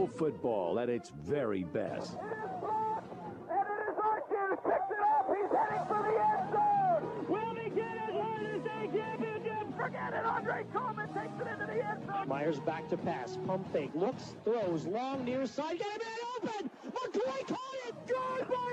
school football at its very best. Forget it, Andre Coleman takes it into the end zone. Myers back to pass, pump fake, looks, throws, long near side, get a man open! McCoy caught it! Good by 1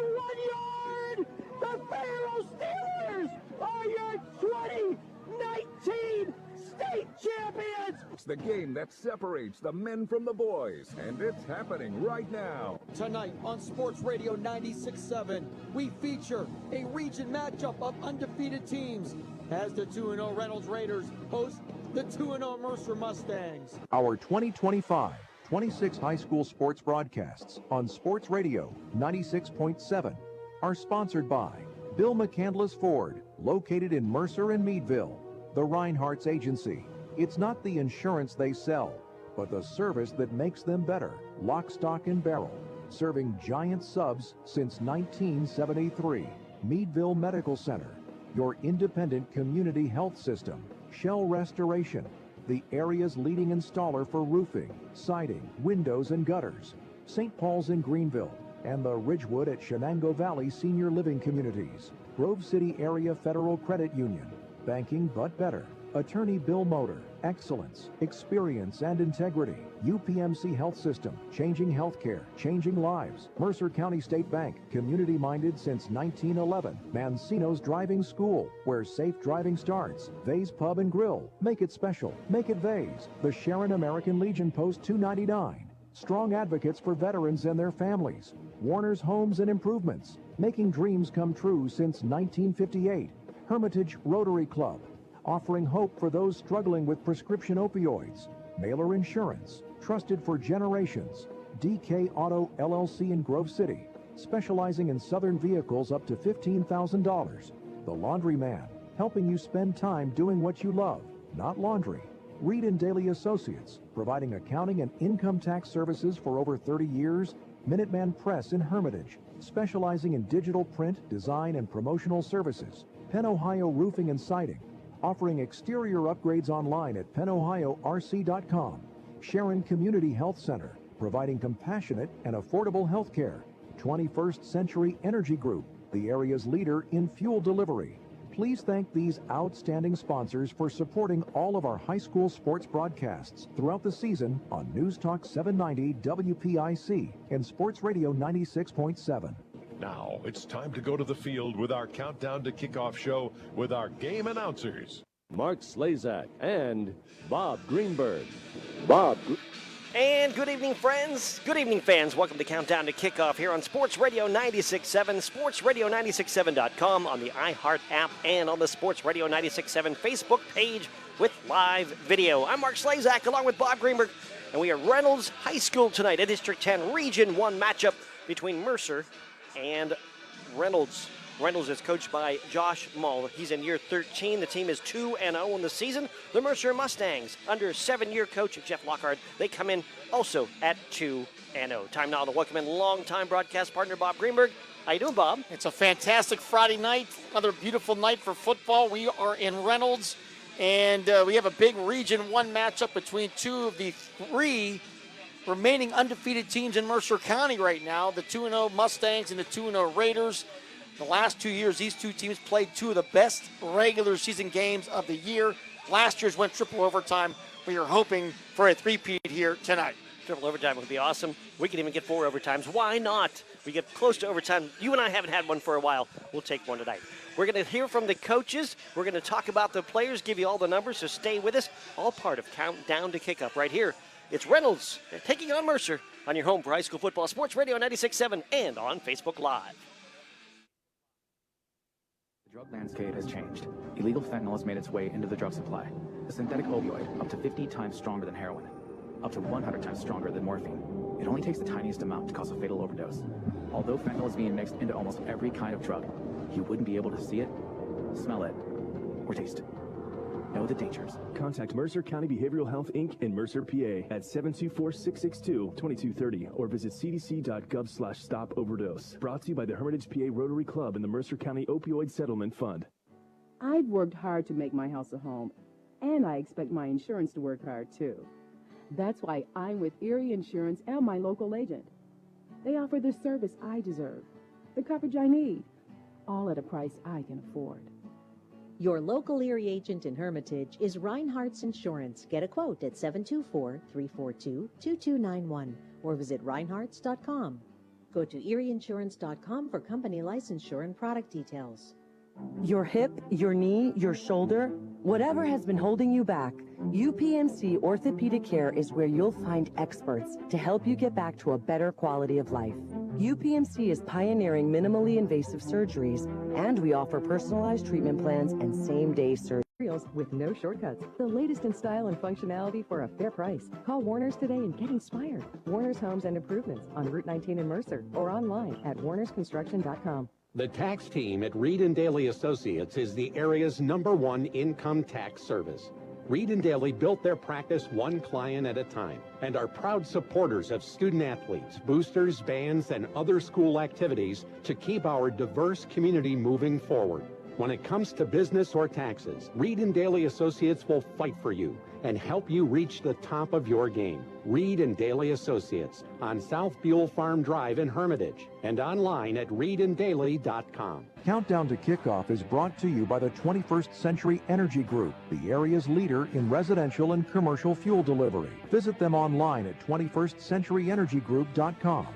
yard! The Pharaoh Steelers are your 2019 state champions! It's the game that separates the men from the boys, and it's happening right now. Tonight on Sports Radio 96.7, we feature a region matchup of undefeated teams as the 2-0 Reynolds Raiders host the 2-0 Mercer Mustangs. Our 2025-26 high school sports broadcasts on Sports Radio 96.7 are sponsored by Bill McCandless Ford, located in Mercer and Meadville, the Reinhardt's Agency. It's not the insurance they sell, but the service that makes them better. Lock, Stock, and Barrel, serving giant subs since 1973. Meadville Medical Center, your independent community health system. Shell Restoration, the area's leading installer for roofing, siding, windows, and gutters. St. Paul's in Greenville, and the Ridgewood at Shenango Valley Senior Living Communities. Grove City Area Federal Credit Union, banking but better. Attorney Bill Motor, excellence, experience, and integrity. UPMC Health System, changing healthcare, changing lives. Mercer County State Bank, community-minded since 1911. Mancino's Driving School, where safe driving starts. Vay's Pub and Grill, make it special, make it Vay's. The Sharon American Legion Post 299. Strong advocates for veterans and their families. Warner's Homes and Improvements, making dreams come true since 1958. Hermitage Rotary Club, offering hope for those struggling with prescription opioids. Mailer Insurance, trusted for generations. DK Auto LLC in Grove City, specializing in Southern vehicles up to $15,000. The Laundryman, helping you spend time doing what you love, not laundry. Reed and Daly Associates, providing accounting and income tax services for over 30 years. Minuteman Press in Hermitage, specializing in digital print, design, and promotional services. Penn Ohio Roofing and Siding, offering exterior upgrades online at pennohiorc.com. Sharon Community Health Center, providing compassionate and affordable health care. 21st Century Energy Group, the area's leader in fuel delivery. Please thank these outstanding sponsors for supporting all of our high school sports broadcasts throughout the season on News Talk 790 WPIC and Sports Radio 96.7. Now it's time to go to the field with our Countdown to Kickoff show with our game announcers, Mark Slazak and Bob Greenberg. And good evening, friends. Good evening, fans. Welcome to Countdown to Kickoff here on Sports Radio 96.7, sportsradio967.com, on the iHeart app, and on the Sports Radio 96.7 Facebook page with live video. I'm Mark Slazak along with Bob Greenberg, and we are Reynolds High School tonight, a District 10 Region 1 matchup between Mercer and Reynolds. Reynolds is coached by Josh Mull. He's in year 13. The team is 2-0 in the season. The Mercer Mustangs, under 7-year coach Jeff Lockhart, they come in also at 2-0. Time now to welcome in longtime broadcast partner Bob Greenberg. How you doing, Bob? It's a fantastic Friday night, another beautiful night for football. We are in Reynolds, and we have a big Region 1 matchup between two of the three remaining undefeated teams in Mercer County right now, the 2-0 Mustangs and the 2-0 Raiders. The last 2 years, these two teams played two of the best regular season games of the year. Last year's went triple overtime. We are hoping for a three-peat here tonight. Triple overtime would be awesome. We could even get 4 overtimes. Why not? We get close to overtime. You and I haven't had one for a while. We'll take one tonight. We're going to hear from the coaches. We're going to talk about the players, give you all the numbers, so stay with us. All part of Countdown to Kickoff right here. It's Reynolds taking on Mercer on your home for high school football, Sports Radio 96.7, and on Facebook Live. The drug landscape has changed. Illegal fentanyl has made its way into the drug supply. A synthetic opioid up to 50 times stronger than heroin, up to 100 times stronger than morphine. It only takes the tiniest amount to cause a fatal overdose. Although fentanyl is being mixed into almost every kind of drug, you wouldn't be able to see it, smell it, or taste it. Know the dangers. Contact Mercer County Behavioral Health, Inc. in Mercer, PA at 724-662-2230 or visit cdc.gov/stop overdose. Brought to you by the Hermitage PA Rotary Club and the Mercer County Opioid Settlement Fund. I've worked hard to make my house a home, and I expect my insurance to work hard too. That's why I'm with Erie Insurance and my local agent. They offer the service I deserve, the coverage I need, all at a price I can afford. Your local Erie agent in Hermitage is Reinhardt's Insurance. Get a quote at 724-342-2291 or visit reinhardts.com. Go to erieinsurance.com for company licensure and product details. Your hip, your knee, your shoulder, whatever has been holding you back, UPMC Orthopedic Care is where you'll find experts to help you get back to a better quality of life. UPMC is pioneering minimally invasive surgeries, and we offer personalized treatment plans and same-day surgeries with no shortcuts. The latest in style and functionality for a fair price. Call Warner's today and get inspired. Warner's Homes and Improvements on Route 19 in Mercer or online at warnersconstruction.com. The tax team at Reed & Daly Associates is the area's #1 income tax service. Reed & Daly built their practice one client at a time and are proud supporters of student athletes, boosters, bands, and other school activities to keep our diverse community moving forward. When it comes to business or taxes, Reed & Daly Associates will fight for you and help you reach the top of your game. Reed & Daly Associates on South Buell Farm Drive in Hermitage and online at reedanddaly.com. Countdown to Kickoff is brought to you by the 21st Century Energy Group, the area's leader in residential and commercial fuel delivery. Visit them online at 21stcenturyenergygroup.com.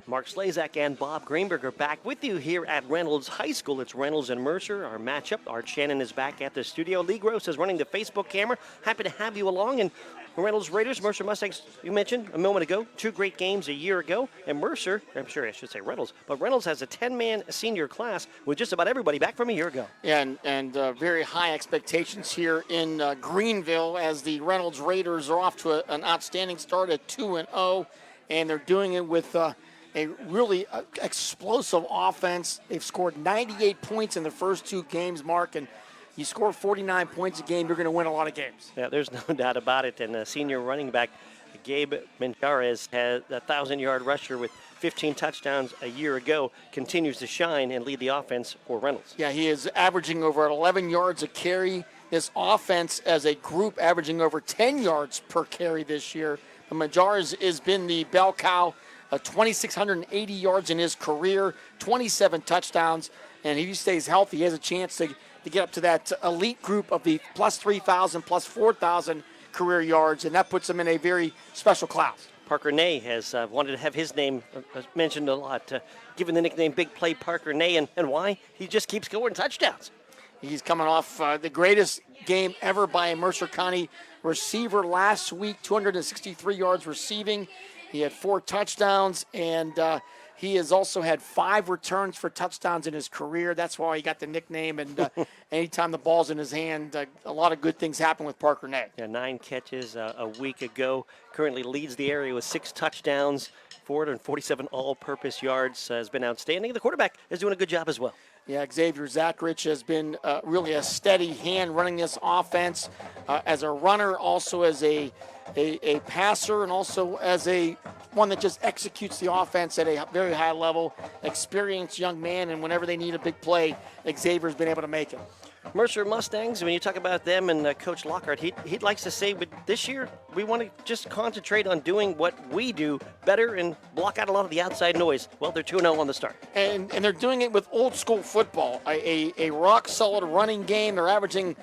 Mark Slazak and Bob Greenberg are back with you here at Reynolds High School. It's Reynolds and Mercer, our matchup. Art Shannon is back at the studio. Lee Gross is running the Facebook camera. Happy to have you along. And Reynolds Raiders, Mercer Mustangs, you mentioned a moment ago, 2 great games a year ago. And Mercer, I'm sure I should say Reynolds, but Reynolds has a 10-man senior class with just about everybody back from a year ago. Yeah, and very high expectations here in Greenville as the Reynolds Raiders are off to an outstanding start at 2-0, and they're doing it with a really explosive offense. They've scored 98 points in the first 2 games, Mark, and you score 49 points a game, you're going to win a lot of games. Yeah, there's no doubt about it. And senior running back Gabe Menjarez had a 1,000-yard rusher with 15 touchdowns a year ago, continues to shine and lead the offense for Reynolds. Yeah, he is averaging over 11 yards a carry. This offense as a group averaging over 10 yards per carry this year. Menjarez has been the bell cow. 2,680 yards in his career, 27 touchdowns, and if he stays healthy, he has a chance to get up to that elite group of the plus 3,000, plus 4,000 career yards, and that puts him in a very special class. Parker Ney has wanted to have his name mentioned a lot, given the nickname Big Play Parker Ney, and why? He just keeps scoring touchdowns. He's coming off the greatest game ever by a Mercer County receiver last week, 263 yards receiving. He had 4 touchdowns, and he has also had 5 returns for touchdowns in his career. That's why he got the nickname, and anytime the ball's in his hand, a lot of good things happen with Parker Ney. Yeah, 9 catches a week ago. Currently leads the area with 6 touchdowns, 447 all-purpose yards. Has been outstanding. The quarterback is doing a good job as well. Yeah, Xavier Zachrich has been really a steady hand running this offense as a runner, also as a passer, and also as one that just executes the offense at a very high level. Experienced young man, and whenever they need a big play, Xavier's been able to make it. Mercer Mustangs, when you talk about them and Coach Lockhart, he likes to say, but this year we want to just concentrate on doing what we do better and block out a lot of the outside noise. Well, they're 2-0 on the start. And they're doing it with old school football, a rock-solid running game. They're averaging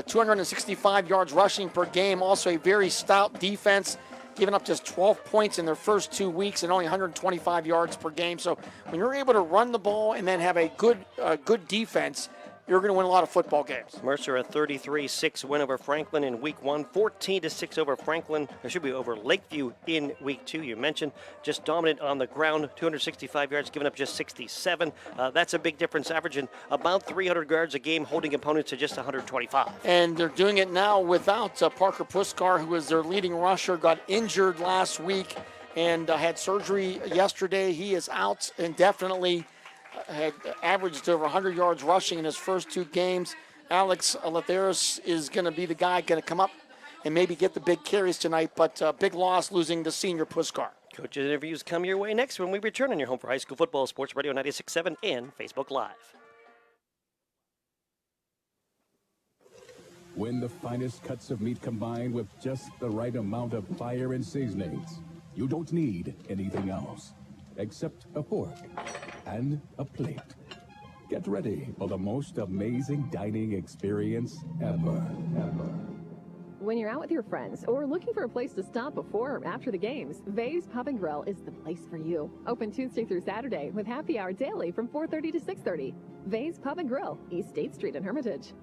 265 yards rushing per game, also a very stout defense, giving up just 12 points in their first 2 weeks and only 125 yards per game. So when you're able to run the ball and then have a good defense, you're going to win a lot of football games. Mercer a 33-6 win over Franklin in week 1, 14-6 over Franklin. It should be over Lakeview in week 2. You mentioned just dominant on the ground, 265 yards, giving up just 67. That's a big difference, averaging about 300 yards a game, holding opponents to just 125. And they're doing it now without Parker Puskar, who was their leading rusher, got injured last week and had surgery yesterday. He is out indefinitely. Had averaged over 100 yards rushing in his first 2 games. Alex Latheris is going to be the guy going to come up and maybe get the big carries tonight, but big loss losing the senior Puskar. Coaches' interviews come your way next when we return on your home for high school football, Sports Radio 96.7 and Facebook Live. When the finest cuts of meat combine with just the right amount of fire and seasonings, you don't need anything else except a fork and a plate. Get ready for the most amazing dining experience ever. When you're out with your friends or looking for a place to stop before or after the games, Vay's Pub and Grill is the place for you. Open Tuesday through Saturday with happy hour daily from 4:30 to 6:30. Vay's Pub and Grill, East State Street in Hermitage.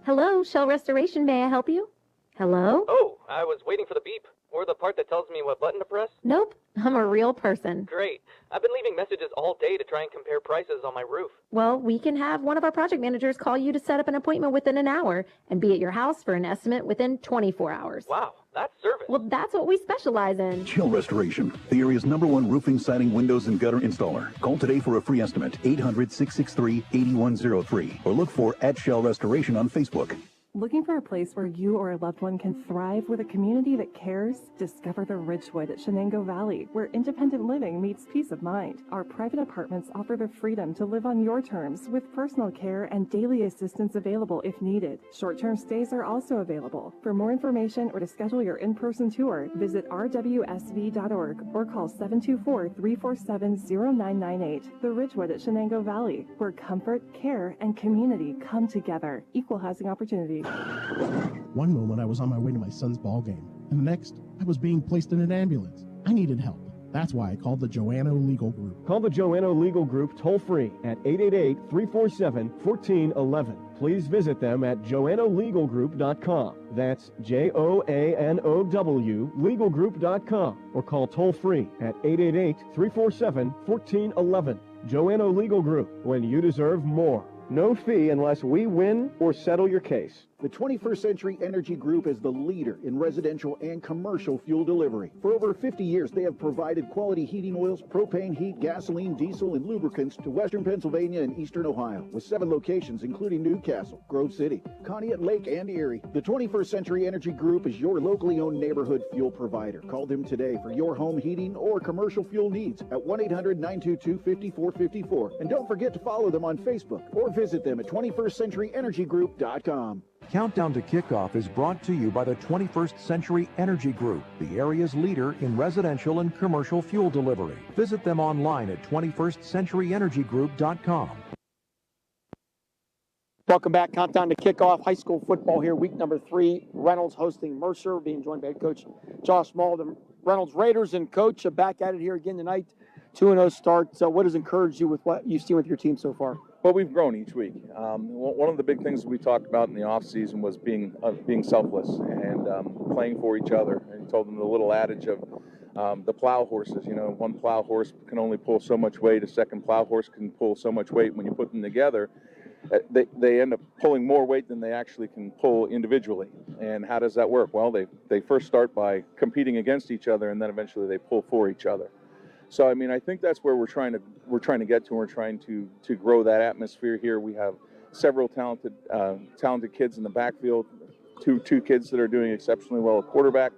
Hello, Shell Restoration. May I help you? Hello? Oh, I was waiting for the beep. Or the part that tells me what button to press. Nope, I'm a real person. Great. I've been leaving messages all day to try and compare prices on my roof. Well, we can have one of our project managers call you to set up an appointment within an hour and be at your house for an estimate within 24 hours. Wow, that's service. Well, that's what we specialize in. Shell Restoration, the area's #1 roofing, siding, windows, and gutter installer. Call today for a free estimate, 800-663-8103, or look for @Shell Restoration on Facebook. Looking for a place where you or a loved one can thrive with a community that cares? Discover the Ridgewood at Shenango Valley, where independent living meets peace of mind. Our private apartments offer the freedom to live on your terms with personal care and daily assistance available if needed. Short-term stays are also available. For more information or to schedule your in-person tour, visit rwsv.org or call 724-347-0998. The Ridgewood at Shenango Valley, where comfort, care, and community come together. Equal housing opportunity. One moment I was on my way to my son's ball game, and the next I was being placed in an ambulance. I needed help. That's why I called the Joanno Legal Group. Call the Joanno Legal Group toll-free at 888-347-1411. Please visit them at joannolegalgroup.com. That's JOANOW legalgroup.com, or call toll-free at 888-347-1411. Joanno Legal Group, when you deserve more. No fee unless we win or settle your case. The 21st Century Energy Group is the leader in residential and commercial fuel delivery. For over 50 years, they have provided quality heating oils, propane, heat, gasoline, diesel, and lubricants to western Pennsylvania and eastern Ohio, with 7 locations including Newcastle, Grove City, Conneaut Lake, and Erie. The 21st Century Energy Group is your locally owned neighborhood fuel provider. Call them today for your home heating or commercial fuel needs at 1-800-922-5454. And don't forget to follow them on Facebook or visit them at 21stCenturyEnergyGroup.com. Countdown to Kickoff is brought to you by the 21st Century Energy Group, the area's leader in residential and commercial fuel delivery. Visit them online at 21stCenturyEnergyGroup.com. Welcome back. Countdown to Kickoff. High school football here, week number 3. Reynolds hosting Mercer, being joined by head coach Josh Small, the Reynolds Raiders. And coach, back at it here again tonight. 2-0 start. So what has encouraged you with what you've seen with your team so far? Well, we've grown each week. One of the big things we talked about in the offseason was being selfless and playing for each other. And you told them the little adage of the plow horses. You know, one plow horse can only pull so much weight. A second plow horse can pull so much weight. When you put them together, they end up pulling more weight than they actually can pull individually. And how does that work? Well, they first start by competing against each other, and then eventually they pull for each other. So, I mean, I think that's where we're trying to get to. We're trying to grow that atmosphere here. We have several talented kids in the backfield, two kids that are doing exceptionally well at quarterback.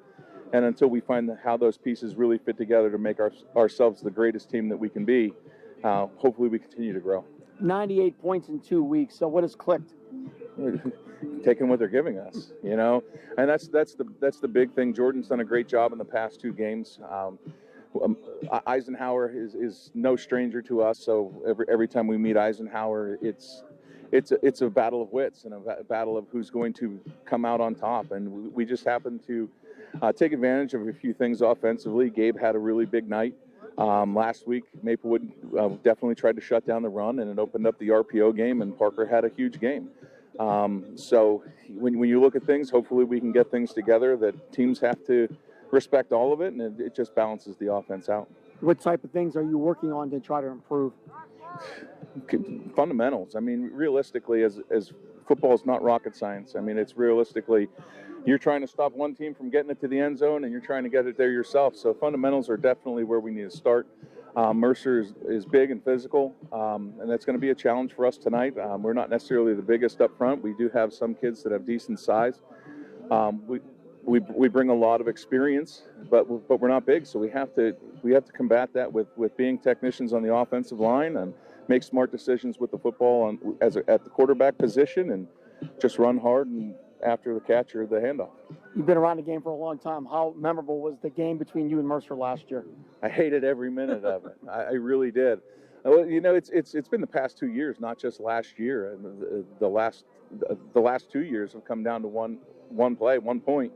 And until we find how those pieces really fit together to make ourselves the greatest team that we can be, hopefully we continue to grow. 98 points in 2 weeks. So what has clicked? Taking what they're giving us, you know, and that's the big thing. Jordan's done a great job in the past 2 games. Eisenhower is no stranger to us, so every time we meet Eisenhower, it's a battle of wits and a battle of who's going to come out on top. And we just happen to take advantage of a few things offensively. Gabe had a really big night last week. Maplewood definitely tried to shut down the run, and it opened up the RPO game, and Parker had a huge game. So when you look at things, hopefully we can get things together that teams have to respect all of it, and it just balances the offense out. What type of things are you working on to try to improve? Fundamentals. I mean, realistically, as football is not rocket science. I mean, it's realistically, you're trying to stop one team from getting it to the end zone, and you're trying to get it there yourself. So fundamentals are definitely where we need to start. Mercer is big and physical, and that's going to be a challenge for us tonight. We're not necessarily the biggest up front. We do have some kids that have decent size. We bring a lot of experience, but we're not big, so we have to combat that with being technicians on the offensive line and make smart decisions with the football at the quarterback position, and just run hard and after the catch or the handoff. You've been around the game for a long time. How memorable was the game between you and Mercer last year? I hated every minute of it. I really did. Well, it's been the past 2 years, not just last year. And the last 2 years have come down to one play, 1 point.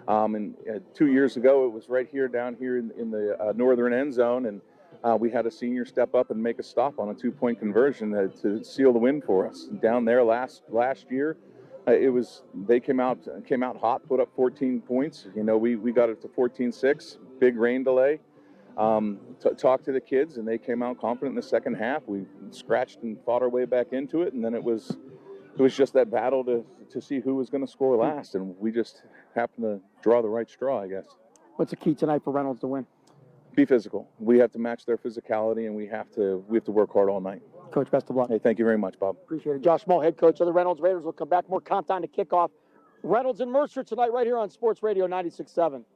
And 2 years ago, it was right here, down here in the northern end zone, and we had a senior step up and make a stop on a 2-point conversion to seal the win for us. Down there last year, they came out hot, put up 14 points. We got it to 14-6, big rain delay. Talked to the kids, and they came out confident in the second half. We scratched and fought our way back into it, and then it was just that battle to see who was going to score last, and we just happened to draw the right straw, I guess. What's the key tonight for Reynolds to win? Be physical. We have to match their physicality, and we have to work hard all night. Coach, best of luck. Hey, thank you very much, Bob. Appreciate it. Josh Small, head coach of the Reynolds Raiders. We'll come back. More countdown to kickoff. Reynolds and Mercer tonight right here on Sports Radio 96.7.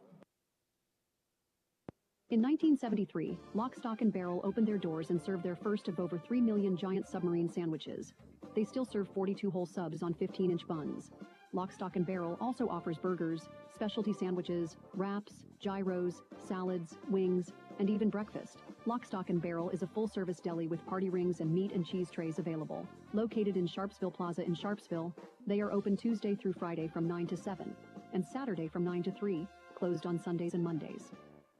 In 1973, Lock, Stock, and Barrel opened their doors and served their first of over 3 million giant submarine sandwiches. They still serve 42-hole subs on 15-inch buns. Lock, Stock, and Barrel also offers burgers, specialty sandwiches, wraps, gyros, salads, wings, and even breakfast. Lock, Stock, and Barrel is a full-service deli with party rings and meat and cheese trays available. Located in Sharpsville Plaza in Sharpsville, they are open Tuesday through Friday from 9 to 7, and Saturday from 9 to 3, closed on Sundays and Mondays.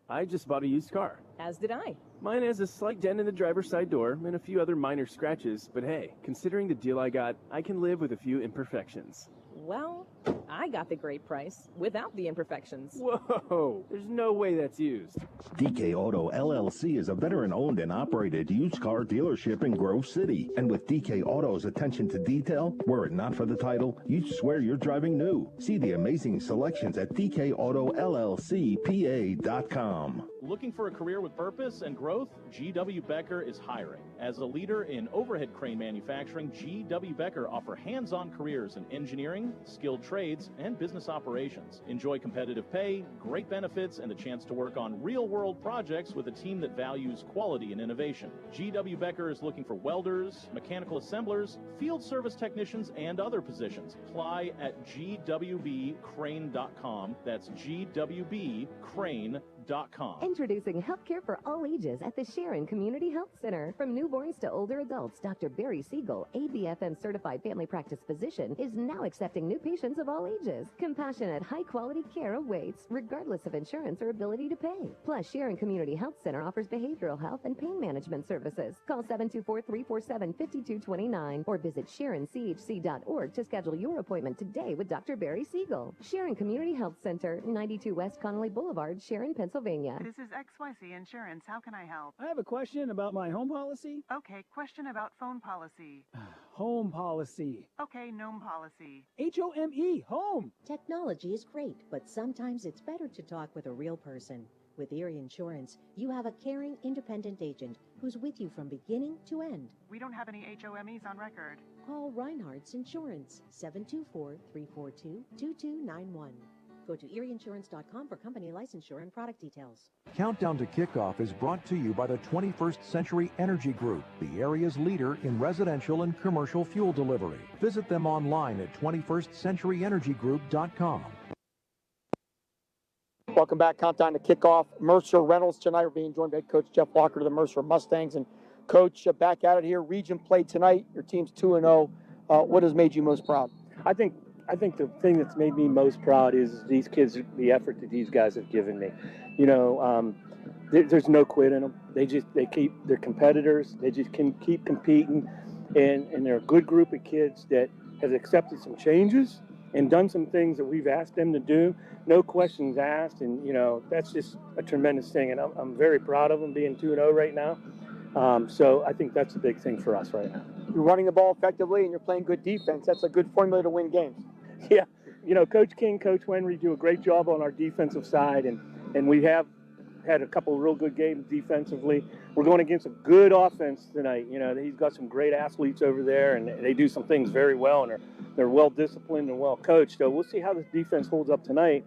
I just bought a used car. As did I. Mine has a slight dent in the driver's side door and a few other minor scratches, but hey, considering the deal I got, I can live with a few imperfections. Well, I got the great price without the imperfections. Whoa, there's no way that's used. DK Auto LLC is a veteran-owned and operated used car dealership in Grove City. And with DK Auto's attention to detail, were it not for the title, you'd swear you're driving new. See the amazing selections at DKAutoLLCPA.com. Looking for a career with purpose and growth? G.W. Becker is hiring. As a leader in overhead crane manufacturing, G.W. Becker offer hands-on careers in engineering, skilled trades, and business operations. Enjoy competitive pay, great benefits, and the chance to work on real-world projects with a team that values quality and innovation. G.W. Becker is looking for welders, mechanical assemblers, field service technicians, and other positions. Apply at gwbcrane.com. That's gwbcrane.com. Introducing healthcare for all ages at the Sharon Community Health Center. From newborns to older adults, Dr. Barry Siegel, ABFM certified family practice physician, is now accepting new patients of all ages. Compassionate, high-quality care awaits, regardless of insurance or ability to pay. Plus, Sharon Community Health Center offers behavioral health and pain management services. Call 724-347-5229 or visit SharonCHC.org to schedule your appointment today with Dr. Barry Siegel. Sharon Community Health Center, 92 West Connolly Boulevard, Sharon, Pennsylvania. This is XYZ Insurance. How can I help? I have a question about my home policy. Okay, question about phone policy. Home policy. Okay, gnome policy. HOME, home. Technology is great, but sometimes it's better to talk with a real person. With Erie Insurance, you have a caring, independent agent who's with you from beginning to end. We don't have any HOMEs on record. Call Reinhardt's Insurance, 724-342-2291. Go to erieinsurance.com for company licensure and product details. Countdown to Kickoff is brought to you by the 21st Century Energy Group, the area's leader in residential and commercial fuel delivery. Visit them online at 21stcenturyenergygroup.com. Welcome back. Countdown to kickoff. Mercer Reynolds tonight. We're being joined by Coach Jeff Walker of the Mercer Mustangs. And Coach, back at it here. Region play tonight. Your team's 2-0. What has made you most proud? I think the thing that's made me most proud is these kids, the effort that these guys have given me. There's no quit in them. They're competitors. They just can keep competing, and they're a good group of kids that have accepted some changes and done some things that we've asked them to do. No questions asked, and that's just a tremendous thing. And I'm very proud of them being 2-0 right now. So I think that's a big thing for us right now. You're running the ball effectively, and you're playing good defense. That's a good formula to win games. Yeah, Coach King, Coach Wenry do a great job on our defensive side, and we have had a couple of real good games defensively. We're going against a good offense tonight. He's got some great athletes over there, and they do some things very well, and they're well disciplined and well coached. So we'll see how this defense holds up tonight,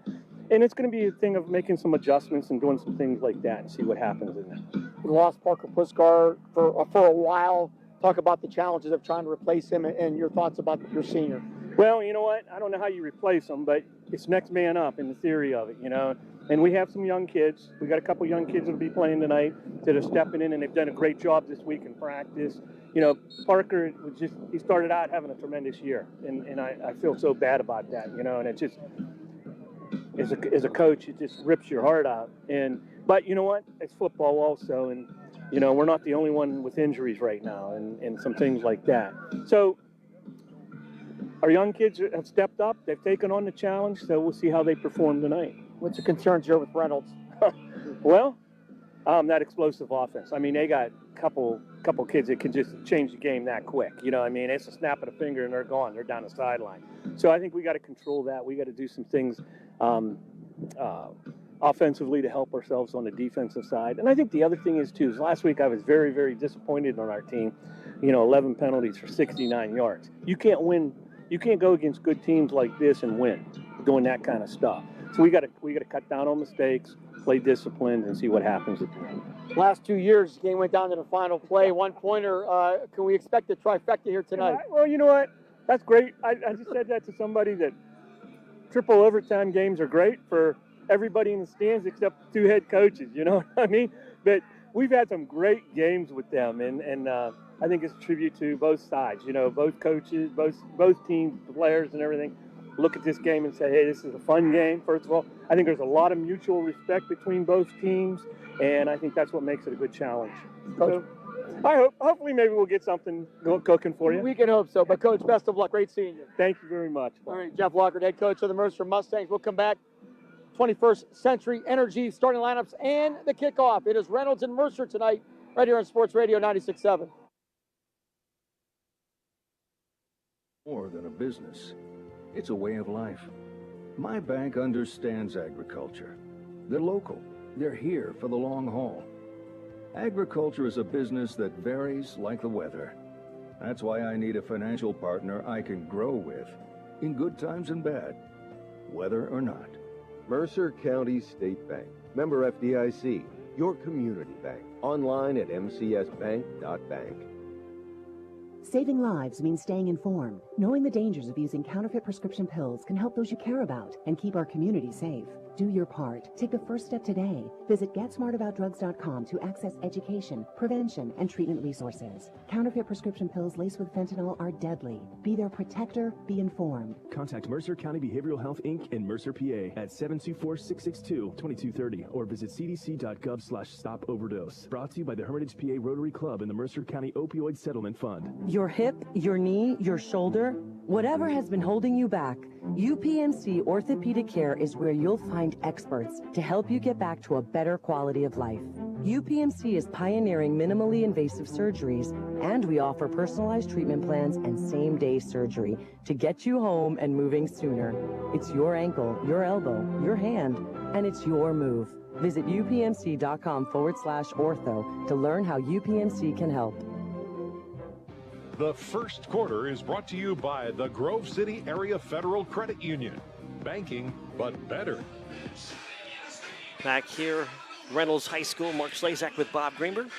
and it's going to be a thing of making some adjustments and doing some things like that and see what happens in there. We lost Parker Puskar for a while. Talk about the challenges of trying to replace him and your thoughts about your senior. Well, you know what? I don't know how you replace them, but it's next man up in the theory of it, you know. And we have some young kids. We got a couple young kids that'll be playing tonight that are stepping in, and they've done a great job this week in practice. You know, Parker he started out having a tremendous year, and I feel so bad about that, you know. And it just, as a coach, it just rips your heart out. But you know what? It's football also, and you know, we're not the only one with injuries right now, and some things like that. So our young kids have stepped up. They've taken on the challenge, so we'll see how they perform tonight. What's your concerns here with Reynolds? Well, that explosive offense. I mean, they got a couple kids that can just change the game that quick. You know what I mean? It's a snap of the finger and they're gone. They're down the sideline. So I think we got to control that. We got to do some things offensively to help ourselves on the defensive side. And I think the other thing is, too, is last week I was very, very disappointed on our team. You know, 11 penalties for 69 yards. You can't win. You can't go against good teams like this and win doing that kind of stuff. So we got to cut down on mistakes, play disciplined, and see what happens at the end. Last 2 years, the game went down to the final play. 1-pointer. Can we expect a trifecta here tonight? Well, you know what? That's great. I just said that to somebody that triple overtime games are great for everybody in the stands except two head coaches. You know what I mean? But we've had some great games with them, and I think it's a tribute to both sides. You know, both coaches, both teams, players, and everything. Look at this game and say, hey, this is a fun game, first of all. I think there's a lot of mutual respect between both teams, and I think that's what makes it a good challenge. Coach, so hopefully maybe we'll get something cooking for you. We can hope so. But, Coach, best of luck. Great seeing you. Thank you very much. All right, Jeff Walker, head coach of the Mercer Mustangs. We'll come back. 21st Century Energy starting lineups and the kickoff. It is Reynolds and Mercer tonight right here on Sports Radio 96.7. More than a business. It's a way of life. My bank understands agriculture. They're local. They're here for the long haul. Agriculture is a business that varies like the weather. That's why I need a financial partner I can grow with, in good times and bad, weather or not. Mercer County State Bank. Member FDIC. Your community bank. Online at mcsbank.bank. Saving lives means staying informed. Knowing the dangers of using counterfeit prescription pills can help those you care about and keep our community safe. Do your part. Take the first step today. Visit GetSmartAboutDrugs.com to access education, prevention, and treatment resources. Counterfeit prescription pills laced with fentanyl are deadly. Be their protector. Be informed. Contact Mercer County Behavioral Health, Inc. in Mercer, PA at 724-662-2230 or visit cdc.gov/stop overdose. Brought to you by the Hermitage PA Rotary Club and the Mercer County Opioid Settlement Fund. Your hip, your knee, your shoulder, whatever has been holding you back, UPMC Orthopedic Care is where you'll find experts to help you get back to a better quality of life. UPMC is pioneering minimally invasive surgeries, and we offer personalized treatment plans and same-day surgery to get you home and moving sooner. It's your ankle, your elbow, your hand, and it's your move. Visit upmc.com/ortho to learn how UPMC can help. The first quarter is brought to you by the Grove City Area Federal Credit Union. Banking, but better. Back here, Reynolds High School, Mark Slazak with Bob Greenberg.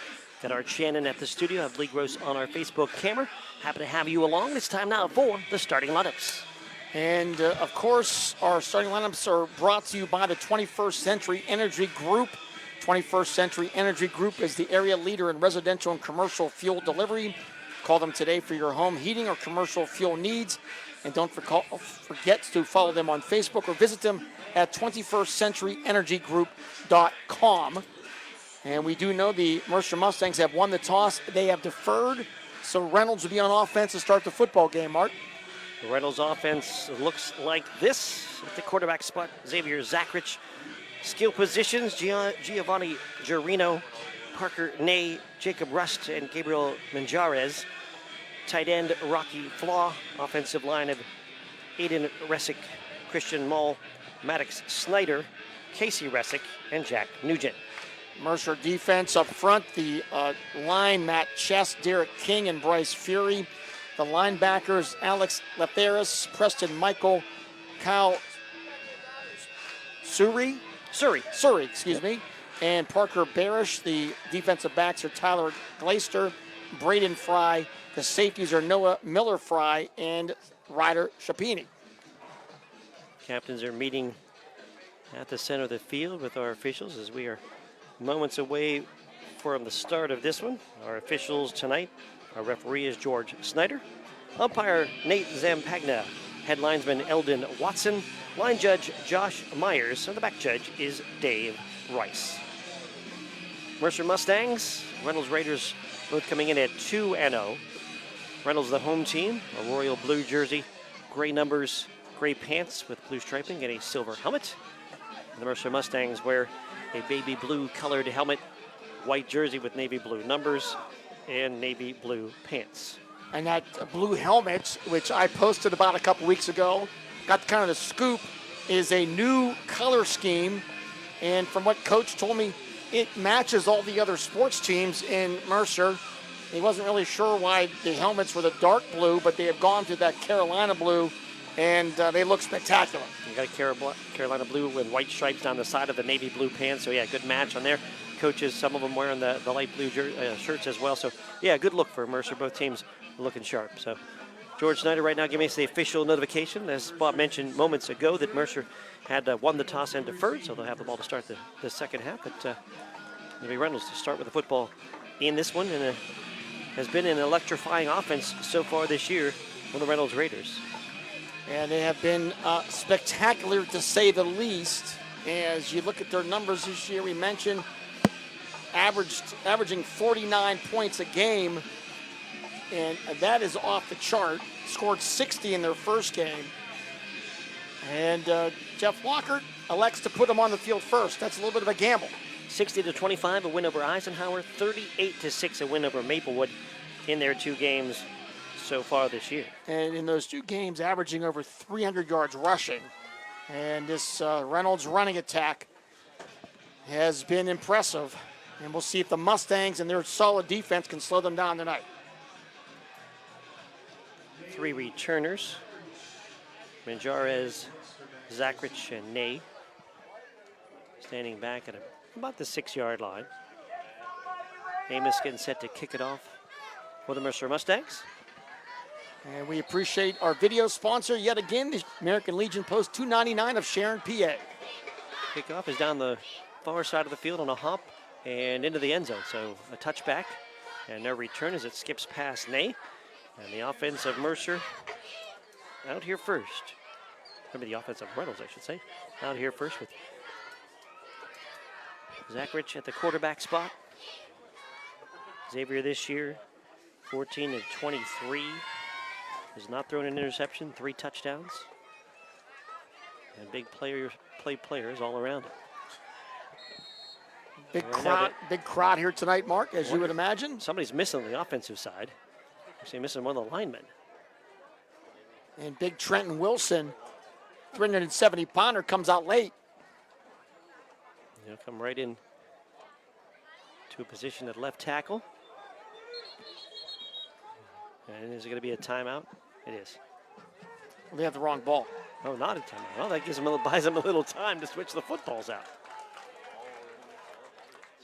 Got Art Shannon at the studio, have Lee Gross on our Facebook camera. Happy to have you along. It's time now for the starting lineups. And, of course, our starting lineups are brought to you by the 21st Century Energy Group. 21st Century Energy Group is the area leader in residential and commercial fuel delivery. Call them today for your home heating or commercial fuel needs. And don't forget to follow them on Facebook or visit them at 21stcenturyenergygroup.com. And we do know the Mercer Mustangs have won the toss. They have deferred, so Reynolds will be on offense to start the football game, Mark. The Reynolds offense looks like this. At the quarterback spot, Xavier Zachrich. Skill positions, Giovanni Giorino, Parker Ney, Jacob Rust, and Gabriel Manjarez. Tight end, Rocky Flaw. Offensive line of Aiden Resick, Christian Mull, Maddox Snyder, Casey Resick, and Jack Nugent. Mercer defense up front, the line, Matt Chess, Derek King, and Bryce Fury. The linebackers, Alex Letheris, Preston Michael, Kyle Surrey, excuse me, and Parker Barish. The defensive backs are Tyler Glaister, Braden Fry. The safeties are Noah Miller-Fry and Ryder Shapini. Captains are meeting at the center of the field with our officials as we are moments away from the start of this one. Our officials tonight, our referee is George Snyder, umpire Nate Zampagna, head linesman Eldon Watson, line judge Josh Myers, and the back judge is Dave Rice. Mercer Mustangs, Reynolds Raiders both coming in at 2-0. Reynolds the home team, a royal blue jersey, gray numbers, gray pants with blue striping, and a silver helmet. And the Mercer Mustangs wear a baby blue colored helmet, white jersey with navy blue numbers, and navy blue pants. And that blue helmet, which I posted about a couple weeks ago, got kind of the scoop, is a new color scheme. And from what Coach told me, it matches all the other sports teams in Mercer. He wasn't really sure why the helmets were the dark blue, but they have gone to that Carolina blue, and they look spectacular. You got a Carolina blue with white stripes down the side of the navy blue pants. So, yeah, good match on there. Coaches, some of them wearing the light blue shirts as well. So, yeah, good look for Mercer. Both teams looking sharp. So, George Snyder right now giving us the official notification. As Bob mentioned moments ago, that Mercer had won the toss and deferred, so they'll have the ball to start the second half. But it'll be Reynolds to start with the football in this one, and has been an electrifying offense so far this year for the Reynolds Raiders. And they have been spectacular, to say the least. As you look at their numbers this year, we mentioned averaging 49 points a game, and that is off the chart. Scored 60 in their first game. And Jeff Walker elects to put them on the field first. That's a little bit of a gamble. 60-25, a win over Eisenhower. 38-6, a win over Maplewood in their two games so far this year. And in those two games, averaging over 300 yards rushing. And this Reynolds running attack has been impressive. And we'll see if the Mustangs and their solid defense can slow them down tonight. Three returners. Manjarez, Zachrich, and Ney. Standing back at about the 6-yard line. Amos getting set to kick it off for the Mercer Mustangs. And we appreciate our video sponsor yet again, the American Legion Post 299 of Sharon, PA. Kickoff is down the far side of the field on a hop and into the end zone. So a touchback and no return as it skips past Ney. And the offense of Mercer out here first. Remember the offense of Reynolds, I should say. Out here first with Zachrich at the quarterback spot. Xavier this year, 14-23. Has not thrown an interception, 3 touchdowns. And big players all around it. Big crowd here tonight, Mark, as you would imagine. Somebody's missing on the offensive side. Actually missing one of the linemen. And big Trenton Wilson, 370-pounder, comes out late. He'll come right in to a position at left tackle. And is it going to be a timeout? It is. Well, they have the wrong ball. Oh, not a timeout. Well, that buys them a little time to switch the footballs out.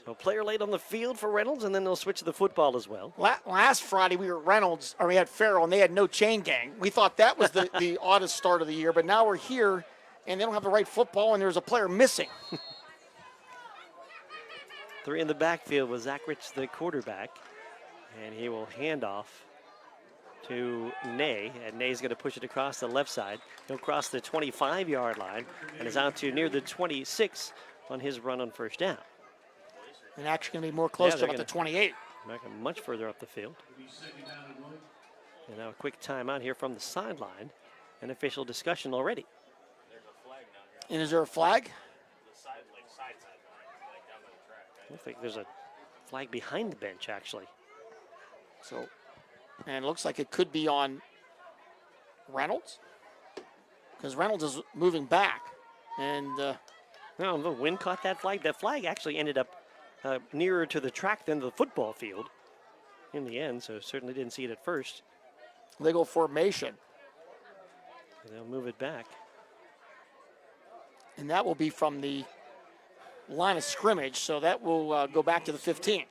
So a player late on the field for Reynolds, and then they'll switch the football as well. Last Friday, we were at Reynolds, or we had Farrell, and they had no chain gang. We thought that was the oddest start of the year, but now we're here, and they don't have the right football, and there's a player missing. 3 in the backfield with Zachrich, the quarterback, and he will hand off to Ney, and Ney's going to push it across the left side. He'll cross the 25-yard line and is out to near the 26 on his run on first down. And actually going to be more close to about the 28. Much further up the field. And now a quick timeout here from the sideline. An official discussion already. And is there a flag? I think there's a flag behind the bench, actually. So, and it looks like it could be on Reynolds, because Reynolds is moving back. And no, the wind caught that flag. That flag actually ended up nearer to the track than the football field in the end, so certainly didn't see it at first. Legal formation. And they'll move it back. And that will be from the line of scrimmage, so that will go back to the 15.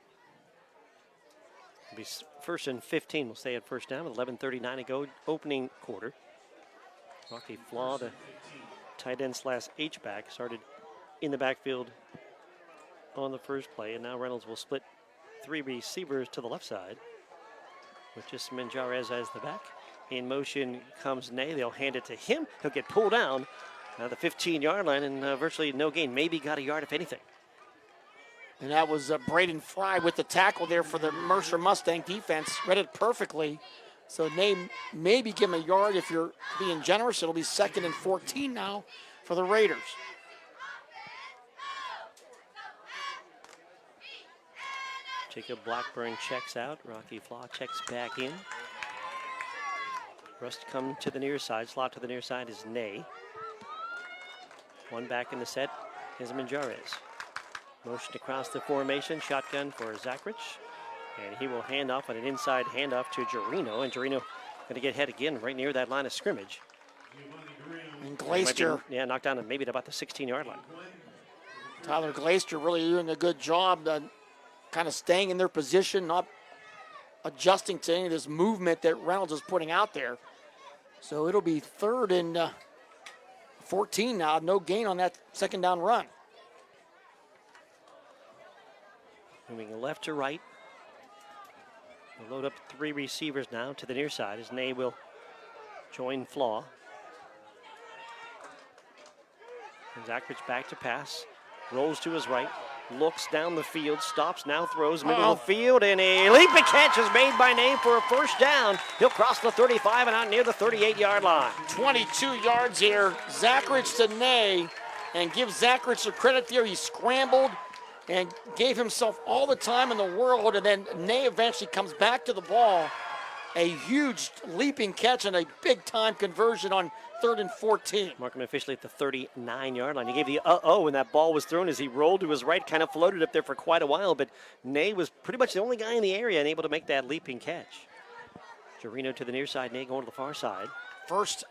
It'll be first and 15. We'll stay at first down with 11:39 to go, opening quarter. Rocky Flaw, the tight end / H-back, started in the backfield on the first play, and now Reynolds will split 3 receivers to the left side with just Menjarez as the back. In motion comes Ney. They'll hand it to him. He'll get pulled down at the 15-yard line and virtually no gain. Maybe got a yard if anything. And that was Braden Fry with the tackle there for the Mercer Mustang defense. Read it perfectly. So Ney maybe give him a yard if you're being generous. It'll be 2nd and 14 now for the Raiders. Jacob Blackburn checks out. Rocky Flaw checks back in. Rust come to the near side. Slot to the near side is Ney. One back in the set is Menjarez. Motion across the formation. Shotgun for Zachrich. And he will hand off on an inside handoff to Gerino. And Gerino going to get hit again right near that line of scrimmage. And Glaister. Knocked down maybe at about the 16-yard line. Tyler Glaister really doing a good job kind of staying in their position, not adjusting to any of this movement that Reynolds is putting out there. So it'll be 3rd and 14 now. No gain on that 2nd down run. Moving left to right. We'll load up 3 receivers now to the near side as Ney will join Flaw. And Zachrich back to pass. Rolls to his right. Looks down the field, stops, now throws middle of the field, and a leaping catch is made by Ney for a 1st down. He'll cross the 35 and out near the 38-yard line. 22 yards here. Zachrich to Ney, and give Zachrich the credit there. He scrambled and gave himself all the time in the world, and then Ney eventually comes back to the ball. A huge leaping catch and a big-time conversion on 3rd and 14. Mark him officially at the 39-yard line. He gave the uh-oh when that ball was thrown as he rolled to his right, kind of floated up there for quite a while, but Ney was pretty much the only guy in the area and able to make that leaping catch. Gerino to the near side, Ney going to the far side. First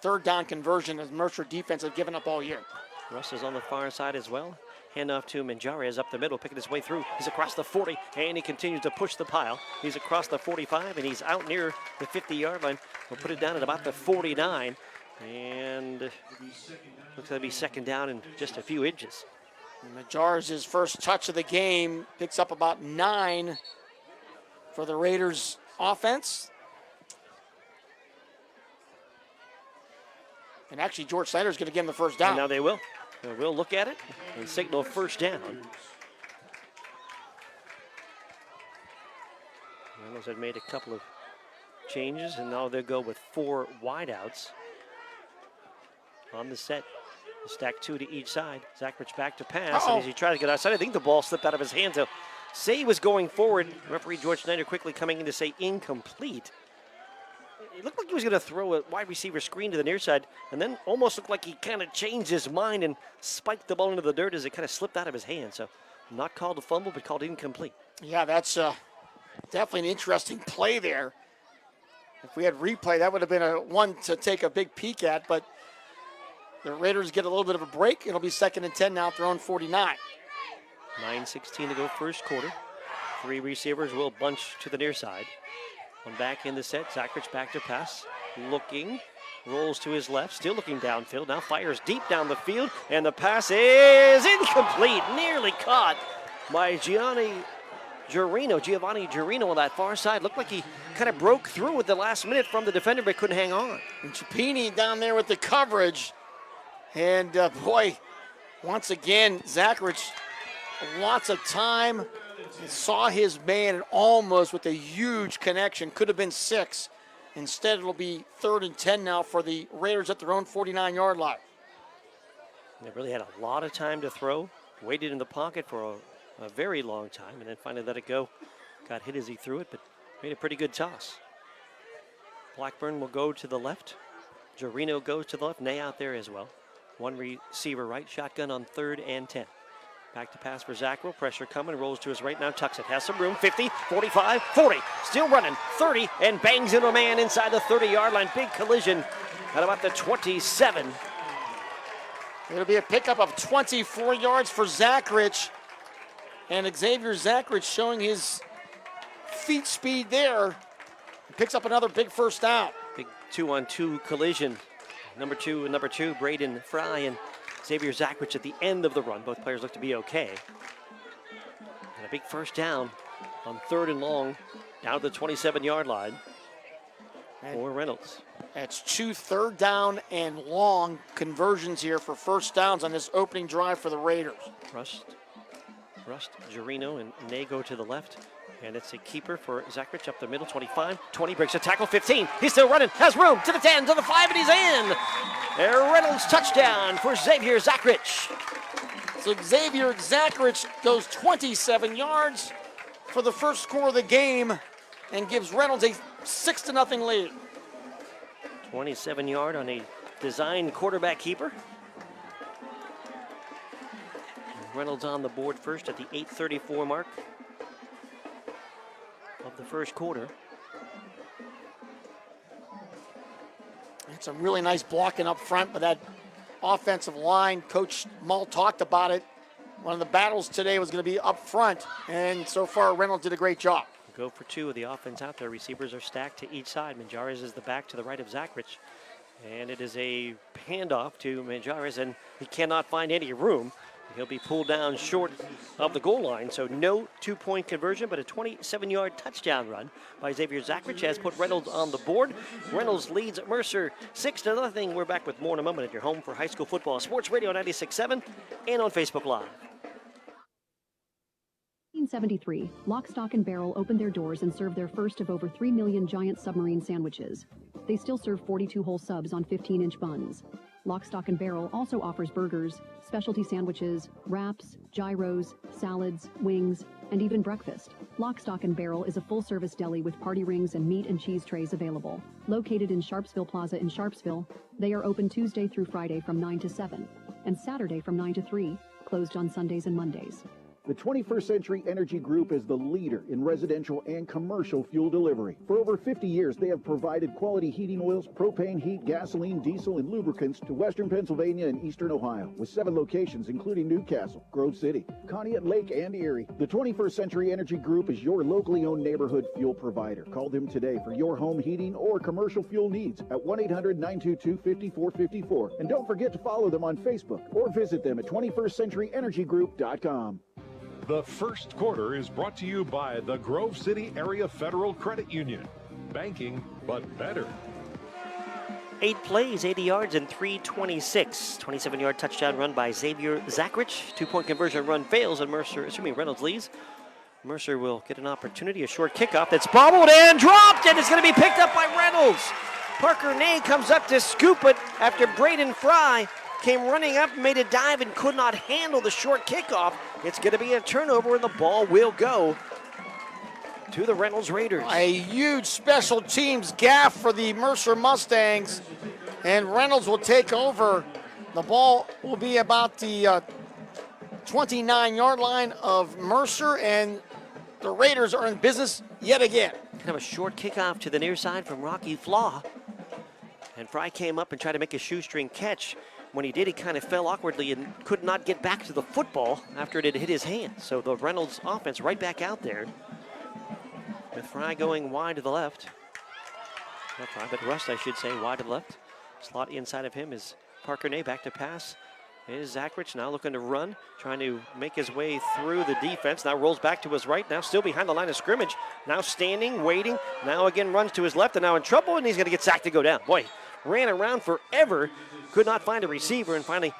3rd down conversion as Mercer defense have given up all year. Russ is on the far side as well. Handoff to Menjarez up the middle, picking his way through. He's across the 40, and he continues to push the pile. He's across the 45, and he's out near the 50-yard line. We'll put it down at about the 49, and looks like it'll be 2nd down in just a few inches. Menjarez's first touch of the game picks up about 9 for the Raiders offense. And actually, George Snyder's going to give him the 1st down. And now they will. We'll look at it and signal 1st down. Reynolds had made a couple of changes, and now they'll go with 4 wideouts on the set. Stack 2 to each side. Zachrich back to pass, and as he tries to get outside, I think the ball slipped out of his hands. He'll say he was going forward. Referee George Snyder quickly coming in to say incomplete. It looked like he was going to throw a wide receiver screen to the near side, and then almost looked like he kind of changed his mind and spiked the ball into the dirt as it kind of slipped out of his hand. So not called a fumble, but called incomplete. Yeah, that's definitely an interesting play there. If we had replay, that would have been one to take a big peek at, but the Raiders get a little bit of a break. It'll be 2nd and 10 now at their own 49. 9:16 to go first quarter. 3 receivers will bunch to the near side. One back in the set. Zachrich back to pass. Looking. Rolls to his left. Still looking downfield. Now fires deep down the field. And the pass is incomplete. Nearly caught by Giovanni Gerino on that far side. Looked like he kind of broke through at the last minute from the defender, but couldn't hang on. And Chapini down there with the coverage. And boy, once again, Zachrich, lots of time. Saw his man and almost with a huge connection. Could have been 6. Instead, it'll be 3rd and 10 now for the Raiders at their own 49-yard line. They really had a lot of time to throw. Waited in the pocket for a very long time and then finally let it go. Got hit as he threw it, but made a pretty good toss. Blackburn will go to the left. Gerino goes to the left. Ney out there as well. 1 receiver right. Shotgun on 3rd and 10. Back to pass for Zachrich. Pressure coming. Rolls to his right now. Tucks it. Has some room. 50, 45, 40. Still running. 30 and bangs into a man inside the 30-yard line. Big collision at about the 27. It'll be a pickup of 24 yards for Zachrich. And Xavier Zachrich showing his feet speed there. He picks up another big 1st down. Big 2-on-2 collision Number two, Braden Fry and Xavier Zachrich at the end of the run. Both players look to be okay. And a big first down on 3rd and long, down to the 27-yard line for Reynolds. That's 2 3rd down and long conversions here for first downs on this opening drive for the Raiders. Rust, Gerino, and Nago to the left. And it's a keeper for Zachrich up the middle, 25, 20, breaks a tackle, 15. He's still running, has room, to the 10, to the 5, and he's in. A Reynolds touchdown for Xavier Zachrich. So Xavier Zachrich goes 27 yards for the first score of the game and gives Reynolds a 6-0 lead. 27-yard on a design quarterback keeper. Reynolds on the board first at the 8:34 mark of the first quarter. It's some really nice blocking up front, but that offensive line, Coach Mull talked about it. One of the battles today was going to be up front, and so far Reynolds did a great job. Go for 2 of the offense out there. Receivers are stacked to each side. Manjares is the back to the right of Zachrich. And it is a handoff to Manjares, and he cannot find any room. He'll be pulled down short of the goal line, so no 2-point conversion, but a 27-yard touchdown run by Xavier Zachrich has put Reynolds on the board. Reynolds leads Mercer 6-0. We're back with more in a moment at your home for high school football. Sports Radio 96.7 and on Facebook Live. 1973, Lock, Stock, and Barrel opened their doors and served their first of over 3 million giant submarine sandwiches. They still serve 42 whole subs on 15-inch buns. Lock, Stock, and Barrel also offers burgers, specialty sandwiches, wraps, gyros, salads, wings, and even breakfast. Lock, Stock, and Barrel is a full-service deli with party rings and meat and cheese trays available. Located in Sharpsville Plaza in Sharpsville, they are open Tuesday through Friday from 9 to 7, and Saturday from 9 to 3, closed on Sundays and Mondays. The 21st Century Energy Group is the leader in residential and commercial fuel delivery. For over 50 years, they have provided quality heating oils, propane, heat, gasoline, diesel, and lubricants to western Pennsylvania and eastern Ohio, with 7 locations including Newcastle, Grove City, Conneaut Lake, and Erie. The 21st Century Energy Group is your locally owned neighborhood fuel provider. Call them today for your home heating or commercial fuel needs at 1-800-922-5454. And don't forget to follow them on Facebook or visit them at 21stcenturyenergygroup.com. The first quarter is brought to you by the Grove City Area Federal Credit Union. Banking, but better. 8 plays, 80 yards, and 326. 27-yard touchdown run by Xavier Zachrich. 2-point conversion run fails, and Reynolds leads. Mercer will get an opportunity, a short kickoff that's bobbled and dropped, and it's going to be picked up by Reynolds. Parker Ney comes up to scoop it after Braden Fry came running up, made a dive, and could not handle the short kickoff. It's going to be a turnover, and the ball will go to the Reynolds Raiders. A huge special teams gaffe for the Mercer Mustangs, and Reynolds will take over. The ball will be about the 29-yard line of Mercer, and the Raiders are in business yet again. Kind of a short kickoff to the near side from Rocky Flaw. And Fry came up and tried to make a shoestring catch. When he did, he kind of fell awkwardly and could not get back to the football after it had hit his hand. So the Reynolds offense right back out there with Fry going wide to the left. Not Fry, but Rust, I should say, wide to the left. Slot inside of him is Parker Ney. Back to pass is Zachrich, now looking to run, trying to make his way through the defense. Now rolls back to his right, now still behind the line of scrimmage. Now standing, waiting, now again runs to his left, and now in trouble, and he's going to get sacked to go down. Boy, ran around forever, could not find a receiver, and finally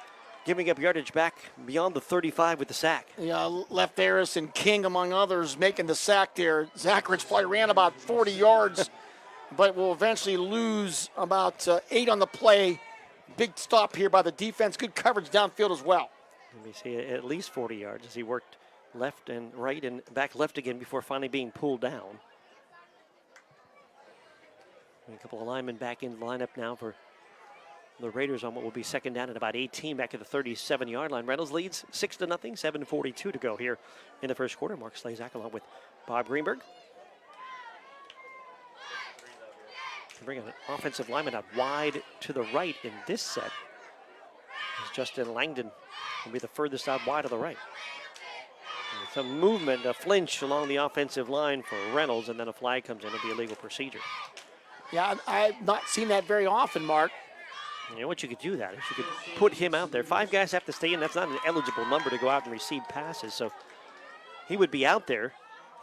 giving up yardage back beyond the 35 with the sack. Yeah, left Harris and King, among others, making the sack there. Zachrich probably ran about 40 yards, but will eventually lose about 8 on the play. Big stop here by the defense. Good coverage downfield as well. Let me see, at least 40 yards as he worked left and right and back left again before finally being pulled down. And a couple of linemen back in the lineup now for the Raiders on what will be second down at about 18 back at the 37-yard line. Reynolds leads 6-0, 7:42 to go here in the first quarter. Mark Slazak along with Bob Greenberg. Bring an offensive lineman out wide to the right in this set. As Justin Langdon will be the furthest out wide to the right. And some movement, a flinch along the offensive line for Reynolds, and then a flag comes in. It'll be a legal procedure. Yeah, I've not seen that very often, Mark. You know what you could do that is you could put him out there. 5 guys have to stay in. That's not an eligible number to go out and receive passes. So he would be out there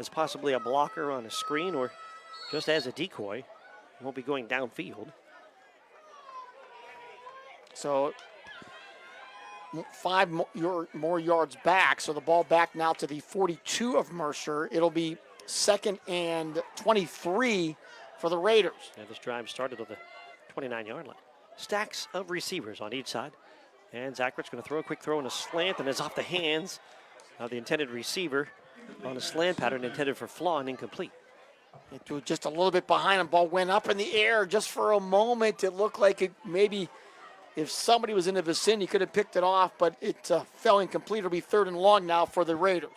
as possibly a blocker on a screen or just as a decoy. He won't be going downfield. So 5 more yards back. So the ball back now to the 42 of Mercer. It'll be 2nd and 23 for the Raiders. Yeah, this drive started on the 29-yard line. Stacks of receivers on each side. And Zachrich going to throw a quick throw in a slant, and it's off the hands of the intended receiver on a slant pattern intended for flaw and incomplete. It threw just a little bit behind him. Ball went up in the air just for a moment. It looked like it maybe if somebody was in the vicinity, could have picked it off, but it fell incomplete. It'll be 3rd and long now for the Raiders.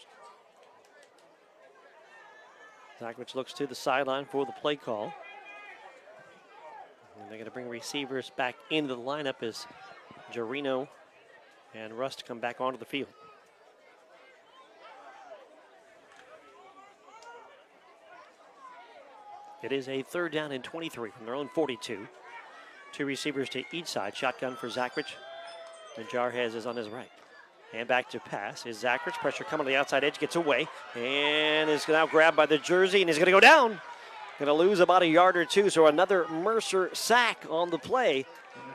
Zachrich looks to the sideline for the play call. And they're going to bring receivers back into the lineup as Jarino and Rust come back onto the field. It is a 3rd down and 23 from their own 42. 2 receivers to each side. Shotgun for Zachrich. And Jarhez is on his right. And back to pass is Zachrich. Pressure coming to the outside edge. Gets away. And is now grabbed by the jersey. And he's going to go down. Going to lose about a yard or 2. So another Mercer sack on the play.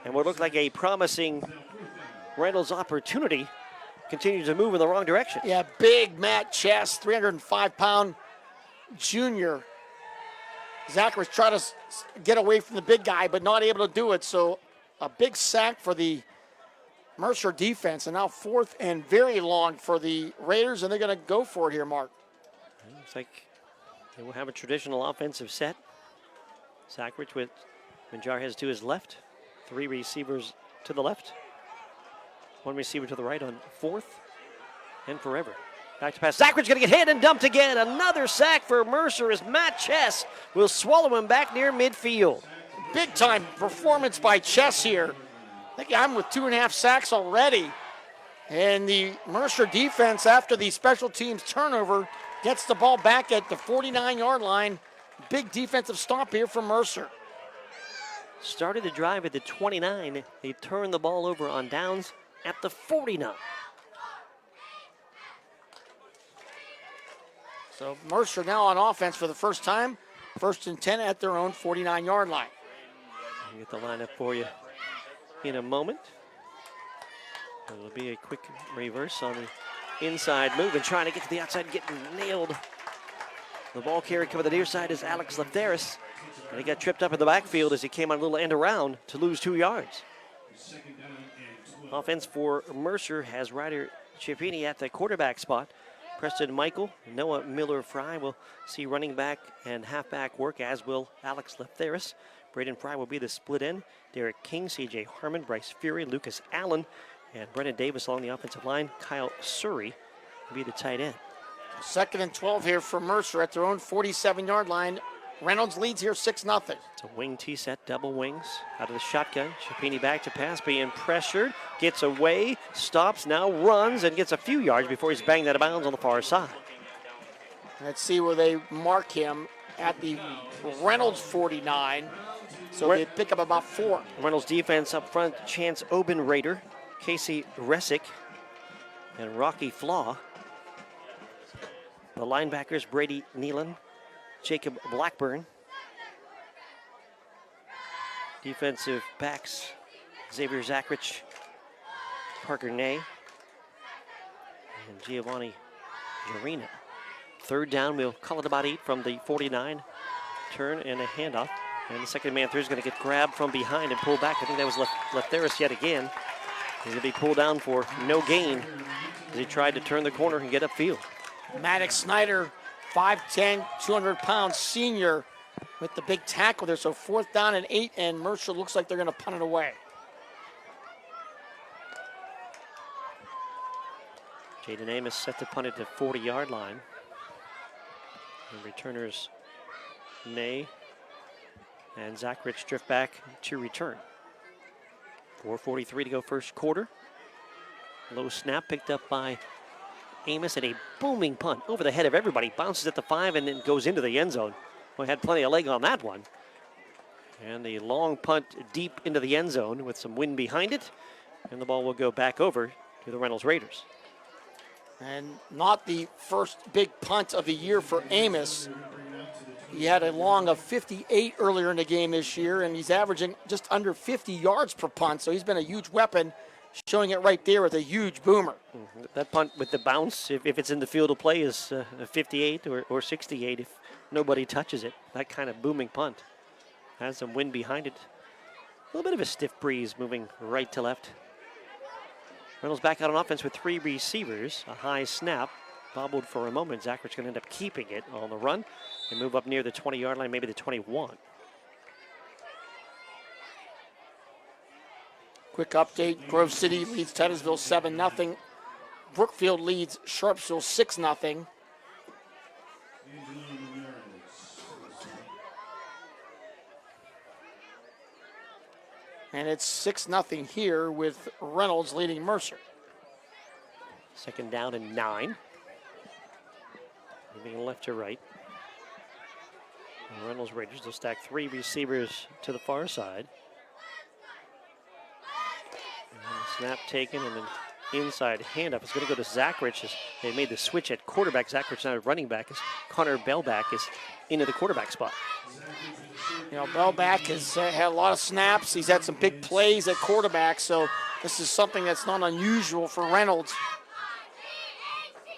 And what looked like a promising Reynolds opportunity continues to move in the wrong direction. Yeah, big Matt Chess, 305-pound junior. Zachrich tried to get away from the big guy, but not able to do it. So a big sack for the Mercer defense, and now 4th and very long for the Raiders, and they're going to go for it here, Mark. Looks like they will have a traditional offensive set. Zachrich with Jarhez to his left. 3 receivers to the left. 1 receiver to the right on 4th and forever. Back to pass. Zachrich going to get hit and dumped again. Another sack for Mercer as Matt Chess will swallow him back near midfield. Big time performance by Chess here. I think I'm with 2.5 sacks already. And the Mercer defense, after the special teams turnover, gets the ball back at the 49-yard line. Big defensive stop here for Mercer. Started the drive at the 29. They turned the ball over on downs at the 49. So Mercer now on offense for the first time. 1st and 10 at their own 49-yard line. I'll get the lineup for you in a moment. It'll be a quick reverse on the inside move and trying to get to the outside, getting nailed. The ball carrier coming to the near side is Alex Lefteris. And he got tripped up in the backfield as he came on a little end around to lose 2 yards. Offense for Mercer has Ryder Chiappini at the quarterback spot. Preston Michael, Noah Miller-Fry will see running back and halfback work, as will Alex Lefteris. Braden Fry will be the split end. Derek King, C.J. Harmon, Bryce Fury, Lucas Allen, and Brennan Davis along the offensive line. Kyle Surrey will be the tight end. 2nd and 12 here for Mercer at their own 47-yard line. Reynolds leads here 6-0. It's a wing T-set, double wings. Out of the shotgun, Chiappini back to pass, being pressured. Gets away, stops, now runs, and gets a few yards before he's banged out of bounds on the far side. Let's see where they mark him at the Reynolds 49. So they pick up about 4. Reynolds defense up front, Chance Obenrader, Casey Resick, and Rocky Flaw. The linebackers, Brady Nealon, Jacob Blackburn. Defensive backs, Xavier Zachrich, Parker Ney, and Giovanni Jarino. 3rd down, we'll call it about 8 from the 49. Turn and a handoff. And the second man through is going to get grabbed from behind and pulled back. I think that was Lefteris yet again. He's going to be pulled down for no gain as he tried to turn the corner and get upfield. Maddox Snyder, 5'10", 200-pound senior with the big tackle there. So 4th down and 8, and Mercer looks like they're going to punt it away. Jaden Amos set to punt at the 40-yard line. And returners Ney and Zachrich drift back to return. 4:43 to go first quarter. Low snap picked up by Amos, and a booming punt over the head of everybody. Bounces at the 5 and then goes into the end zone. Well, had plenty of leg on that one. And the long punt deep into the end zone with some wind behind it. And the ball will go back over to the Reynolds Raiders. And not the first big punt of the year for Amos. He had a long of 58 earlier in the game this year, and he's averaging just under 50 yards per punt, so he's been a huge weapon, showing it right there with a huge boomer. That punt with the bounce, if it's in the field of play, is 58 or 68 if nobody touches it. That kind of booming punt. Has some wind behind it. A little bit of a stiff breeze moving right to left. Reynolds back out on offense with 3 receivers. A high snap. Bobbled for a moment. Zacharich going to end up keeping it on the run and move up near the 20-yard line, maybe the 21. Quick update. Grove City leads Titusville 7-0. Brookfield leads Sharpsville 6-0. And it's 6-0 here with Reynolds leading Mercer. Second down and 9. Moving left to right. The Reynolds Raiders will stack 3 receivers to the far side. Snap taken and then inside handoff. It's going to go to Zacharich as they made the switch at quarterback. Zacharich now at running back as Connor Bellback is into the quarterback spot. You know, Bellback has had a lot of snaps. He's had some big plays at quarterback, so this is something that's not unusual for Reynolds.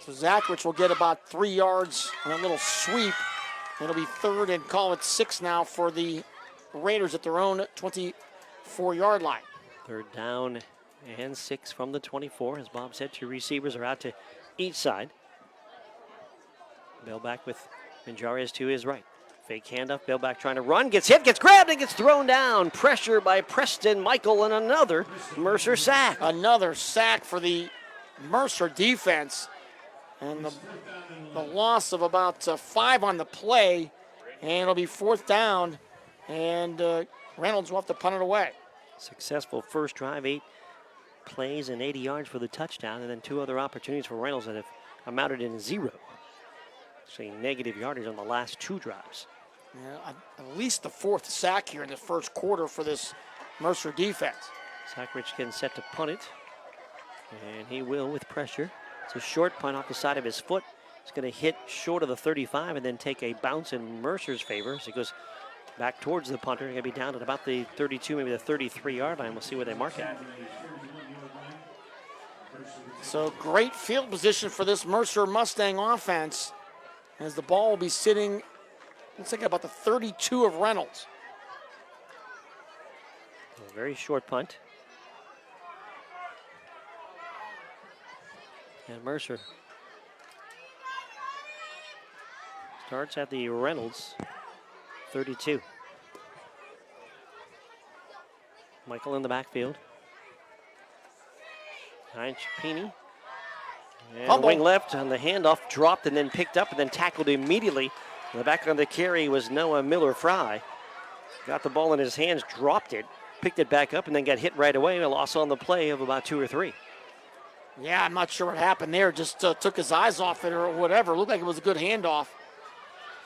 So Zacharich will get about 3 yards on a little sweep. It'll be 3rd and call it 6 now for the Raiders at their own 24-yard line. 3rd down and 6 from the 24. As Bob said, 2 receivers are out to each side. Bellback with Manjarez to his right. Fake handoff, Bellback trying to run, gets hit, gets grabbed, and gets thrown down. Pressure by Preston Michael and another Mercer sack. Another sack for the Mercer defense. And the loss of about 5 on the play. And it'll be 4th down. And Reynolds will have to punt it away. Successful first drive, 8 plays and 80 yards for the touchdown. And then 2 other opportunities for Reynolds that have amounted in 0. Actually, negative yardage on the last 2 drives. Yeah, at least the 4th sack here in the first quarter for this Mercer defense. Zacharich getting set to punt it. And he will with pressure. It's a short punt off the side of his foot. It's going to hit short of the 35 and then take a bounce in Mercer's favor as he goes back towards the punter. Going to be down at about the 32, maybe the 33-yard line. We'll see where they mark it. So great field position for this Mercer Mustang offense as the ball will be sitting, looks like about the 32 of Reynolds. A very short punt. And Mercer starts at the Reynolds 32. Michael in the backfield. Ryan Chapini. And wing left on the handoff, dropped and then picked up and then tackled immediately. The back on the carry was Noah Miller-Fry. Got the ball in his hands, dropped it, picked it back up, and then got hit right away. A loss on the play of about 2 or 3. Yeah, I'm not sure what happened there. Just took his eyes off it or whatever. Looked like it was a good handoff.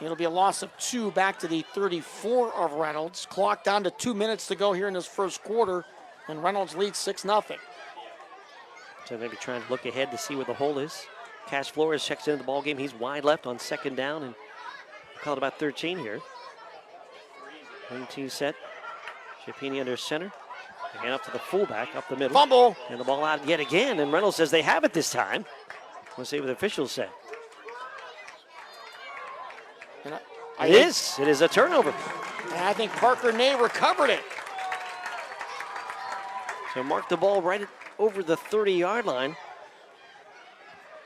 It'll be a loss of 2 back to the 34 of Reynolds. Clock down to 2 minutes to go here in this first quarter, and Reynolds leads 6-0. So maybe trying to look ahead to see where the hole is. Cash Flores checks into the ball game. He's wide left on 2nd down and called about 13 here. 1-2 set. Chapini under center. Hand up to the fullback, up the middle. Fumble. And the ball out yet again, and Reynolds says they have it this time. We'll see what the officials say. It is a turnover. And I think Parker Ney recovered it. So mark the ball right over the 30-yard line.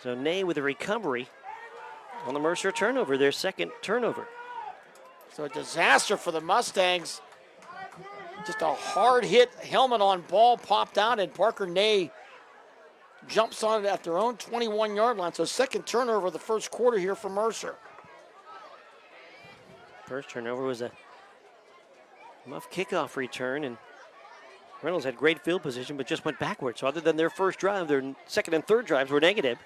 So Ney with a recovery on the Mercer turnover, their 2nd turnover. So a disaster for the Mustangs. Just a hard hit, helmet on ball popped out, and Parker Ney jumps on it at their own 21-yard line. So 2nd turnover of the first quarter here for Mercer. First turnover was a muff kickoff return, and Reynolds had great field position, but just went backwards. So other than their first drive, their 2nd and 3rd drives were negative.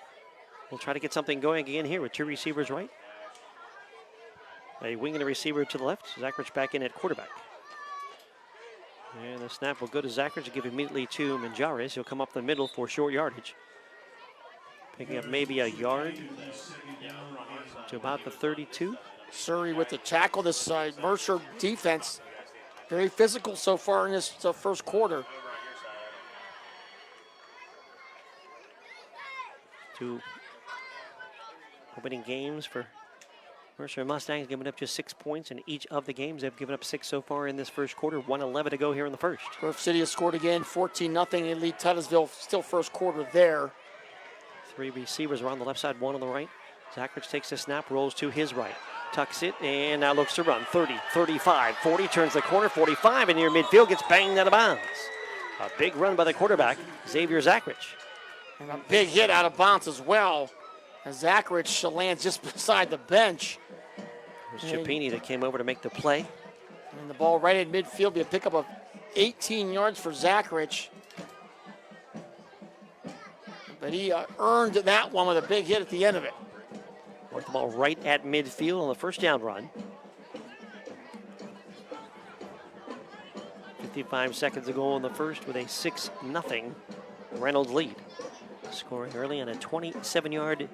We'll try to get something going again here with 2 receivers right. A wing and a receiver to the left. Zacharich back in at quarterback. And the snap will go to Zachary to give immediately to Manjares. He'll come up the middle for short yardage. Picking up maybe a yard to about the 32. Surrey with the tackle. This Mercer defense, very physical so far in this first quarter. Two opening games for Mercer Mustangs, giving up just 6 points in each of the games. They've given up 6 so far in this first quarter. 1:11 to go here in the first. Grove City has scored again, 14-0. They lead Titusville still first quarter there. 3 receivers are on the left side, 1 on the right. Zachary takes the snap, rolls to his right. Tucks it, and now looks to run. 30, 35, 40, turns the corner, 45, and near midfield gets banged out of bounds. A big run by the quarterback, Xavier Zachary. And a big hit out of bounds as well. And Zachary lands just beside the bench. It was Chapini that came over to make the play. And the ball right in midfield, be a pickup of 18 yards for Zachary. But he earned that one with a big hit at the end of it. Worked the ball right at midfield on the first down run. 55 seconds to go in the first with a 6-0 Reynolds lead. Scoring early on a 27-yard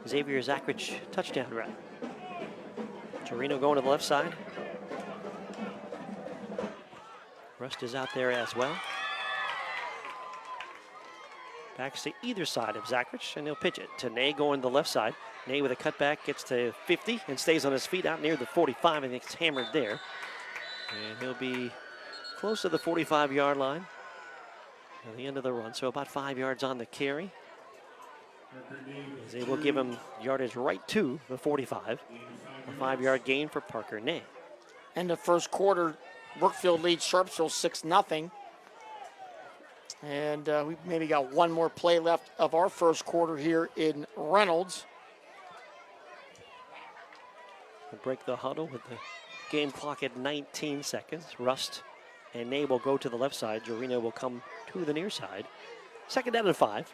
Xavier Zachary touchdown run. Torino going to the left side. Rust is out there as well. Backs to either side of Zachary, and he'll pitch it to Ney going to the left side. Ney with a cutback gets to 50 and stays on his feet out near the 45 and gets hammered there. And he'll be close to the 45-yard line at the end of the run, so about 5 yards on the carry. They will give him yardage right to the 45. A 5-yard gain for Parker Ney. End of first quarter, Brookfield leads Sharpsville 6-0. And we've maybe got one more play left of our first quarter here in Reynolds. We'll break the huddle with the game clock at 19 seconds. Rust and Ney will go to the left side. Jorino will come to the near side. Second down and 5.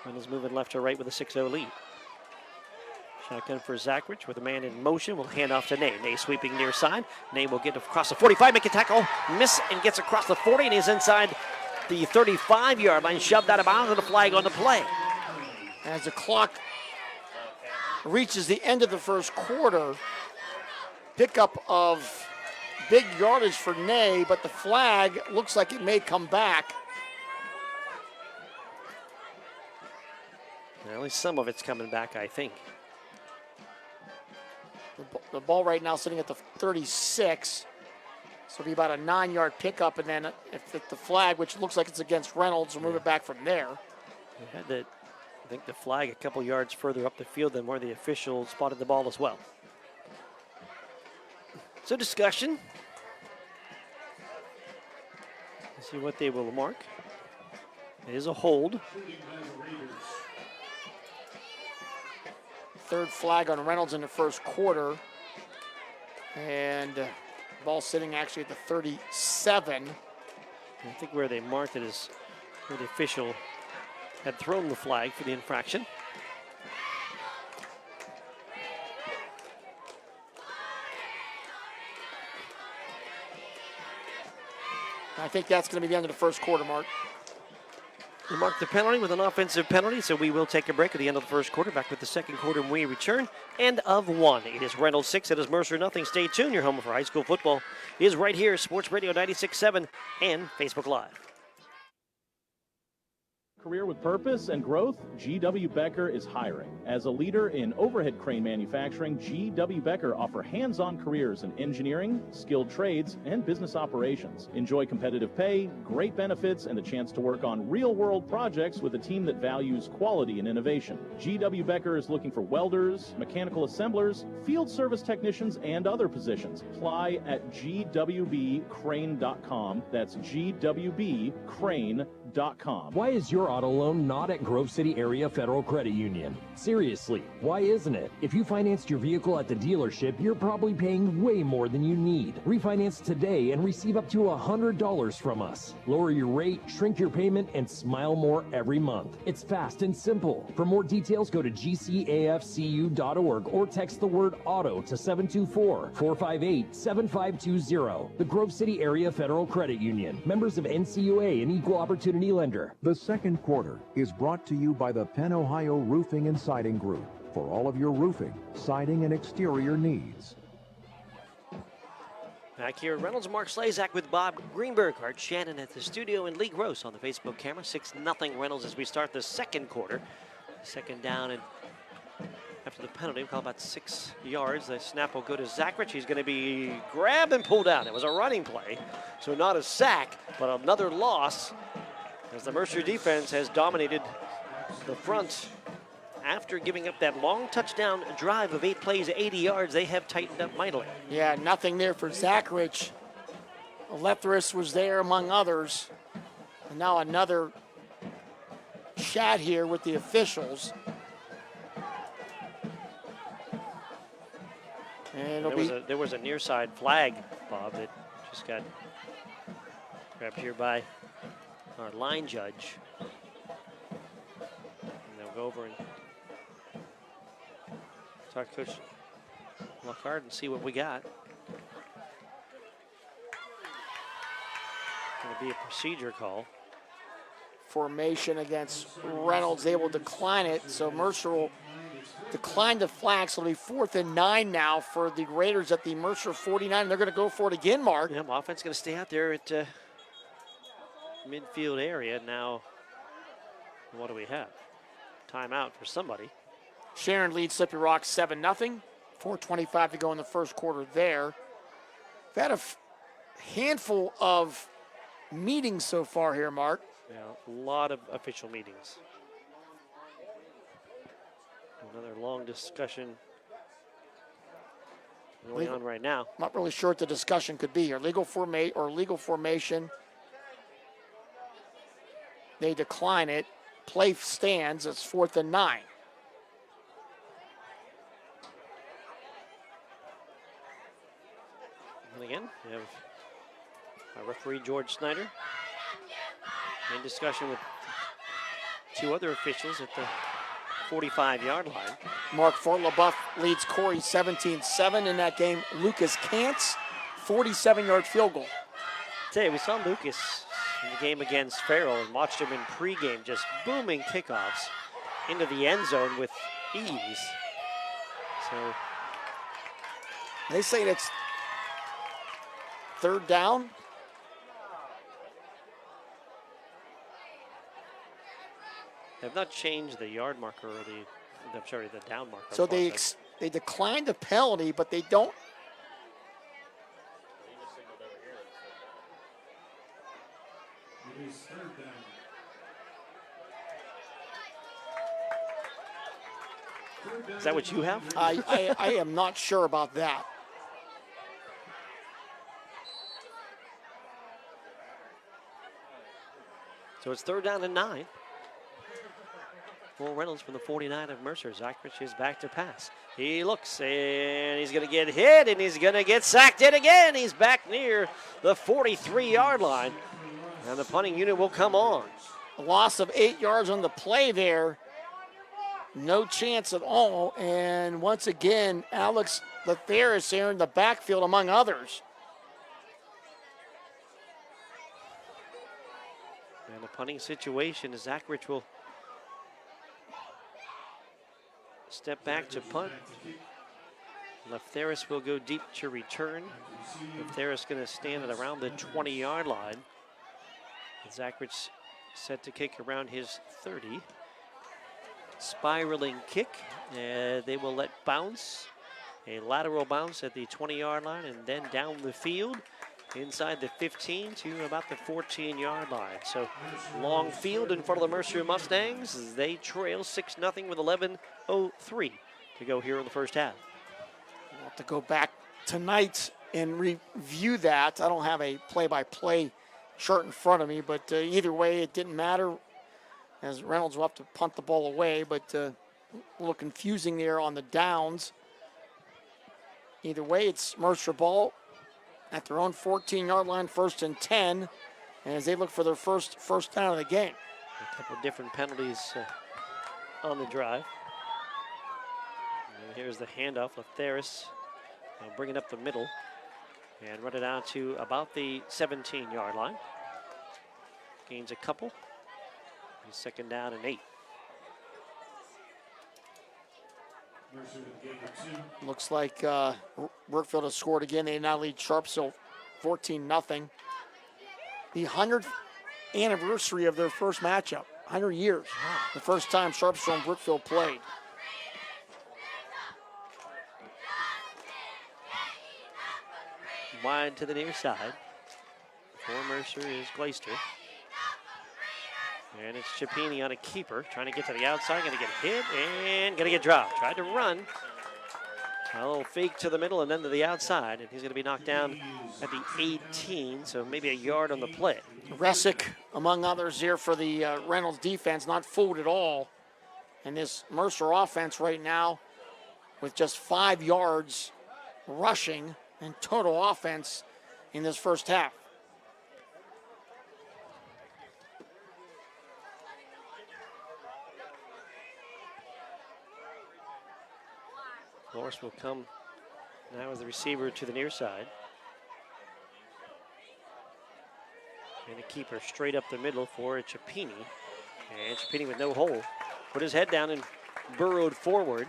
Reynolds moving left to right with a 6-0 lead. Shotgun for Zachary with a man in motion. Will hand off to Ney. Ney sweeping near side. Ney will get across the 45, make a tackle, miss, and gets across the 40, and he's inside the 35-yard line, shoved out of bounds with a flag on the play. As the clock reaches the end of the first quarter, pickup of big yardage for Ney, but the flag looks like it may come back. At least some of it's coming back, I think. The ball right now sitting at the 36. So it'll be about a 9-yard pickup, and then if the flag, which looks like it's against Reynolds, we'll move it back from there. We had I think the flag a couple yards further up the field than where the official spotted the ball as well. So discussion. Let's see what they will mark. It is a hold. Third flag on Reynolds in the first quarter. And ball sitting actually at the 37. I think where they marked it is where the official had thrown the flag for the infraction. I think that's going to be the end of the first quarter, Mark. We marked the penalty with an offensive penalty, so we will take a break at the end of the first quarter. Back with the second quarter when we return. End of 1. It is Reynolds 6. It is Mercer nothing. Stay tuned. Your home for high school football is right here, Sports Radio 96.7 and Facebook Live. Career with purpose and growth, G.W. Becker is hiring. As a leader in overhead crane manufacturing, G.W. Becker offer hands-on careers in engineering, skilled trades, and business operations. Enjoy competitive pay, great benefits, and the chance to work on real-world projects with a team that values quality and innovation. G.W. Becker is looking for welders, mechanical assemblers, field service technicians, and other positions. Apply at gwbcrane.com. That's gwbcrane.com. Why is your auto loan not at Grove City Area Federal Credit Union. Seriously, why isn't it? If you financed your vehicle at the dealership, you're probably paying way more than you need. Refinance today and receive up to $100 from us. Lower your rate, shrink your payment, and smile more every month. It's fast and simple. For more details, go to gcafcu.org or text the word auto to 724-458-7520. The Grove City Area Federal Credit Union. Members of NCUA and Equal Opportunity Lender. The second quarter is brought to you by the Penn Ohio Roofing and Siding Group for all of your roofing, siding, and exterior needs. Back here, Reynolds, Mark Slazak with Bob Greenberg, Art Shannon at the studio, and Lee Gross on the Facebook camera. 6-0 Reynolds as we start the second quarter. Second down, and after the penalty, we'll call about 6 yards. The snap will go to Zachrich. He's going to be grabbed and pulled out. It was a running play, so not a sack, but another loss as the Mercer defense has dominated the front. After giving up that long touchdown drive of 8 plays, 80 yards, they have tightened up mightily. Yeah, nothing there for Zachrich. Lefthris was there among others. And now another chat here with the officials. And there was a near side flag, Bob, that just got grabbed here by our line judge. And they'll go over and talk to Coach Lockhart and see what we got. Going to be a procedure call. Formation against Reynolds. They will decline it, so Mercer will decline the flag. So it'll be 4th and 9 now for the Raiders at the Mercer 49. They're going to go for it again, Mark. Yeah, offense going to stay out there at midfield area. Now, what do we have? Timeout for somebody. Sharon leads Slippery Rock 7-0. 4:25 to go in the first quarter there. We've had a handful of meetings so far here, Mark. Yeah, a lot of official meetings. Another long discussion going on right now. Not really sure what the discussion could be here. Legal formation. They decline it. Play stands. It's 4th and 9. And again, we have our referee, George Snyder, in discussion with 2 other officials at the 45-yard line. Mark Fort LaBeouf leads Corey 17-7 in that game. Lucas Kantz, 47-yard field goal. Tell you, we saw Lucas in the game against Farrell and watched him in pregame, just booming kickoffs into the end zone with ease. So they say it's 3rd down. They have not changed the yard marker or the down marker. So they declined the penalty, but they don't. Is that what you have? I am not sure about that. So it's 3rd down and 9. For Reynolds from the 49 of Mercer. Zachrich is back to pass. He looks, and he's going to get hit, and he's going to get sacked in again. He's back near the 43-yard line, and the punting unit will come on. A loss of 8 yards on the play there. No chance at all. And once again, Alex Letheris here in the backfield, among others. And the punting situation, Zachrich will step back to punt. Letheris will go deep to return. Letheris going to stand at around the 20-yard line. Zachrich set to kick around his 30. Spiraling kick. They will let bounce. A lateral bounce at the 20-yard line and then down the field inside the 15 to about the 14-yard line. So long field in front of the Mercer Mustangs as they trail 6-0 with 11:03 to go here in the first half. We'll have to go back tonight and review that. I don't have a play-by-play chart in front of me, but either way, it didn't matter as Reynolds will have to punt the ball away, but a little confusing there on the downs. Either way, it's Mercer ball at their own 14-yard line, 1st and 10, and as they look for their first down of the game. A couple of different penalties on the drive. And here's the handoff. Letheris will bring it up the middle and run it out to about the 17-yard line. Gains a couple. And 2nd down and 8. Looks like Brookfield has scored again. They now lead Sharpsville 14-0. The 100th anniversary of their first matchup. 100 years. The first time Sharpsville and Brookfield played. Wide to the near side. For Mercer is Glaister. And it's Chapini on a keeper, trying to get to the outside, going to get hit and going to get dropped. Tried to run. A little fake to the middle and then to the outside, and he's going to be knocked down at the 18, so maybe a yard on the play. Resick, among others, here for the Reynolds defense, not fooled at all. And this Mercer offense right now with just 5 yards rushing and total offense in this first half. Morris will come now as the receiver to the near side. And a keeper straight up the middle for Chapini. And Chapini with no hole. Put his head down and burrowed forward.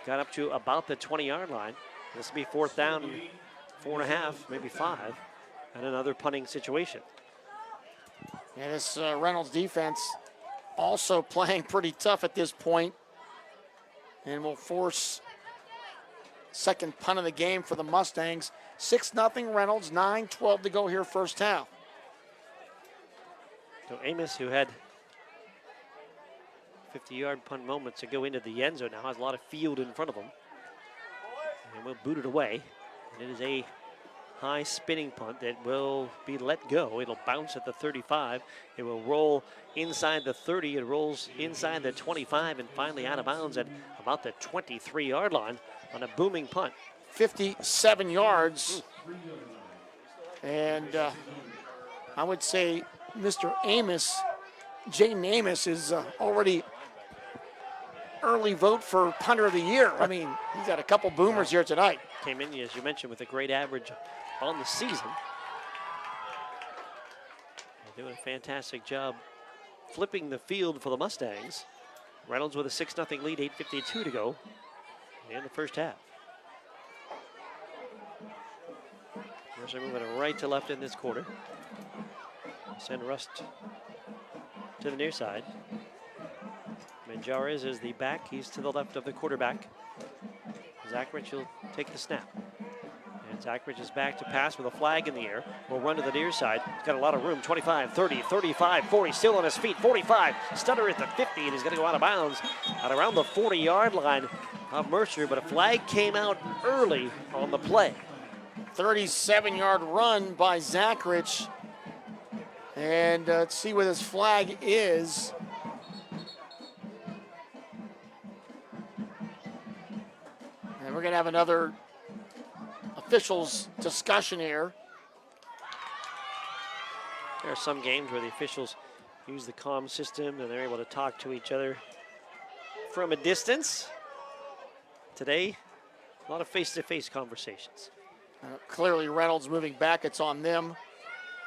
Got up to about the 20-yard line. This will be 4th down, 4.5, maybe 5. And another punting situation. Yeah, this Reynolds defense also playing pretty tough at this point. And will force 2nd punt of the game for the Mustangs. 6-0 Reynolds, 9:12 to go here first half. So Amos, who had 50-yard punt moments to go into the end zone, now has a lot of field in front of him. And will boot it away. And it is a high spinning punt that will be let go. It'll bounce at the 35. It will roll inside the 30. It rolls inside the 25 and finally out of bounds at about the 23-yard line on a booming punt. 57 yards. And I would say Mr. Amos, Jaden Amos, is already early vote for punter of the year. I mean, he's got a couple boomers here tonight. Came in, as you mentioned, with a great average on the season. They're doing a fantastic job flipping the field for the Mustangs. Reynolds with a 6-0 lead, 8:52 to go in the first half. Mercer moving right to left in this quarter. Send Rust to the near side. Manjares is the back. He's to the left of the quarterback. Zachrich will take the snap. And Zachrich is back to pass with a flag in the air. Will run to the near side. He's got a lot of room. 25, 30, 35, 40. Still on his feet. 45. Stutter at the 50. And he's going to go out of bounds at around the 40-yard line of Mercer. But a flag came out early on the play. 37-yard run by Zachrich. And let's see what his flag is. And we're going to have another officials discussion here. There are some games where the officials use the comm system and they're able to talk to each other from a distance. Today, a lot of face-to-face conversations. Clearly Reynolds moving back, it's on them.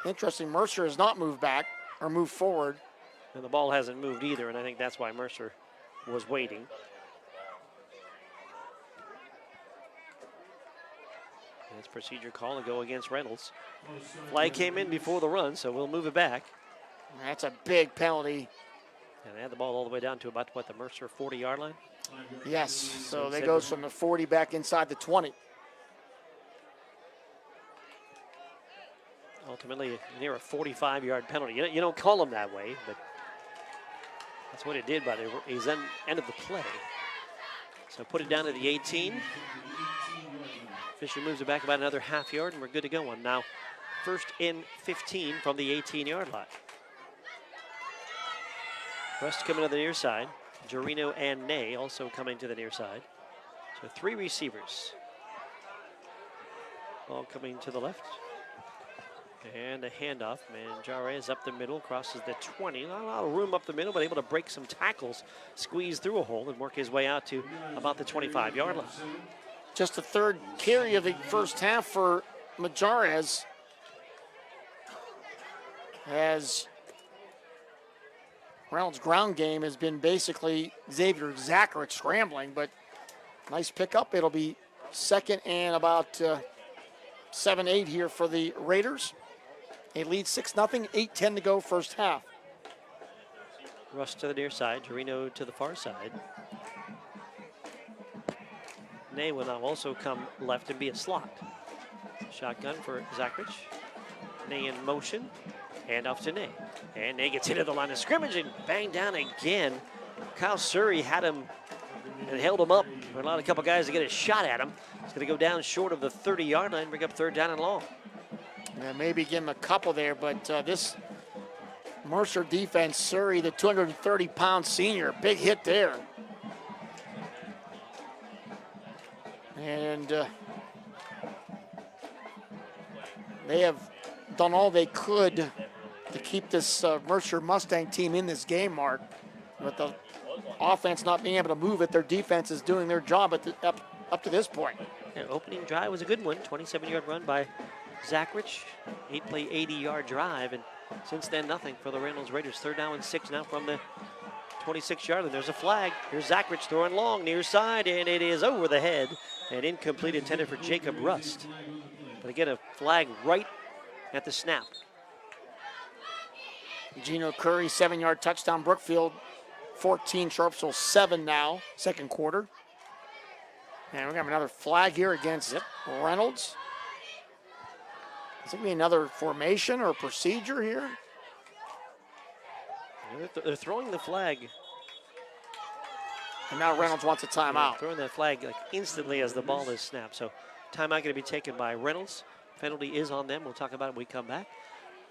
Interesting, Mercer has not moved back or moved forward. And the ball hasn't moved either, and I think that's why Mercer was waiting. And it's procedure call to go against Reynolds. Flag came in before the run, so we'll move it back. That's a big penalty. And they had the ball all the way down to about, what, the Mercer 40-yard line? Yes, so they goes from the 40 back inside the 20. Ultimately, near a 45-yard penalty. You don't call them that way, but that's what it did by the end of the play. So put it down to the 18. Fisher moves it back about another half yard, and we're good to go on now. 1st and 15 from the 18-yard line. Rust coming to the near side. Jarino and Ney also coming to the near side. So 3 receivers. Ball coming to the left. And a handoff. Manjarrez up the middle, crosses the 20. Not a lot of room up the middle, but able to break some tackles, squeeze through a hole, and work his way out to about the 25-yard line. Just the 3rd carry of the first half for Manjarrez. As Reynolds' ground game has been basically Xavier Zacharich scrambling, but nice pickup. It'll be 2nd and about 7-8 here for the Raiders. They lead 6-0, 8:10 to go first half. Rust to the near side, Jarino to the far side. Ney will now also come left and be a slot. Shotgun for Zacharich. Ney in motion. Handoff to Ney. And Ney gets hit at the line of scrimmage and banged down again. Kyle Surrey had him and held him up. Allowed a couple guys to get a shot at him. He's going to go down short of the 30-yard line, bring up 3rd down and long. Yeah, maybe give him a couple there, but this Mercer defense, Surrey, the 230-pound senior, big hit there. And they have done all they could to keep this Mercer Mustang team in this game, Mark. With the offense not being able to move it, their defense is doing their job up to this point. Yeah, opening drive was a good one. 27-yard run by Zacharich. 8-play, 80-yard drive, and since then, nothing for the Reynolds Raiders. 3rd down and 6 now from the 26-yard line. There's a flag. Here's Zacharich throwing long near side, and it is over the head and incomplete, intended for Jacob Rust. But again, a flag right at the snap. Gino Curry, 7-yard touchdown. Brookfield, 14. Sharpsville, 7 now, 2nd quarter. And we got another flag here against Reynolds. Is it going to be another formation or procedure here? They're throwing the flag. And now Reynolds wants a timeout. Throwing that flag like instantly as the ball is snapped. So timeout going to be taken by Reynolds. Penalty is on them. We'll talk about it when we come back.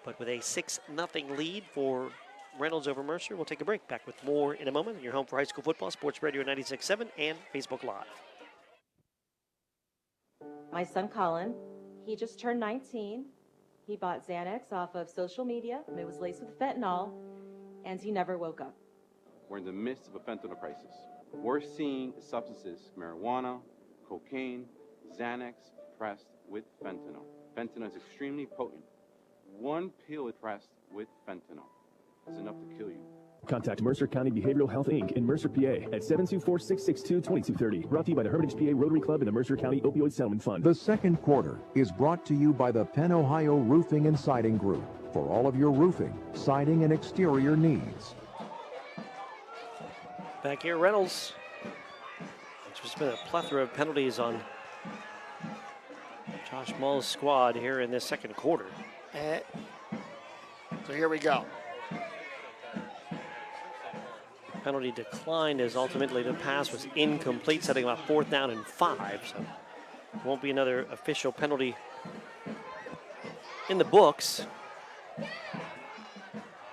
But with a 6-0 lead for Reynolds over Mercer, we'll take a break. Back with more in a moment. Your home for high school football, Sports Radio 96.7 and Facebook Live. My son Colin, he just turned 19. He bought Xanax off of social media. It was laced with fentanyl, and he never woke up. We're in the midst of a fentanyl crisis. We're seeing substances, marijuana, cocaine, Xanax pressed with fentanyl. Fentanyl is extremely potent. 1 pill pressed with fentanyl is enough to kill you. Contact Mercer County Behavioral Health, Inc. in Mercer, PA at 724-662-2230. Brought to you by the Hermitage PA Rotary Club and the Mercer County Opioid Settlement Fund. The 2nd quarter is brought to you by the Penn Ohio Roofing and Siding Group for all of your roofing, siding, and exterior needs. Back here, Reynolds. There's been a plethora of penalties on Josh Mull's squad here in this 2nd quarter. So here we go. Penalty declined as ultimately the pass was incomplete, setting about 4th down and 5. So won't be another official penalty in the books.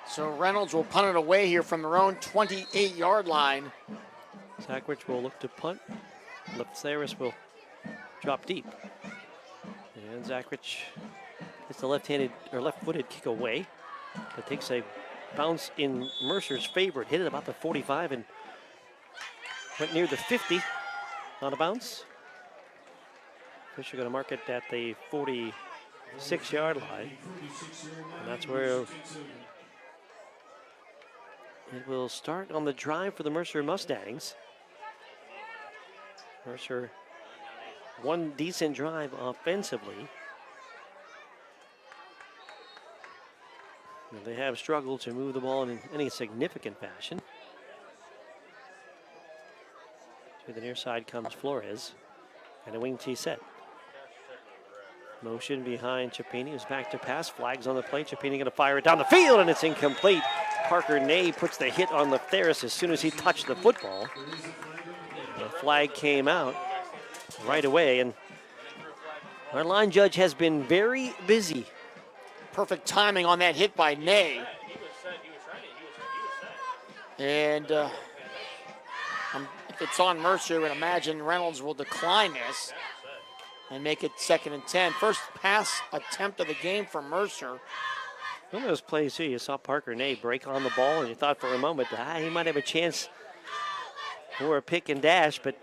So Reynolds will punt it away here from their own 28-yard line. Zacharich will look to punt. Lefteris will drop deep. And Zacharich gets the left-handed or left-footed kick away. It takes a bounce in Mercer's favor. It hit it about the 45 and went near the 50 on a bounce. Fisher going to mark it at the 46-yard line. And that's where it will start on the drive for the Mercer Mustangs. Mercer, one decent drive offensively. They have struggled to move the ball in any significant fashion. To the near side comes Flores. And a wing T set. Motion behind Chapini, who's back to pass. Flags on the play. Chapini going to fire it down the field, and it's incomplete. Parker Ney puts the hit on Lefteris as soon as he touched the football. The flag came out right away, and our line judge has been very busy. Perfect timing on that hit by Ney. And if it's on Mercer, I would imagine Reynolds will decline this and make it 2nd and 10. First pass attempt of the game for Mercer. One of those plays too, you saw Parker Ney break on the ball, and you thought for a moment he might have a chance for a pick and dash, but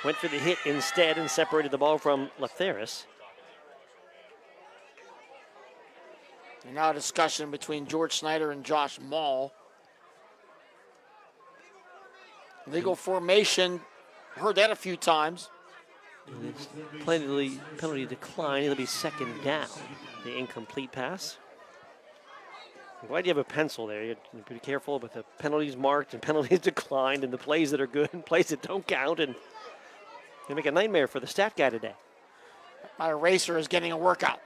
went for the hit instead and separated the ball from Latheris. And now a discussion between George Snyder and Josh Mall. Legal formation, heard that a few times. Penalty decline, it'll be 2nd down. The incomplete pass. I'm glad you have a pencil there. You have to be careful with the penalties marked and penalties declined and the plays that are good and plays that don't count. And you make a nightmare for the stat guy today. My eraser is getting a workout.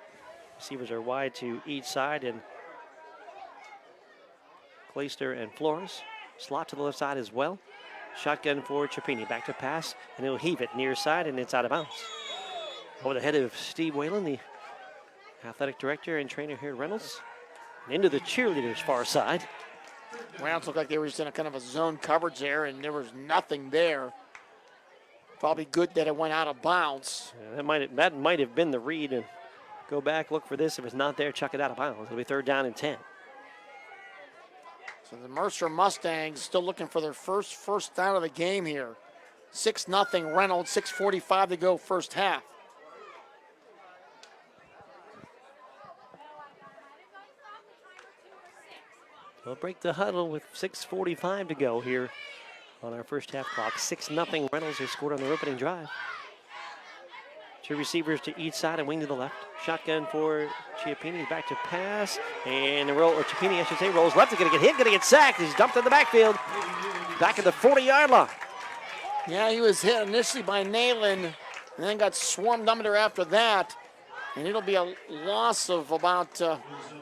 Receivers are wide to each side, and Clayster and Flores slot to the left side as well. Shotgun for Chapini, back to pass, and he'll heave it near side, and it's out of bounds. Over the head of Steve Whalen, the athletic director and trainer here at Reynolds, and into the cheerleaders' far side. Rams looked like they were just in a kind of a zone coverage there, and there was nothing there. Probably good that it went out of bounds. Yeah, that might have been the read, and go back, look for this. If it's not there, chuck it out of bounds. It'll be 3rd down and 10. So the Mercer Mustangs still looking for their first down of the game here. 6-0 Reynolds, 6:45 to go first half. We'll break the huddle with 6:45 to go here on our first half clock. 6-0 Reynolds, who scored on their opening drive. 2 receivers to each side and wing to the left. Shotgun for Chiappini, back to pass. And the roll, or Chiappini, I should say, rolls left. He's going to get hit, going to get sacked. He's dumped in the backfield. Back at the 40-yard line. Yeah, he was hit initially by Nayland and then got swarmed under after that. And it'll be a loss of about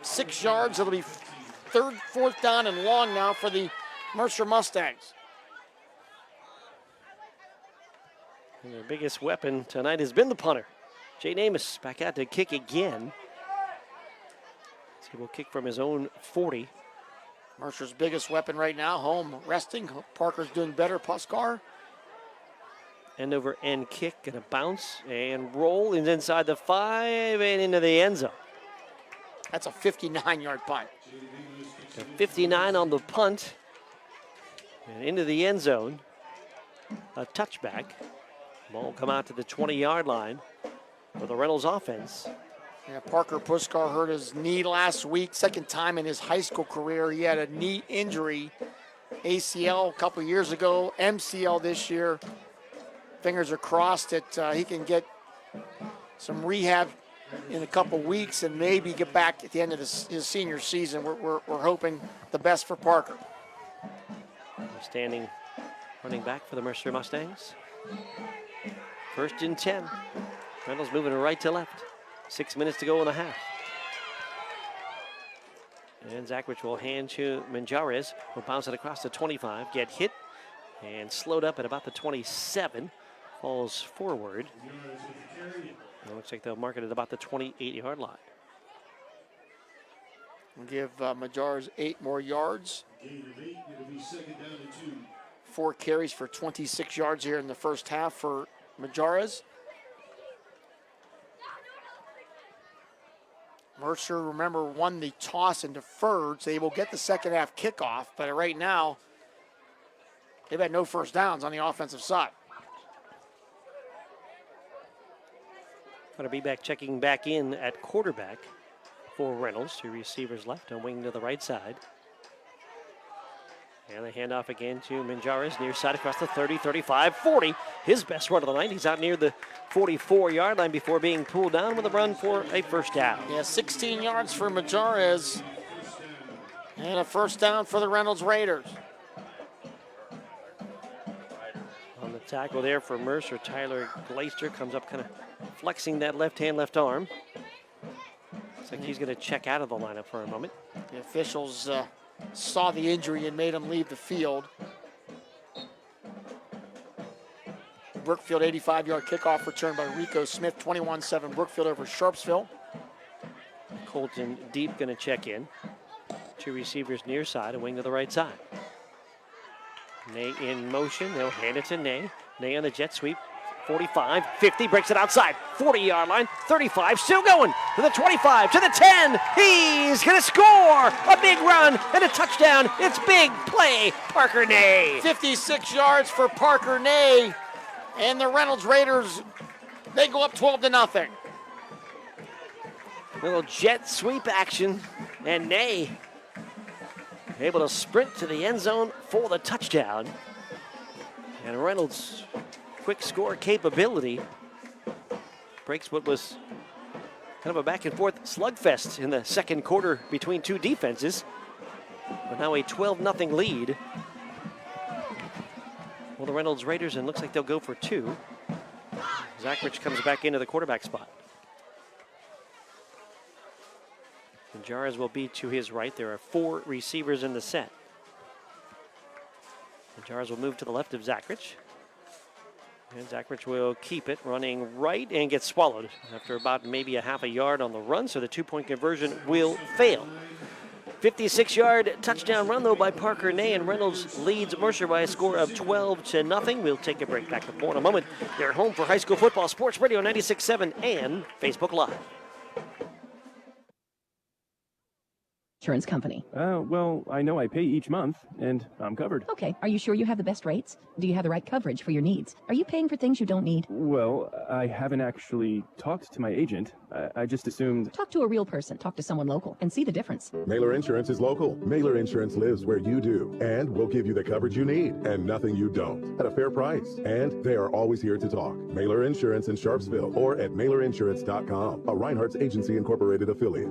6 yards. It'll be 4th down and long now for the Mercer Mustangs. And their biggest weapon tonight has been the punter. Jay Amos back out to kick again. So he will kick from his own 40. Mercer's biggest weapon right now, home resting. Parker's doing better. Puskar. End over end kick, gonna bounce and roll, and inside the 5 and into the end zone. That's a 59-yard punt. 59 on the punt. And into the end zone. A touchback. Ball come out to the 20-yard line for the Reynolds offense. Yeah, Parker Puskar hurt his knee last week. 2nd time in his high school career. He had a knee injury. ACL a couple years ago. MCL this year. Fingers are crossed that he can get some rehab in a couple weeks and maybe get back at the end of his senior season. We're hoping the best for Parker. Standing running back for the Mercer Mustangs. 1st and 10. Reynolds moving right to left. 6 minutes to go in the half. And Zachrich will hand to Manjares. Will bounce it across the 25. Get hit and slowed up at about the 27. Falls forward. It looks like they'll mark it at about the 28-yard line. We'll give Manjares 8 more yards. 4 carries for 26 yards here in the first half for Manjares. Mercer, remember, won the toss and deferred, so they will get the second half kickoff. But right now, they've had no first downs on the offensive side. Going to be back checking back in at quarterback for Reynolds. 2 receivers left on wing to the right side. And the handoff again to Manjares, near side across the 30, 35, 40. His best run of the night. He's out near the 44-yard line before being pulled down with a run for a first down. Yeah, 16 yards for Manjares. And a first down for the Reynolds Raiders. On the tackle there for Mercer, Tyler Glaister comes up kind of flexing that left hand, left arm. Looks like he's going to check out of the lineup for a moment. The officials saw the injury and made him leave the field. Brookfield 85-yard kickoff return by Rico Smith, 21-7 Brookfield over Sharpsville. Colton Deep going to check in. 2 receivers near side and wing to the right side. Ney in motion. They'll hand it to Ney. Ney on the jet sweep. 45, 50, breaks it outside. 40-yard line, 35, still going to the 25, to the 10. He's going to score a big run and a touchdown. It's big play, Parker Ney. 56 yards for Parker Ney. And the Reynolds Raiders, they go up 12-0. Little jet sweep action, and Ney able to sprint to the end zone for the touchdown. And Reynolds' quick score capability breaks what was kind of a back and forth slugfest in the second quarter between two defenses. But now a 12-0 lead. Well, the Reynolds Raiders, and looks like they'll go for two. Zachrich comes back into the quarterback spot. And Jars will be to his right. There are 4 receivers in the set. And Jars will move to the left of Zachrich. And Zachrich will keep it running right and get swallowed after about maybe a half a yard on the run, so the 2-point conversion will fail. 56-yard touchdown run, though, by Parker Ney, and Reynolds leads Mercer by a score of 12-0. We'll take a break. Back with more in a moment. They're home for high school football, Sports Radio 96.7 and Facebook Live. Insurance company. Well, I know I pay each month, and I'm covered. Okay, are you sure you have the best rates? Do you have the right coverage for your needs? Are you paying for things you don't need? Well, I haven't actually talked to my agent. I just assumed... Talk to a real person. Talk to someone local and see the difference. Mailer Insurance is local. Mailer Insurance lives where you do, and will give you the coverage you need and nothing you don't at a fair price. And they are always here to talk. Mailer Insurance in Sharpsville or at mailerinsurance.com, a Reinhardt's Agency Incorporated affiliate.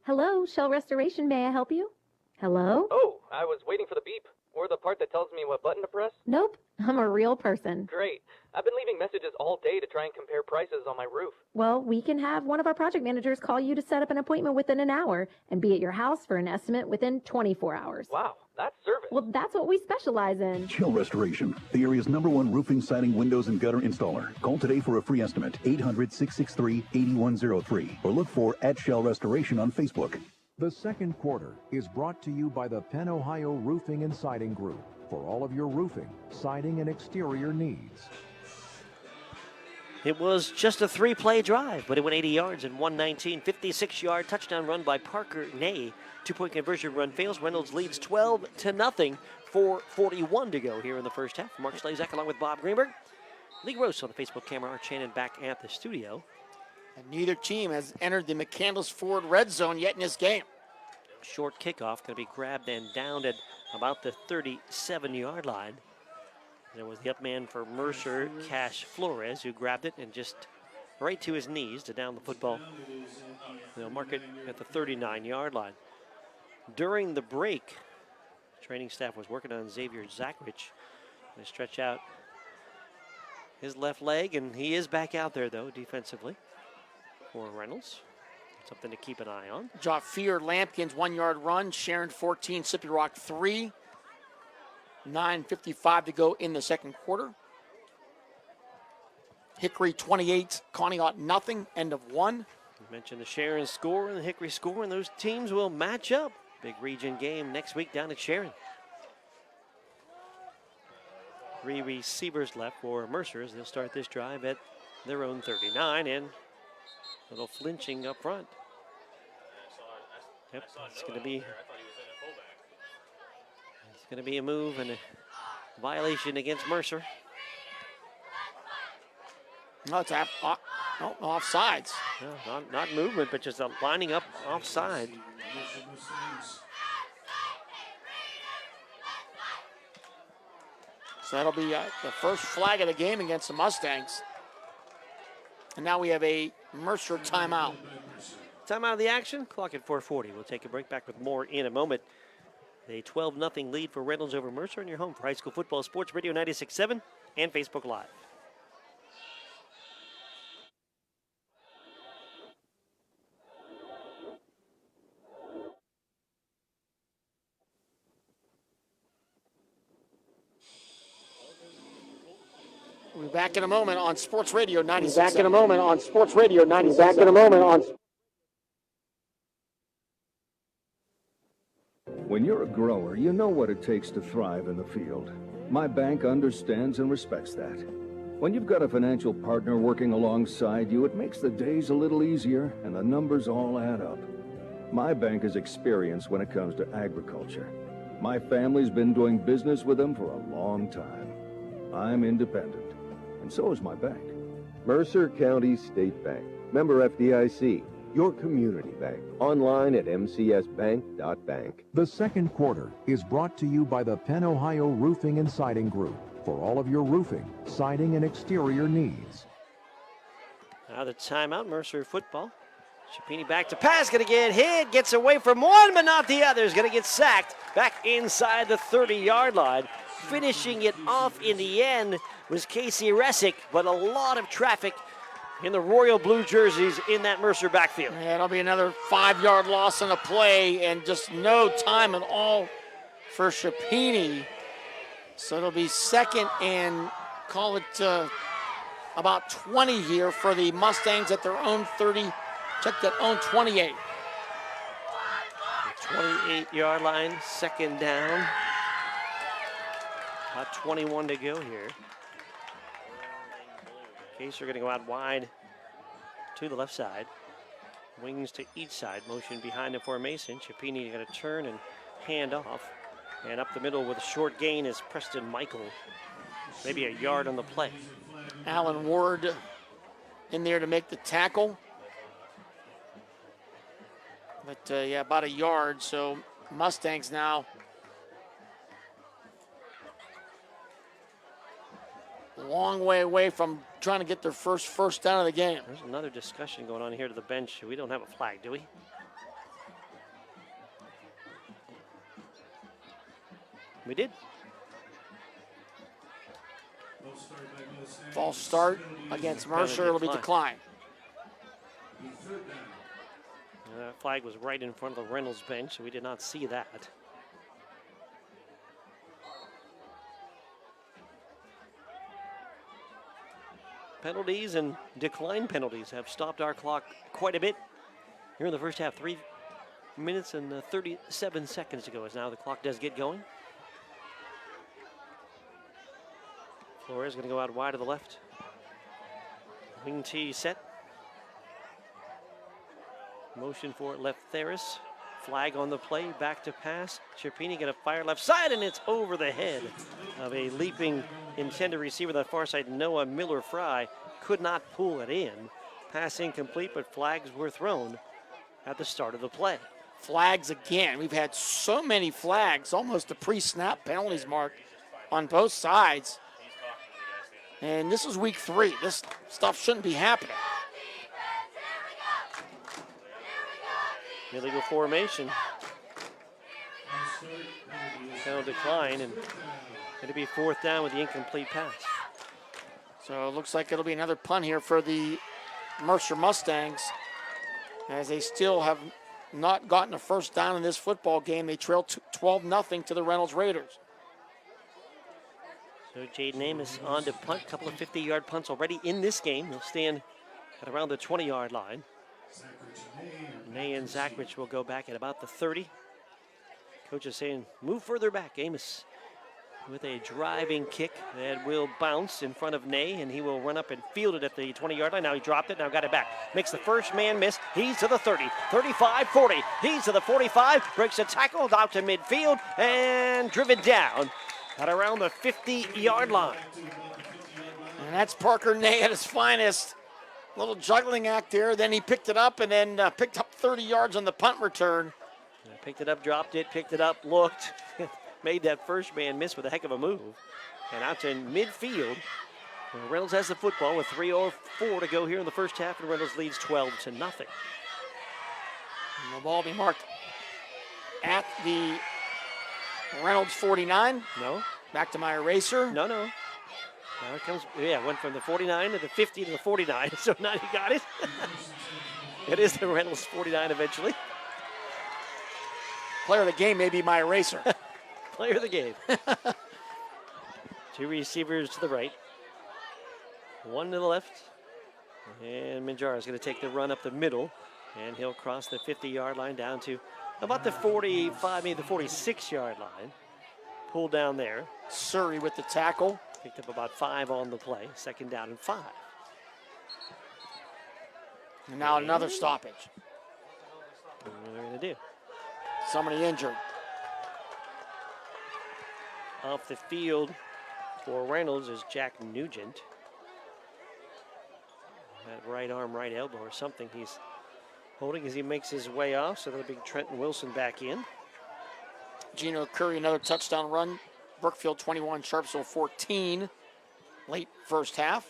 Hello, Shell Restoration. May I help you? Hello? Oh, I was waiting for the beep. Or the part that tells me what button to press. Nope, I'm a real person. Great. I've been leaving messages all day to try and compare prices on my roof. Well, we can have one of our project managers call you to set up an appointment within an hour and be at your house for an estimate within 24 hours. Wow, that's service. Well, that's what we specialize in. Shell Restoration, the area's #1 roofing, siding, windows, and gutter installer. Call today for a free estimate, 800-663-8103, or look for @Shell Restoration on Facebook. The second quarter is brought to you by the Penn Ohio Roofing and Siding Group for all of your roofing, siding, and exterior needs. It was just a 3-play drive, but it went 80 yards and 119. 56-yard touchdown run by Parker Ney. 2-point conversion run fails. Reynolds leads 12-0. 4:41 to go here in the first half. Mark Slazak along with Bob Greenberg. Lee Gross on the Facebook camera. Art Shannon back at the studio. And neither team has entered the McCandless Ford red zone yet in this game. Short kickoff, going to be grabbed and downed at about the 37-yard line. There was the up man for Mercer, Cash Flores, who grabbed it and just right to his knees to down the football. They'll mark it at the 39-yard line. During the break, training staff was working on Xavier Zachrich. They stretch out his left leg, and he is back out there, though, defensively for Reynolds. Something to keep an eye on. Jafir Lampkin's 1-yard run. Sharon 14, Sippy Rock 3. 9:55 to go in the second quarter. Hickory 28, Conneaut nothing. End of 1. You mentioned the Sharon score and the Hickory score, and those teams will match up. Big region game next week down at Sharon. 3 receivers left for Mercer as they'll start this drive at their own 39, and a little flinching up front. Yep, it's going to be a move and a violation against Mercer. No, it's offsides. No, not movement, but just lining up offside. So that'll be the first flag of the game against the Mustangs. And now we have a Mercer timeout. Timeout of the action, clock at 4:40. We'll take a break, back with more in a moment. A 12-0 lead for Reynolds over Mercer, and your home for high school football, Sports Radio 96.7 and Facebook Live. We'll be back in a moment on Sports Radio 96.7. Back in a moment on Sports Radio 96.7. Back in a moment on. When you're a grower, you know what it takes to thrive in the field. My bank understands and respects that. When you've got a financial partner working alongside you, it makes the days a little easier and the numbers all add up. My bank is experienced when it comes to agriculture. My family's been doing business with them for a long time. I'm independent, and so is my bank. Mercer County State Bank. Member FDIC. Your community bank. Online at mcsbank.bank. The second quarter is brought to you by the Penn Ohio Roofing and Siding Group for all of your roofing, siding, and exterior needs. Now the timeout, Mercer football. Chapini back to pass, gonna get hit, gets away from one, but not the other. Is gonna get sacked back inside the 30-yard line. Finishing it off in the end was Casey Resick, but a lot of traffic in the royal blue jerseys in that Mercer backfield. Yeah, it'll be another 5-yard loss on a play and just no time at all for Chapini. So it'll be second and call it about 20 here for the Mustangs at their own 30. Check that, own 28. 28-yard line, second down. About 21 to go here. Case are going to go out wide to the left side. Wings to each side. Motion behind the formation. Chapini going to turn and hand off. And up the middle with a short gain is Preston Michael. Maybe a yard on the play. Alan Ward in there to make the tackle. But yeah, about a yard. So Mustangs now a long way away from trying to get their first down of the game. There's another discussion going on here to the bench. We don't have a flag, do we? We did. False start against Mercer. It'll be declined. That flag was right in front of the Reynolds bench, so we did not see that. Penalties and decline penalties have stopped our clock quite a bit. Here in the first half, 3 minutes and 37 seconds to go as now the clock does get going. Flores going to go out wide to the left. Wing T set. Motion for left Theris. Flag on the play, back to pass. Chapini going to fire left side, and it's over the head of a leaping intended receiver. That far side, Noah Miller-Fry could not pull it in. Pass incomplete, but flags were thrown at the start of the play. Flags again. We've had so many flags, almost a pre-snap penalties mark on both sides. And this is week 3. This stuff shouldn't be happening. Illegal formation. Now decline, and it'll be 4th down with the incomplete pass. So it looks like it'll be another punt here for the Mercer Mustangs, as they still have not gotten a first down in this football game. They trail 12-0 to the Reynolds Raiders. So Jaden Amos on to punt. A couple of 50-yard punts already in this game. He'll stand at around the 20-yard line. Nay and Zachrich will go back at about the 30. Coach is saying, move further back. Amos with a driving kick that will bounce in front of Nay, and he will run up and field it at the 20-yard line. Now he dropped it, now got it back. Makes the first man miss. He's to the 30, 35, 40. He's to the 45, breaks a tackle out to midfield, and driven down at around the 50-yard line. And that's Parker Nay at his finest. Little juggling act there. Then he picked it up and then picked up 30 yards on the punt return. Picked it up, dropped it, picked it up, looked, made that first man miss with a heck of a move. And out to midfield. Reynolds has the football with 3:04 to go here in the first half, and Reynolds leads 12-0. And the ball be marked at the Reynolds 49. No. Back to my eraser. No. Now it comes, went from the 49 to the 50 to the 49. So now you got it. It is the Reynolds 49 eventually. Player of the game may be my eraser. Player of the game. 2 receivers to the right. 1 to the left. And Minjar is going to take the run up the middle. And he'll cross the 50-yard line down to about the 45, maybe the 46-yard line. pull down there. Surrey with the tackle. Picked up about 5 on the play. 2nd down and 5. And now another stoppage. What are they going to do? Somebody injured. Off the field for Reynolds is Jack Nugent. That right arm, right elbow or something he's holding as he makes his way off. So that'll be Trenton Wilson back in. Gino Curry, another touchdown run. Brookfield 21, Sharpsville 14. Late first half.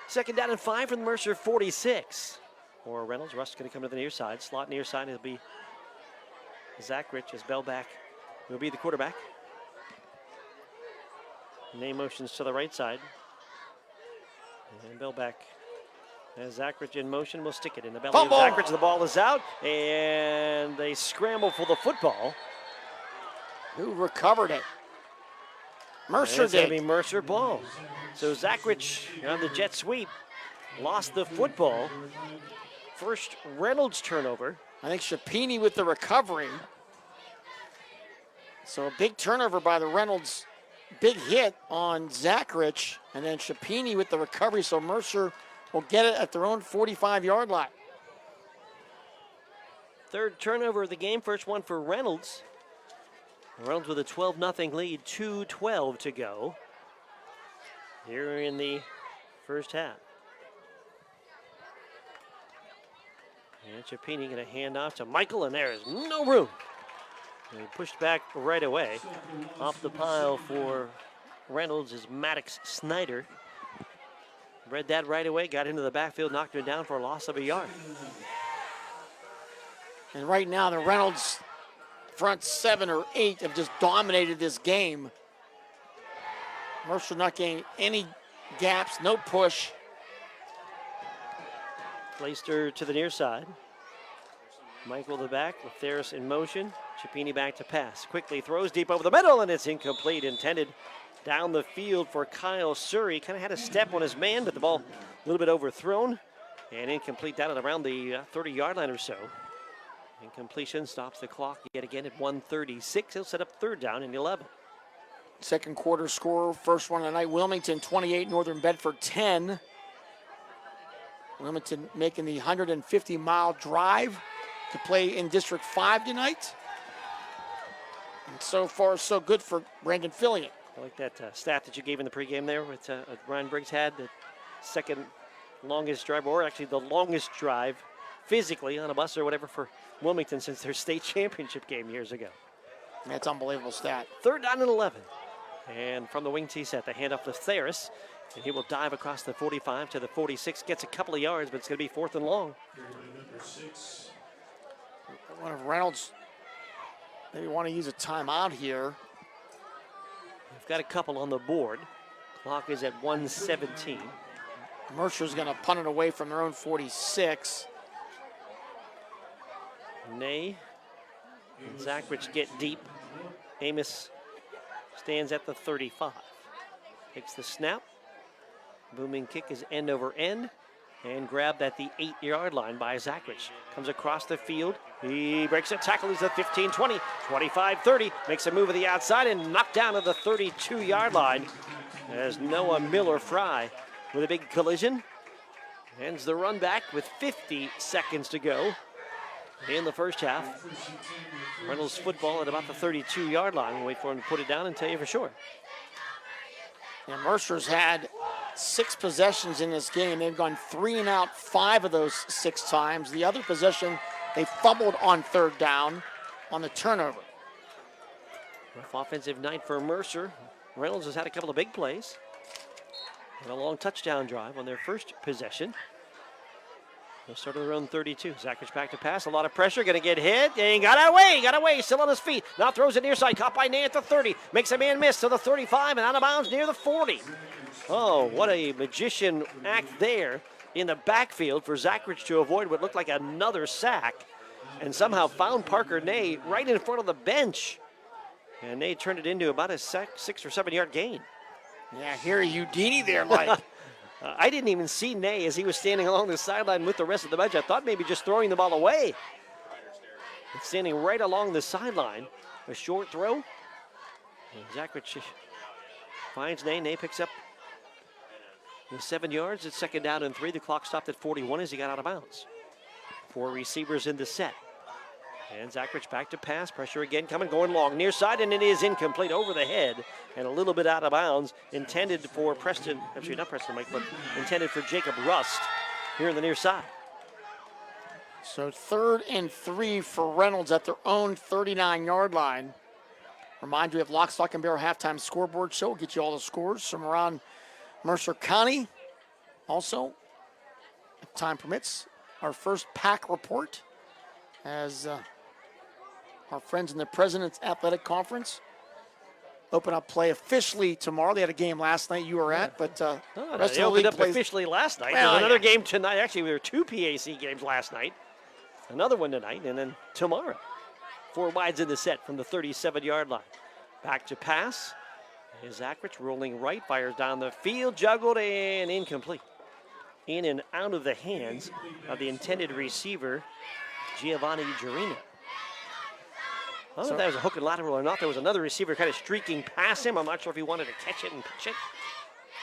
2nd down and 5 from the Mercer 46. For Reynolds, Russ going to come to the near side. Slot near side, it'll be Zach Rich as Bellback will be the quarterback. Name motions to the right side. And Bellback as Zach Rich in motion will stick it in the belly of Zach Rich. The ball is out, and they scramble for the football. Who recovered it? Mercer it's going did. to be Mercer ball. So Zach Rich on the jet sweep lost the football. First Reynolds turnover. I think Shapini with the recovery. So a big turnover by the Reynolds. Big hit on Zachrich, and then Shapini with the recovery. So Mercer will get it at their own 45-yard line. 3rd turnover of the game. First one for Reynolds. Reynolds with a 12-0 lead. 2:12 to go here in the first half. And Shapini going to hand off to Michael, and there is no room. And he pushed back right away. Off the pile for Reynolds is Maddox Snyder. Read that right away, got into the backfield, knocked him down for a loss of a yard. And right now, the Reynolds front 7 or 8 have just dominated this game. Mercer not getting any gaps, no push. Placed her to the near side. Michael the back, Latheris in motion. Shapini back to pass. Quickly throws deep over the middle, and it's incomplete. Intended down the field for Kyle Surrey. Kind of had a step on his man, but the ball a little bit overthrown. And incomplete down at around the 30-yard line or so. Incompletion stops the clock yet again at 1:36. He'll set up 3rd down and 11. Second quarter score, first one of the night. Wilmington 28, Northern Bedford 10. Wilmington making the 150-mile drive to play in District 5 tonight. And so far, so good for Brandon Fillion. I like that stat that you gave in the pregame there with Ryan Briggs had the 2nd longest drive, or actually the longest drive physically on a bus or whatever for Wilmington since their state championship game years ago. That's unbelievable stat. 3rd down and 11. And from the wing tee set, the handoff to Theris. And he will dive across the 45 to the 46. Gets a couple of yards, but it's going to be 4th and long. One of Reynolds maybe want to use a timeout here. We've got a couple on the board. Clock is at 1:17. Mercer's going to punt it away from their own 46. Nay and Zachrich get deep. Amos stands at the 35. Takes the snap. Booming kick is end over end. And grabbed at the 8-yard line by Zachrich. Comes across the field. He breaks a tackle. He's at 15, 20, 25, 30. Makes a move to the outside and knocked down to the 32-yard line. As Noah Miller-Fry with a big collision. Ends the run back with 50 seconds to go in the first half. Reynolds football at about the 32-yard line. We'll wait for him to put it down and tell you for sure. And Mercer's had 6 possessions in this game. They've gone 3 and out 5 of those 6 times. The other possession, they fumbled on 3rd down on the turnover. Rough offensive night for Mercer. Reynolds has had a couple of big plays. And a long touchdown drive on their first possession. They'll start at their own 32. Zachrich back to pass. A lot of pressure. Going to get hit. And got away. Still on his feet. Now throws it near side. Caught by Nay at the 30. Makes a man miss to the 35 and out of bounds near the 40. Oh, what a magician act there in the backfield for Zachrich to avoid what looked like another sack. And somehow found Parker Nay right in front of the bench. And Nay turned it into about a 6 or 7 yard gain. Yeah, here Houdini there, Mike. I didn't even see Nay as he was standing along the sideline with the rest of the bench. I thought maybe just throwing the ball away. But standing right along the sideline. A short throw. And Zachrich finds Ney. Ney picks up the 7 yards. It's 2nd down and 3. The clock stopped at 41 as he got out of bounds. 4 receivers in the set. And Zachrich back to pass. Pressure again coming, going long. Near side, and it is incomplete over the head and a little bit out of bounds. Intended for Preston, actually not Preston Mike, but intended for Jacob Rust here in the near side. So 3rd and 3 for Reynolds at their own 39-yard line. Remind you, we have Lock, Stock, and Barrel halftime scoreboard show. We'll get you all the scores from around Mercer County. Also, if time permits, our first pack report as our friends in the President's Athletic Conference open up play officially tomorrow. They had a game last night you were at, but they opened up officially last night. Well, There's another game tonight. Actually, there were 2 PAC games last night. Another one tonight, and then tomorrow. 4 wides in the set from the 37-yard line. Back to pass. Is Zachrich rolling right, fires down the field, juggled and incomplete. In and out of the hands of the intended receiver, Giovanni Gerino. I don't know if that was a hook and lateral or not. There was another receiver kind of streaking past him. I'm not sure if he wanted to catch it and pitch it.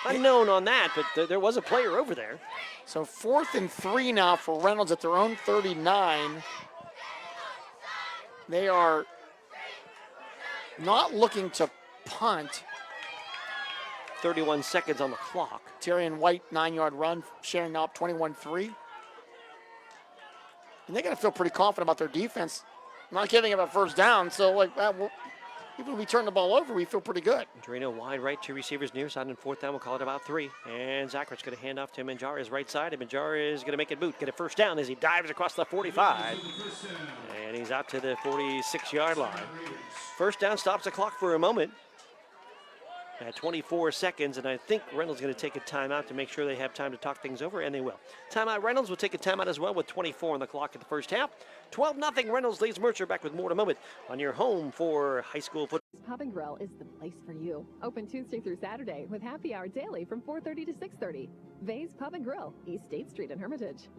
Unknown on that, but there was a player over there. So 4th and 3 now for Reynolds at their own 39. They are not looking to punt. 31 seconds on the clock. Tyrion White, 9-yard run, sharing now up 21-3. And they're going to feel pretty confident about their defense. I'm not giving up a first down, so like even when we turn the ball over, we feel pretty good. Drano wide right, 2 receivers near side, and 4th down, we'll call it about 3. And Zachrich going to hand off to Manjara's right side, and Manjara is going to make it boot, get a first down as he dives across the 45. And he's out to the 46-yard line. First down stops the clock for a moment at 24 seconds, and I think Reynolds is going to take a timeout to make sure they have time to talk things over, and they will. Timeout. Reynolds will take a timeout as well with 24 on the clock in the first half. 12-0 Reynolds leads Mercer. Back with more in a moment on your home for high school football. Pub and Grill is the place for you. Open Tuesday through Saturday with happy hour daily from 4:30 to 6:30. Vay's Pub and Grill, East State Street in Hermitage.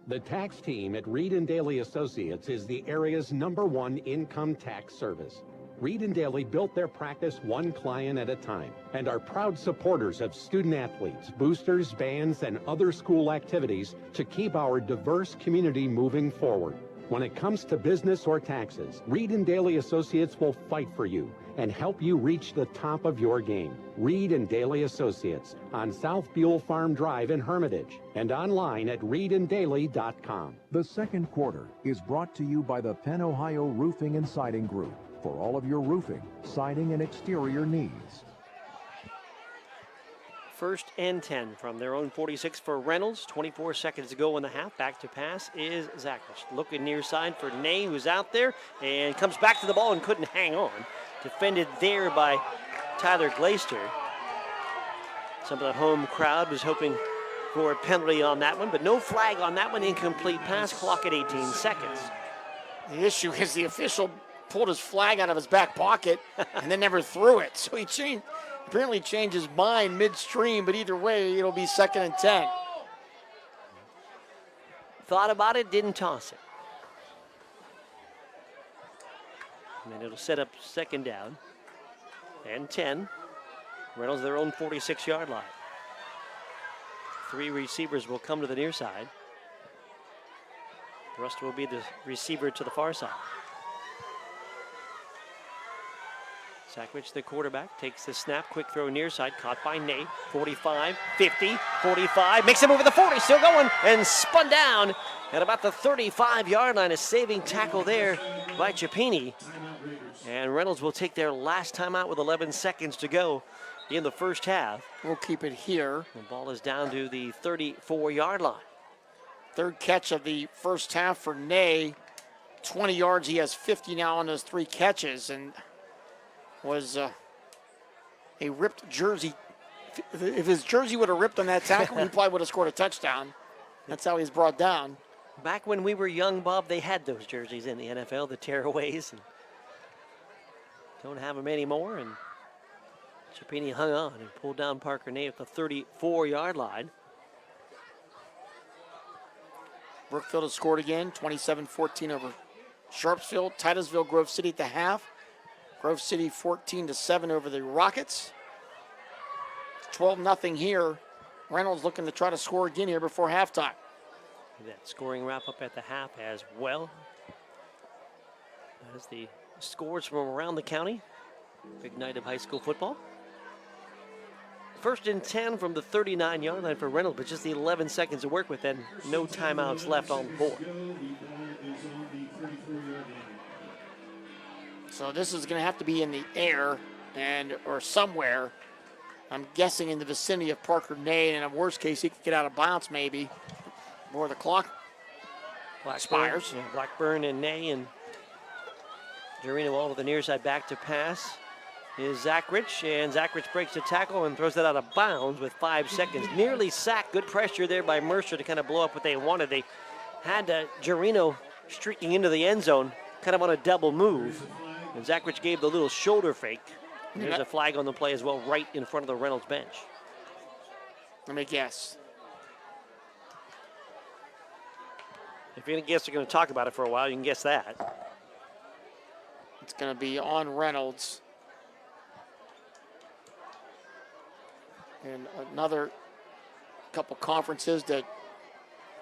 The tax team at Reed and Daly Associates is the area's #1 income tax service. Reed and Daly built their practice one client at a time and are proud supporters of student athletes, boosters, bands, and other school activities to keep our diverse community moving forward. When it comes to business or taxes, Reed and Daly Associates will fight for you and help you reach the top of your game. Reed and Daly Associates on South Buell Farm Drive in Hermitage and online at reedanddaly.com. The second quarter is brought to you by the Penn Ohio Roofing and Siding Group for all of your roofing, siding, and exterior needs. 1st and 10 from their own 46 for Reynolds. 24 seconds to go in the half. Back to pass is Zachrich. Looking near side for Ney, who's out there, and comes back to the ball and couldn't hang on. Defended there by Tyler Glaister. Some of the home crowd was hoping for a penalty on that one, but no flag on that one. Incomplete pass, clock at 18 seconds. The issue is the official pulled his flag out of his back pocket and then never threw it. So he apparently changed his mind midstream, but either way, it'll be 2nd and 10. Thought about it, didn't toss it. And it'll set up 2nd down and 10. Reynolds their own 46-yard line. 3 receivers will come to the near side. The rest will be the receiver to the far side. Zachrich, the quarterback, takes the snap, quick throw near side, caught by Nate. 45, 50, 45, makes him over the 40, still going, and spun down at about the 35-yard line. A saving tackle there by Chapini. And Reynolds will take their last timeout with 11 seconds to go in the first half. We'll keep it here. The ball is down to the 34-yard line. 3rd catch of the first half for Ney. 20 yards, he has 50 now on those 3 catches, and was a ripped jersey. If his jersey would have ripped on that tackle, he probably would have scored a touchdown. That's how he's brought down. Back when we were young, Bob, they had those jerseys in the NFL, the tearaways. And don't have them anymore. And Chapini hung on and pulled down Parker Ney at the 34-yard line. Brookfield has scored again, 27-14 over Sharpsville. Titusville Grove City at the half. Grove City 14-7 over the Rockets. 12-0 here. Reynolds looking to try to score again here before halftime. That scoring wrap up at the half as well as the scores from around the county. Big night of high school football. First and 10 from the 39-yard line for Reynolds, but just the 11 seconds to work with and no timeouts left on the board. So this is going to have to be in the air or somewhere. I'm guessing in the vicinity of Parker Nade, and in worst case, he could get out of bounds maybe before the clock expires. Yeah, Blackburn and Ney and Jarino all to the near side back to pass is Zachrich, and Zachrich breaks the tackle and throws that out of bounds with 5 seconds. Nearly sacked. Good pressure there by Mercer to kind of blow up what they wanted. They had Jarino streaking into the end zone, kind of on a double move, and Zachrich gave the little shoulder fake. There's a flag on the play as well, right in front of the Reynolds bench. Let me guess. If you're going to guess they're going to talk about it for a while, you can guess that. It's going to be on Reynolds. And another couple conferences that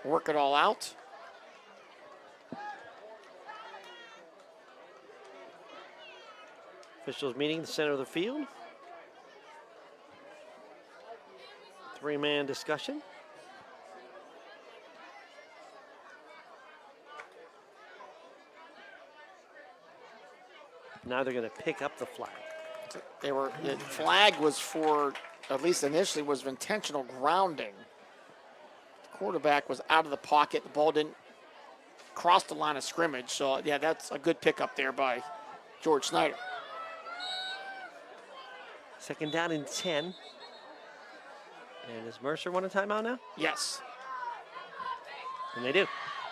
work it all out. Officials meeting in the center of the field. Three-man discussion. Now they're going to pick up the flag. The flag was for, at least initially, was intentional grounding. The quarterback was out of the pocket. The ball didn't cross the line of scrimmage. So, yeah, that's a good pickup there by George Snyder. Second down and 10. And does Mercer want a timeout now? Yes. And they do.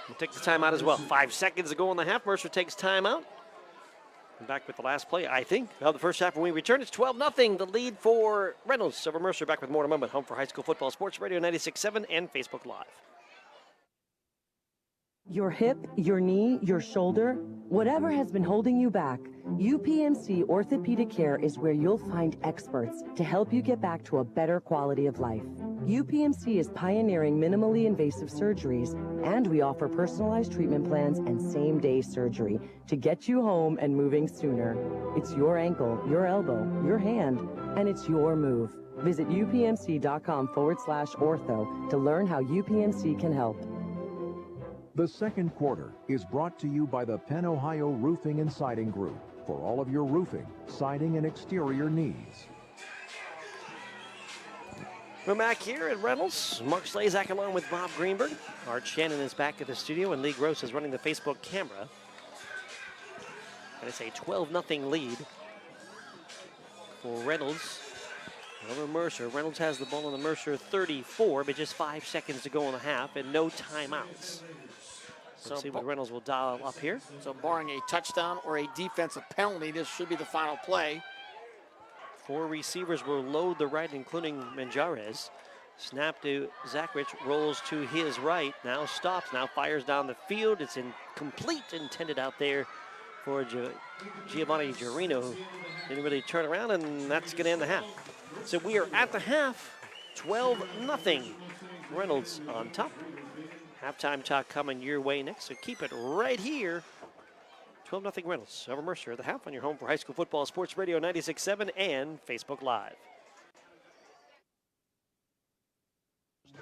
We'll take the timeout as well. 5 seconds to go in the half. Mercer takes timeout. And back with the last play, I think, of the first half. When we return, it's 12-0. The lead for Reynolds over Mercer. Back with more in a moment. Home for high school football, Sports Radio 96.7 and Facebook Live. Your hip, your knee, your shoulder, whatever has been holding you back, UPMC Orthopedic Care is where you'll find experts to help you get back to a better quality of life. UPMC is pioneering minimally invasive surgeries, and we offer personalized treatment plans and same-day surgery to get you home and moving sooner. It's your ankle, your elbow, your hand, and it's your move. Visit upmc.com/ortho to learn how UPMC can help. The second quarter is brought to you by the Penn Ohio Roofing and Siding Group for all of your roofing, siding, and exterior needs. We're back here at Reynolds. Mark Slazak along with Bob Greenberg. Art Shannon is back at the studio, and Lee Gross is running the Facebook camera. And it's a 12-0 lead for Reynolds over Mercer. Reynolds has the ball on the Mercer 34, but just 5 seconds to go in the half and no timeouts. Let's see what Reynolds will dial up here. So barring a touchdown or a defensive penalty, this should be the final play. 4 receivers will load the right, including Manjarez. Snap to Zachrich, rolls to his right, now stops, now fires down the field. It's incomplete, intended out there for Giovanni Jarino. Didn't really turn around, and that's going to end the half. So we are at the half, 12-0. Reynolds on top. Halftime talk coming your way next, so keep it right here. 12-0 Reynolds over Mercer at the half on your home for high school football, Sports Radio 96.7 and Facebook Live.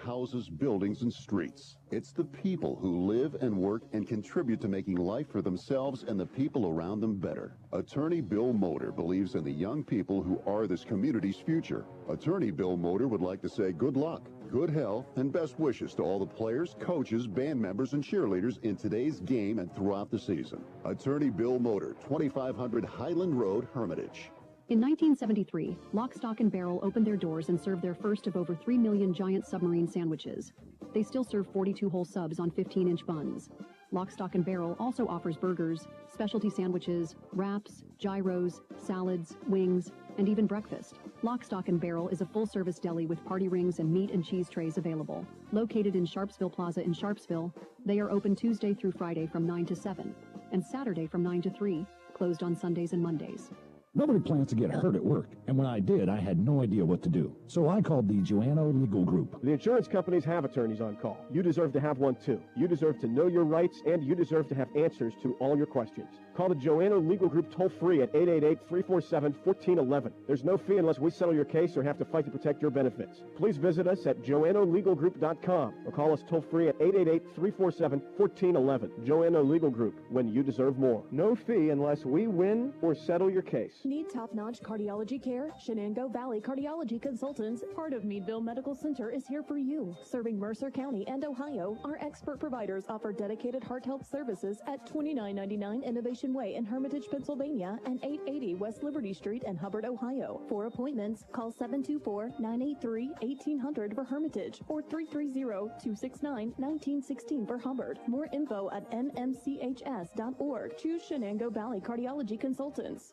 Houses, buildings, and streets. It's the people who live and work and contribute to making life for themselves and the people around them better. Attorney Bill Motor believes in the young people who are this community's future. Attorney Bill Motor would like to say good luck, good health, and best wishes to all the players, coaches, band members, and cheerleaders in today's game and throughout the season. Attorney Bill Motor, 2500 Highland Road, Hermitage. In 1973, Lock, Stock, and Barrel opened their doors and served their first of over 3 million giant submarine sandwiches. They still serve 42-hole subs on 15-inch buns. Lock, Stock, and Barrel also offers burgers, specialty sandwiches, wraps, gyros, salads, wings, and even breakfast. Lock, Stock, and Barrel is a full-service deli with party rings and meat and cheese trays available. Located in Sharpsville Plaza in Sharpsville, they are open Tuesday through Friday from 9 to 7, and Saturday from 9 to 3, closed on Sundays and Mondays. Nobody plans to get hurt at work, and when I did, I had no idea what to do. So I called the Joanno Legal Group. The insurance companies have attorneys on call. You deserve to have one too. You deserve to know your rights, and you deserve to have answers to all your questions. Call the Joanno Legal Group toll-free at 888-347-1411. There's no fee unless we settle your case or have to fight to protect your benefits. Please visit us at joannolegalgroup.com or call us toll-free at 888-347-1411. Joanno Legal Group, when you deserve more. No fee unless we win or settle your case. Need top-notch cardiology care? Shenango Valley Cardiology Consultants, part of Meadville Medical Center, is here for you. Serving Mercer County and Ohio, our expert providers offer dedicated heart health services at 2999 Innovation Way in Hermitage, Pennsylvania, and 880 West Liberty Street in Hubbard, Ohio. For appointments, call 724-983-1800 for Hermitage or 330-269-1916 for Hubbard. More info at nmchs.org. Choose Shenango Valley Cardiology Consultants.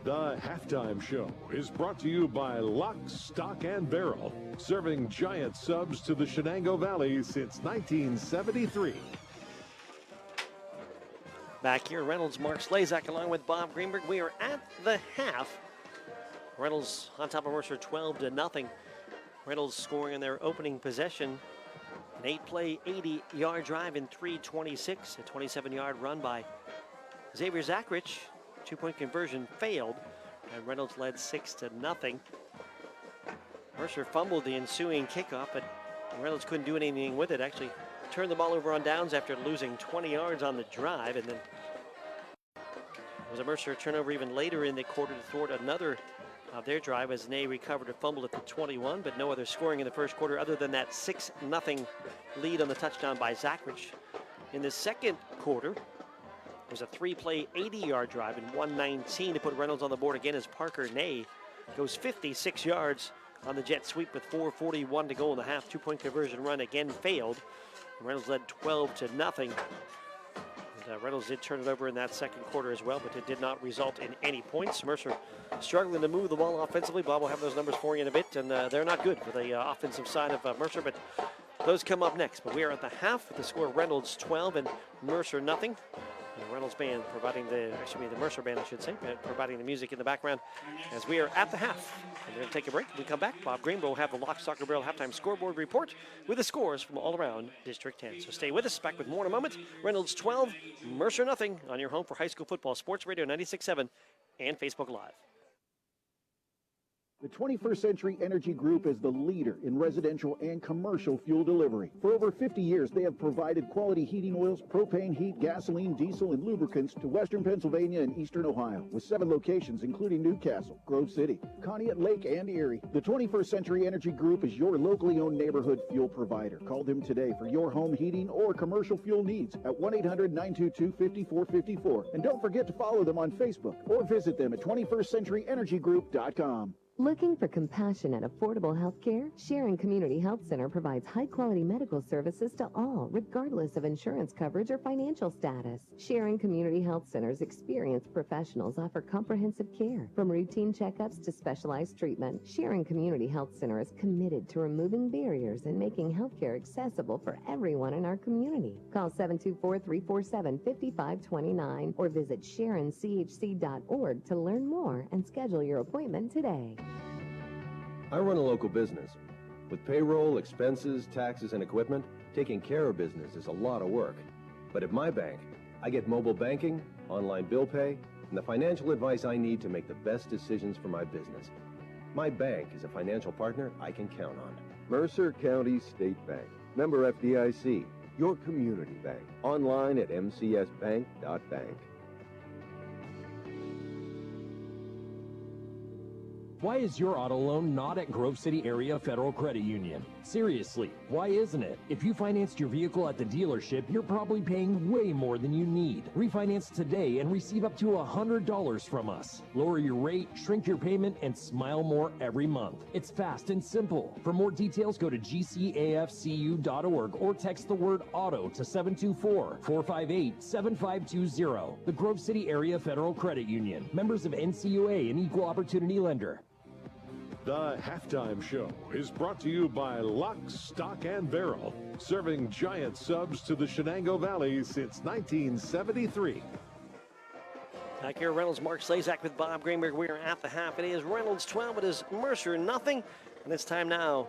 The halftime show is brought to you by Lock, Stock, and Barrel, serving giant subs to the Shenango Valley since 1973. Back here, Reynolds, Mark Slazak, along with Bob Greenberg. We are at the half. Reynolds on top of Mercer 12-0. Reynolds scoring in their opening possession. An 8-play, 80-yard drive in 3:26. A 27-yard run by Xavier Zachrich. Two-point conversion failed, and Reynolds led 6-0. Mercer fumbled the ensuing kickoff, but Reynolds couldn't do anything with it. Actually turned the ball over on downs after losing 20 yards on the drive, and then there was a Mercer turnover even later in the quarter to thwart another of their drive as Ney recovered a fumble at the 21, but no other scoring in the first quarter other than that 6-0 lead on the touchdown by Zachrich. In the second quarter, it was a 3-play, 80-yard drive in 1:19 to put Reynolds on the board again as Parker Ney goes 56 yards on the jet sweep with 4:41 to go in the half. Two-point conversion run again failed. Reynolds led 12-0. Reynolds did turn it over in that second quarter as well, but it did not result in any points. Mercer struggling to move the ball offensively. Bob will have those numbers for you in a bit, and they're not good for the offensive side of Mercer, but those come up next. But we are at the half with the score Reynolds 12 and Mercer nothing. The Reynolds band providing the Mercer band, I should say, providing the music in the background as we are at the half. And we're going to take a break. When we come back, Bob Greenberg will have the Lock, Stock, and Barrel halftime scoreboard report with the scores from all around District 10. So stay with us. Back with more in a moment. Reynolds 12, Mercer nothing on your home for high school football. Sports Radio 96.7 and Facebook Live. The 21st Century Energy Group is the leader in residential and commercial fuel delivery. For over 50 years, they have provided quality heating oils, propane, heat, gasoline, diesel, and lubricants to western Pennsylvania and eastern Ohio, with 7 locations including Newcastle, Grove City, Conneaut Lake, and Erie. The 21st Century Energy Group is your locally owned neighborhood fuel provider. Call them today for your home heating or commercial fuel needs at 1-800-922-5454. And don't forget to follow them on Facebook or visit them at 21stcenturyenergygroup.com. Looking for compassionate, affordable health care? Sharon Community Health Center provides high-quality medical services to all, regardless of insurance coverage or financial status. Sharon Community Health Center's experienced professionals offer comprehensive care. From routine checkups to specialized treatment, Sharon Community Health Center is committed to removing barriers and making health care accessible for everyone in our community. Call 724-347-5529 or visit sharonchc.org to learn more and schedule your appointment today. I run a local business. With payroll, expenses, taxes, and equipment, taking care of business is a lot of work. But at my bank, I get mobile banking, online bill pay, and the financial advice I need to make the best decisions for my business. My bank is a financial partner I can count on. Mercer County State Bank. Member FDIC. Your community bank. Online at mcsbank.bank. Why is your auto loan not at Grove City Area Federal Credit Union? Seriously, why isn't it? If you financed your vehicle at the dealership, you're probably paying way more than you need. Refinance today and receive up to $100 from us. Lower your rate, shrink your payment, and smile more every month. It's fast and simple. For more details, go to gcafcu.org or text the word AUTO to 724-458-7520. The Grove City Area Federal Credit Union. Members of NCUA and Equal Opportunity Lender. The halftime show is brought to you by Lock, Stock, and Barrel, serving giant subs to the Shenango Valley since 1973. Back here, Reynolds, Mark Slazak with Bob Greenberg. We are at the half. It is Reynolds 12. It is Mercer nothing. And it's time now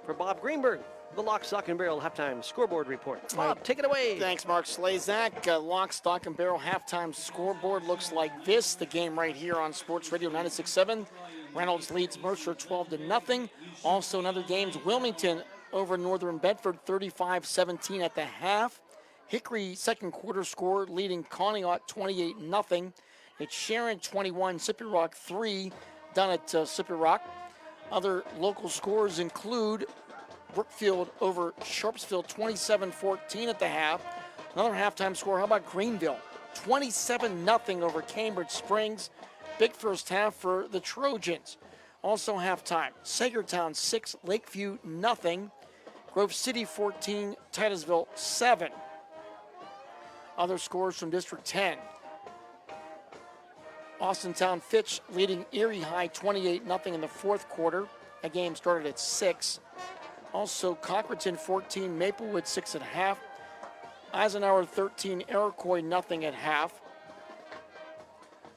for Bob Greenberg, the Lock, Stock, and Barrel halftime scoreboard report. Bob, take it away. Thanks, Mark Slazak. Lock, Stock, and Barrel halftime scoreboard looks like this. The game right here on Sports Radio 96.7. Reynolds leads Mercer 12-0. Also in other games, Wilmington over Northern Bedford 35-17 at the half. Hickory second quarter score leading Conneaut 28-0. It's Sharon 21, Sippy Rock 3 done at Sippy Rock. Other local scores include Brookfield over Sharpsville 27-14 at the half. Another halftime score, how about Greenville? 27-0 over Cambridge Springs. Big first half for the Trojans. Also halftime, Sagertown 6, Lakeview 0. Grove City 14, Titusville 7. Other scores from District 10. Austintown Fitch leading Erie High 28-0 in the fourth quarter. That game started at 6. Also Cochraton 14, Maplewood 6 at half. Eisenhower 13, Iroquois 0 at half.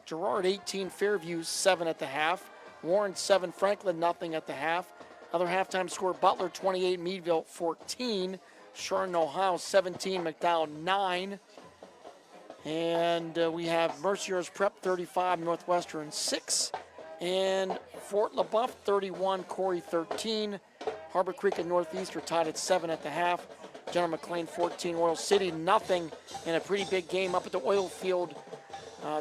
Girard 18, Fairview 7 at the half. Warren 7, Franklin 0 at the half. Other halftime score, Butler 28, Meadville 14. Chardon, Ohio 17, McDowell 9. And we have Mercier's Prep 35, Northwestern 6. And Fort LaBeouf 31, Corey 13. Harbor Creek and Northeast are tied at 7 at the half. General McLean 14, Oil City 0 in a pretty big game up at the oil field.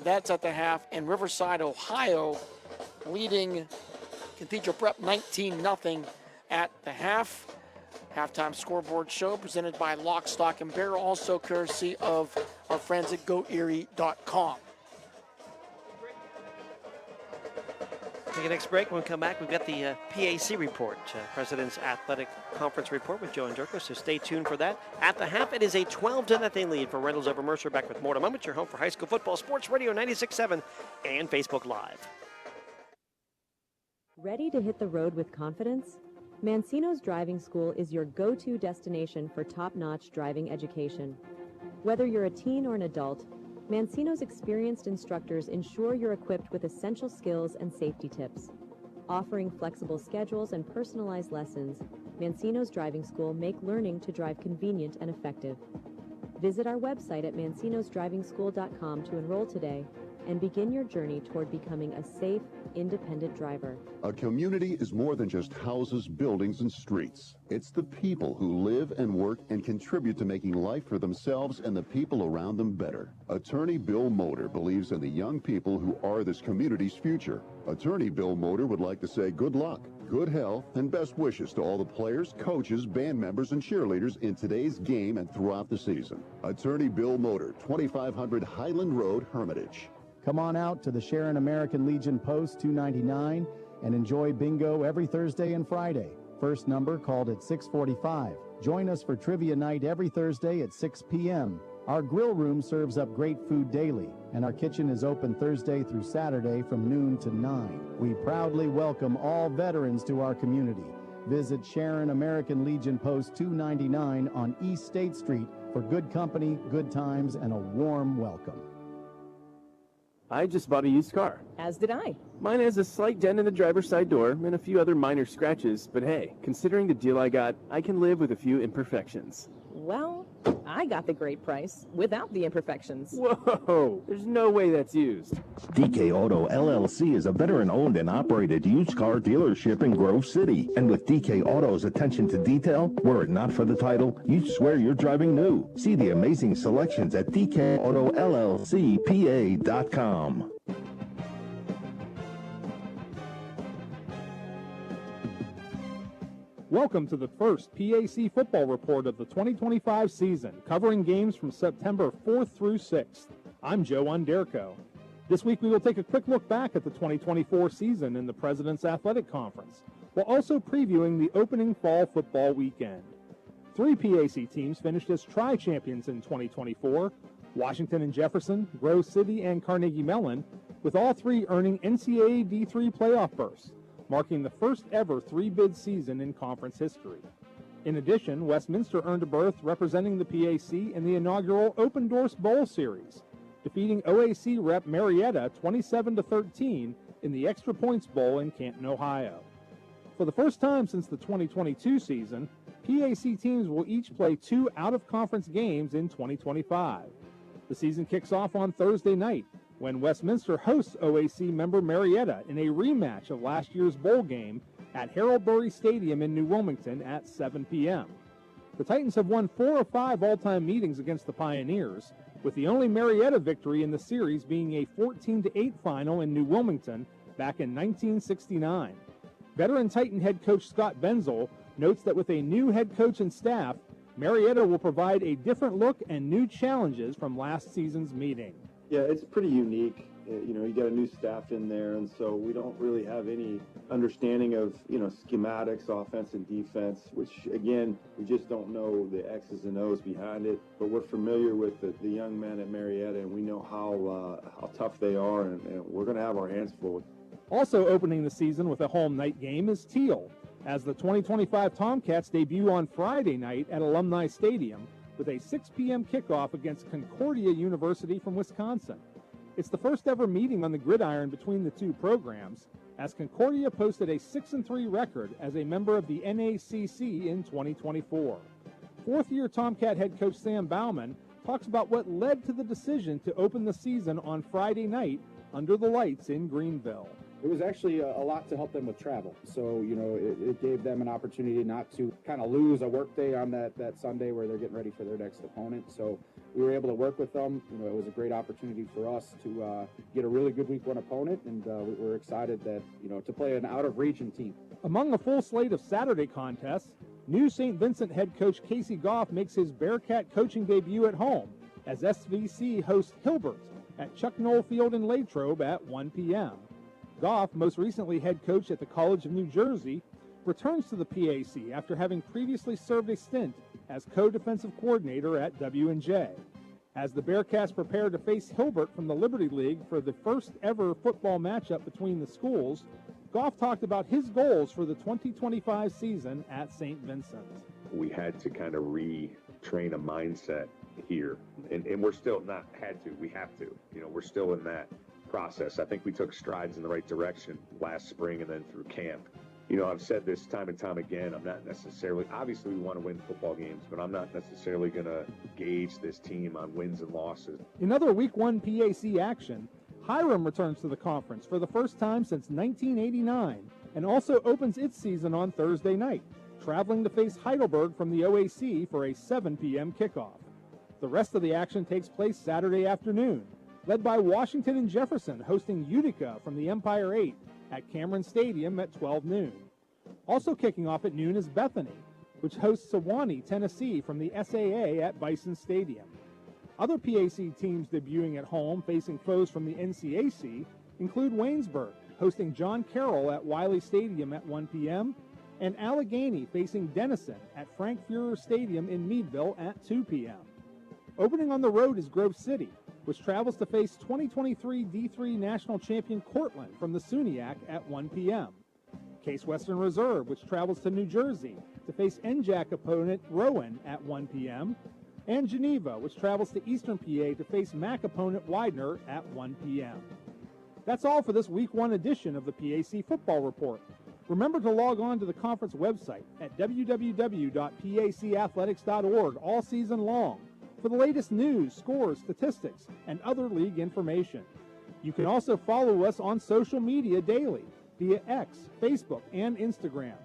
That's at the half. And Riverside, Ohio leading Cathedral Prep 19-0 at the half. Halftime scoreboard show presented by Lock, Stock, and Barrel, also courtesy of our friends at GoErie.com. Take a next break. When we come back, we've got the PAC report, President's Athletic Conference report with Joe and Durko, so stay tuned for that. At the half, it is a 12-0 lead for Reynolds over Mercer. Back with more in a moment. Your home for high school football, Sports Radio 96.7 and Facebook Live. Ready to hit the road with confidence? Mancino's Driving School is your go-to destination for top-notch driving education. Whether you're a teen or an adult, Mancino's experienced instructors ensure you're equipped with essential skills and safety tips. Offering flexible schedules and personalized lessons, Mancino's Driving School make learning to drive convenient and effective. Visit our website at mancinosdrivingschool.com to enroll today and begin your journey toward becoming a safe, independent driver. A community is more than just houses, buildings, and streets. It's the people who live and work and contribute to making life for themselves and the people around them better. Attorney Bill Motor believes in the young people who are this community's future. Attorney Bill Motor would like to say good luck, good health, and best wishes to all the players, coaches, band members, and cheerleaders in today's game and throughout the season. Attorney Bill Motor, 2500 Highland Road, Hermitage. Come on out to the Sharon American Legion Post 299 and enjoy bingo every Thursday and Friday. First number called at 6:45. Join us for trivia night every Thursday at 6 p.m. Our grill room serves up great food daily, and our kitchen is open Thursday through Saturday from noon to 9. We proudly welcome all veterans to our community. Visit Sharon American Legion Post 299 on East State Street for good company, good times, and a warm welcome. I just bought a used car. As did I. Mine has a slight dent in the driver's side door and a few other minor scratches, but hey, considering the deal I got, I can live with a few imperfections. Well, I got the great price without the imperfections. Whoa, there's no way that's used. DK Auto LLC is a veteran-owned and operated used car dealership in Grove City. And with DK Auto's attention to detail, were it not for the title, you'd swear you're driving new. See the amazing selections at DKAutoLLCPA.com. Welcome to the first PAC football report of the 2025 season, covering games from September 4th through 6th. I'm Joe Underko. This week we will take a quick look back at the 2024 season in the President's Athletic Conference, while also previewing the opening fall football weekend. 3 PAC teams finished as tri-champions in 2024, Washington and Jefferson, Grove City, and Carnegie Mellon, with all 3 earning NCAA D3 playoff berths, marking the first ever 3-bid season in conference history. In addition, Westminster earned a berth representing the PAC in the inaugural Open Doors Bowl Series. defeating OAC rep Marietta 27-13 in the Extra Points Bowl in Canton, Ohio. For the first time since the 2022 season, PAC teams will each play 2 out-of-conference games in 2025. The season kicks off on Thursday night when Westminster hosts OAC member Marietta in a rematch of last year's bowl game at Harold-Burry Stadium in New Wilmington at 7 p.m. The Titans have won 4 of 5 all-time meetings against the Pioneers, with the only Marietta victory in the series being a 14-8 final in New Wilmington back in 1969. Veteran Titan head coach Scott Benzel notes that with a new head coach and staff, Marietta will provide a different look and new challenges from last season's meeting. Yeah, it's pretty unique. You got a new staff in there, and so we don't really have any understanding of, schematics, offense and defense, which, again, we just don't know the X's and O's behind it. But we're familiar with the young men at Marietta, and we know how tough they are, and we're going to have our hands full. Also opening the season with a home night game is Teal, as the 2025 Tomcats debut on Friday night at Alumni Stadium with a 6 p.m. kickoff against Concordia University from Wisconsin. It's the first ever meeting on the gridiron between the two programs, as Concordia posted a 6-3 record as a member of the NACC in 2024. Fourth-year Tomcat head coach Sam Bauman talks about what led to the decision to open the season on Friday night under the lights in Greenville. It was actually a lot to help them with travel. So, it gave them an opportunity not to kind of lose a work day on that Sunday where they're getting ready for their next opponent. So we were able to work with them. It was a great opportunity for us to get a really good week one opponent, and we're excited that, to play an out-of-region team. Among a full slate of Saturday contests, new St. Vincent head coach Casey Goff makes his Bearcat coaching debut at home as SVC hosts Hilbert at Chuck Knoll Field in Latrobe at 1 p.m. Goff, most recently head coach at the College of New Jersey, returns to the PAC after having previously served a stint as co-defensive coordinator at W&J. As the Bearcats prepare to face Hilbert from the Liberty League for the first ever football matchup between the schools, Goff talked about his goals for the 2025 season at St. Vincent. We had to kind of retrain a mindset here, and we're still not had to, we have to. We're still in that process. I think we took strides in the right direction last spring and then through camp. I've said this time and time again, I'm not necessarily, obviously we want to win football games, but I'm not necessarily going to gauge this team on wins and losses. In other Week 1 PAC action, Hiram returns to the conference for the first time since 1989 and also opens its season on Thursday night, traveling to face Heidelberg from the OAC for a 7 p.m. kickoff. The rest of the action takes place Saturday afternoon, led by Washington and Jefferson hosting Utica from the Empire 8 at Cameron Stadium at 12 noon. Also kicking off at noon is Bethany, which hosts Sewanee, Tennessee from the SAA at Bison Stadium. Other PAC teams debuting at home facing foes from the NCAC include Waynesburg, hosting John Carroll at Wiley Stadium at 1 p.m., and Allegheny facing Denison at Frank Fuhrer Stadium in Meadville at 2 p.m. Opening on the road is Grove City, which travels to face 2023 D3 National Champion Cortland from the SUNYAC at 1 p.m. Case Western Reserve, which travels to New Jersey to face NJAC opponent Rowan at 1 p.m., and Geneva, which travels to Eastern PA to face MAC opponent Widener at 1 p.m. That's all for this Week 1 edition of the PAC Football Report. Remember to log on to the conference website at www.pacathletics.org all season long for the latest news, scores, statistics, and other league information. You can also follow us on social media daily via X, Facebook, and Instagram.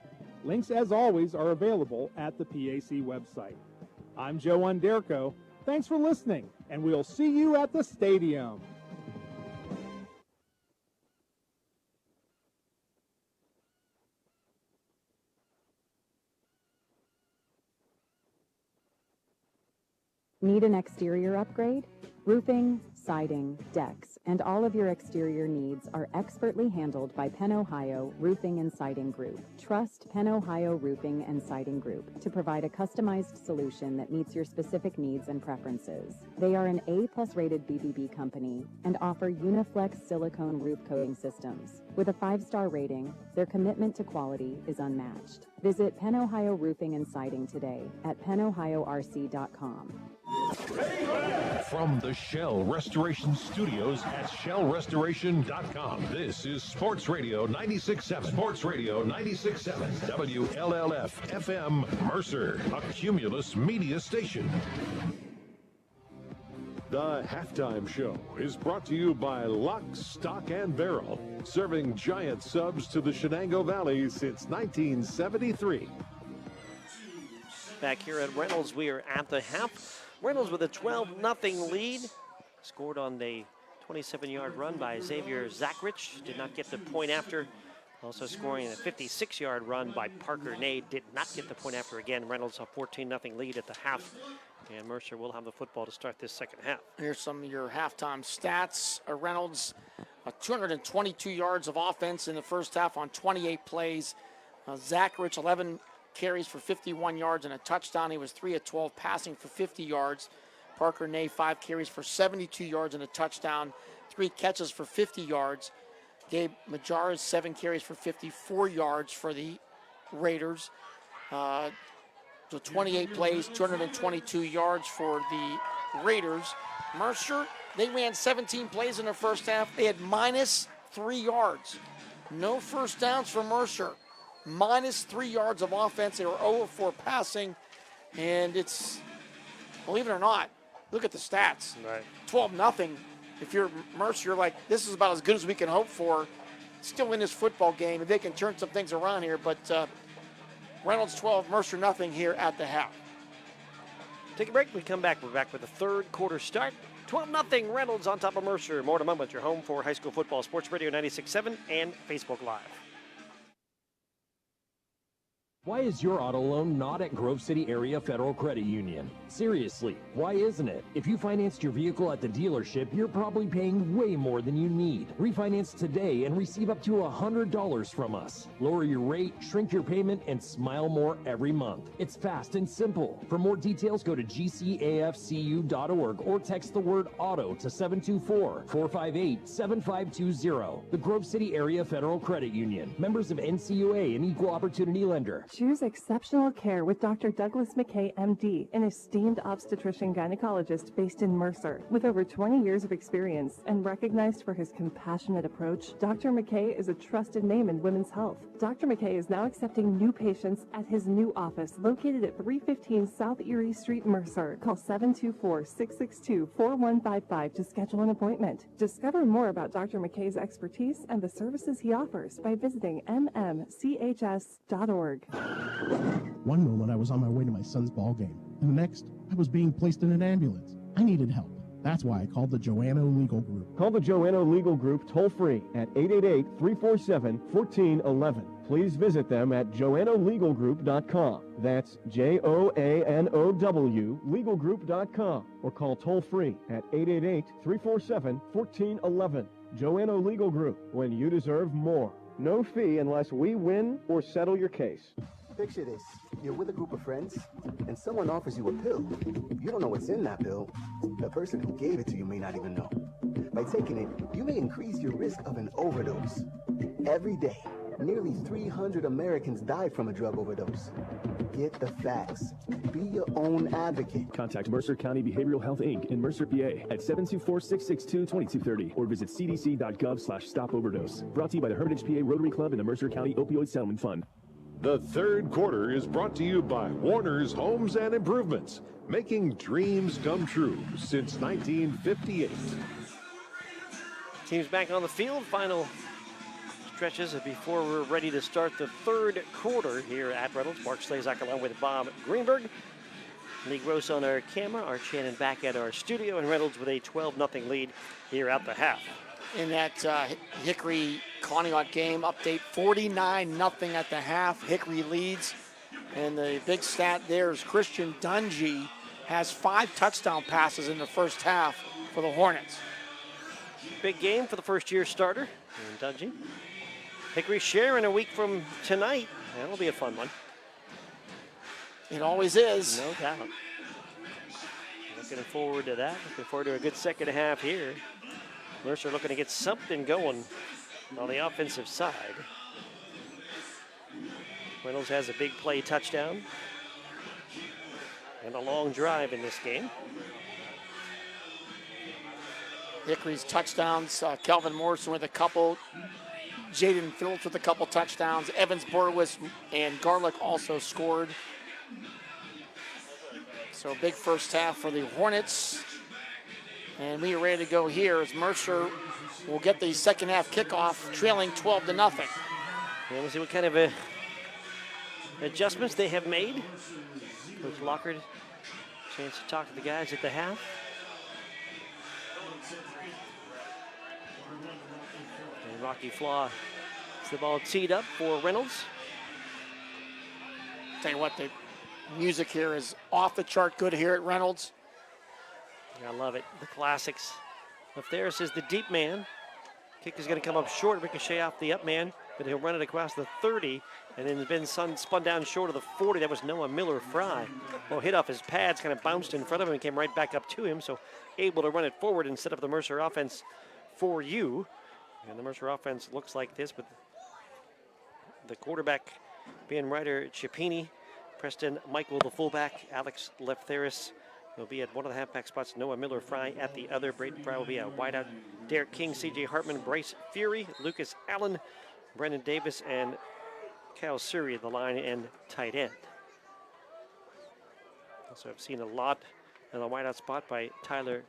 Links, as always, are available at the PAC website. I'm Joe Underko. Thanks for listening, and we'll see you at the stadium. Need an exterior upgrade? Roofing, siding, decks, and all of your exterior needs are expertly handled by Penn Ohio Roofing and Siding Group. Trust Penn Ohio Roofing and Siding Group to provide a customized solution that meets your specific needs and preferences. They are an A+ rated BBB company and offer Uniflex silicone roof coating systems. With a 5-star rating, their commitment to quality is unmatched. Visit Penn Ohio Roofing and Siding today at pennohiorc.com. From the Shell Restoration Studios at shellrestoration.com, this is Sports Radio 96.7. Sports Radio 96.7. WLLF FM Mercer, a Cumulus media station. The Halftime Show is brought to you by Lock, Stock, and Barrel, serving giant subs to the Shenango Valley since 1973. Back here at Reynolds, we are at the half. Reynolds with a 12-0 lead. Scored on a 27-yard run by Xavier Zachrich. Did not get the point after. Also scoring a 56-yard run by Parker Nade. Did not get the point after again. Reynolds a 14-0 lead at the half. And Mercer will have the football to start this second half. Here's some of your halftime stats. Reynolds, 222 yards of offense in the first half on 28 plays. Zachrich, 11 carries for 51 yards and a touchdown. He was 3 of 12 passing for 50 yards. Parker Ney, 5 carries for 72 yards and a touchdown, 3 catches for 50 yards. Gabe Majaras, 7 carries for 54 yards for the Raiders. So 28 plays, 222 yards for the Raiders. Mercer, they ran 17 plays in their first half. They had minus 3 yards. No first downs for Mercer. Minus 3 yards of offense. They were 0 for passing. And it's, believe it or not, look at the stats. Right. 12-0. If you're Mercer, you're like, this is about as good as we can hope for. Still in this football game, and they can turn some things around here. But Reynolds 12, Mercer nothing here at the half. Take a break. We come back. We're back with the third quarter start. 12-0 Reynolds on top of Mercer. More to moment. Your home for high school football. Sports Radio 96.7 and Facebook Live. Why is your auto loan not at Grove City Area Federal Credit Union? Seriously, why isn't it? If you financed your vehicle at the dealership, you're probably paying way more than you need. Refinance today and receive up to $100 from us. Lower your rate, shrink your payment, and smile more every month. It's fast and simple. For more details, go to gcafcu.org or text the word auto to 724-458-7520. The Grove City Area Federal Credit Union. Members of NCUA, an equal opportunity lender. Choose exceptional care with Dr. Douglas McKay, MD, an esteemed obstetrician gynecologist based in Mercer. With over 20 years of experience and recognized for his compassionate approach, Dr. McKay is a trusted name in women's health. Dr. McKay is now accepting new patients at his new office located at 315 South Erie Street, Mercer. Call 724-662-4155 to schedule an appointment. Discover more about Dr. McKay's expertise and the services he offers by visiting mmchs.org. One moment I was on my way to my son's ball game, and the next I was being placed in an ambulance. I needed help. That's why I called the Joanno Legal Group. Call the Joanno Legal Group toll-free at 888-347-1411. Please visit them at joannolegalgroup.com. That's Joanow legalgroup.com. Or call toll-free at 888-347-1411. Joanno Legal Group, when you deserve more. No fee unless we win or settle your case. Picture this. You're with a group of friends, and someone offers you a pill. You don't know what's in that pill. The person who gave it to you may not even know. By taking it, you may increase your risk of an overdose. Every day, nearly 300 Americans die from a drug overdose. Get the facts. Be your own advocate. Contact Mercer County Behavioral Health, Inc. in Mercer, PA at 724-662-2230 or visit cdc.gov/stop-overdose. Brought to you by the Hermitage PA Rotary Club and the Mercer County Opioid Settlement Fund. The third quarter is brought to you by Warner's Homes and Improvements, making dreams come true since 1958. Teams back on the field. Final stretches before we're ready to start the third quarter here at Reynolds. Mark Slazak along with Bob Greenberg. Lee Gross on our camera, Art Shannon back at our studio, and Reynolds with a 12-0 lead here at the half. In that Hickory-Conneaut game, update 49-0 at the half. Hickory leads, and the big stat there is Christian Dungy has 5 touchdown passes in the first half for the Hornets. Big game for the first-year starter, and Dungy. Hickory sharing a week from tonight. That'll be a fun one. It always is. No doubt. Looking forward to that. Looking forward to a good second half here. Mercer looking to get something going on the offensive side. Reynolds has a big play touchdown. and a long drive in this game. Hickory's touchdowns, Kelvin Morrison with a couple, Jaden Phillips with a couple touchdowns, Evans Borwis and Garlick also scored. So a big first half for the Hornets. And we are ready to go here as Mercer will get the second half kickoff, trailing 12-0. And we'll see what kind of adjustments they have made. Coach Lockard, chance to talk to the guys at the half. And Rocky Flaw gets the ball teed up for Reynolds. Tell you what, the music here is off the chart good here at Reynolds. I love it, the classics. Lefteris is the deep man. Kick is going to come up short, ricochet off the up man, but he'll run it across the 30, and then Ben Sun spun down short of the 40. That was Noah Miller-Fry. Well, hit off his pads, kind of bounced in front of him and came right back up to him, so able to run it forward and set up the Mercer offense for you. And the Mercer offense looks like this with the quarterback being Ryder Chipini, Preston Michael the fullback, Alex Lefteris will be at one of the halfback spots, Noah Miller-Fry at the other. Braden Fry will be a wideout. Derek King, C.J. Hartman, Bryce Fury, Lucas Allen, Brendan Davis, and Kyle Surrey, the line and tight end. Also, I've seen a lot in the wideout spot by Tyler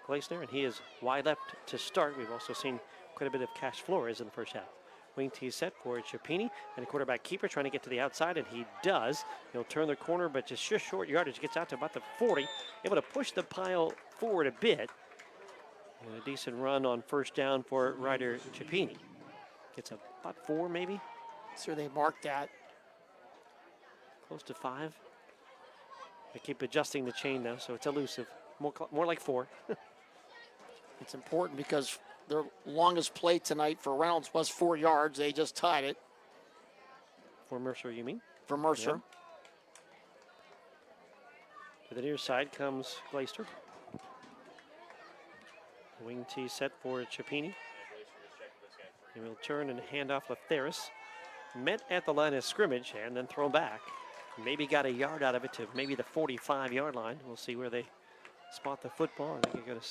Gleisner, and he is wide left to start. We've also seen quite a bit of Cash Flores in the first half. Wing tee set for Chipini, and a quarterback keeper trying to get to the outside, and he does. He'll turn the corner, but just short yardage. Gets out to about the 40. Able to push the pile forward a bit. And a decent run on first down for Ryder Chipini. Gets about 4, maybe. Sure, they marked that. Close to 5. They keep adjusting the chain now, so it's elusive. More like 4. It's important because their longest play tonight for Reynolds was 4 yards. They just tied it. For Mercer, you mean? For Mercer. Yeah. To the near side comes Glaister. Wing tee set for Chipini. He will turn and hand off Lefteris. Met at the line of scrimmage and then thrown back. Maybe got a yard out of it to maybe the 45-yard line. We'll see where they spot the football. I think they're going to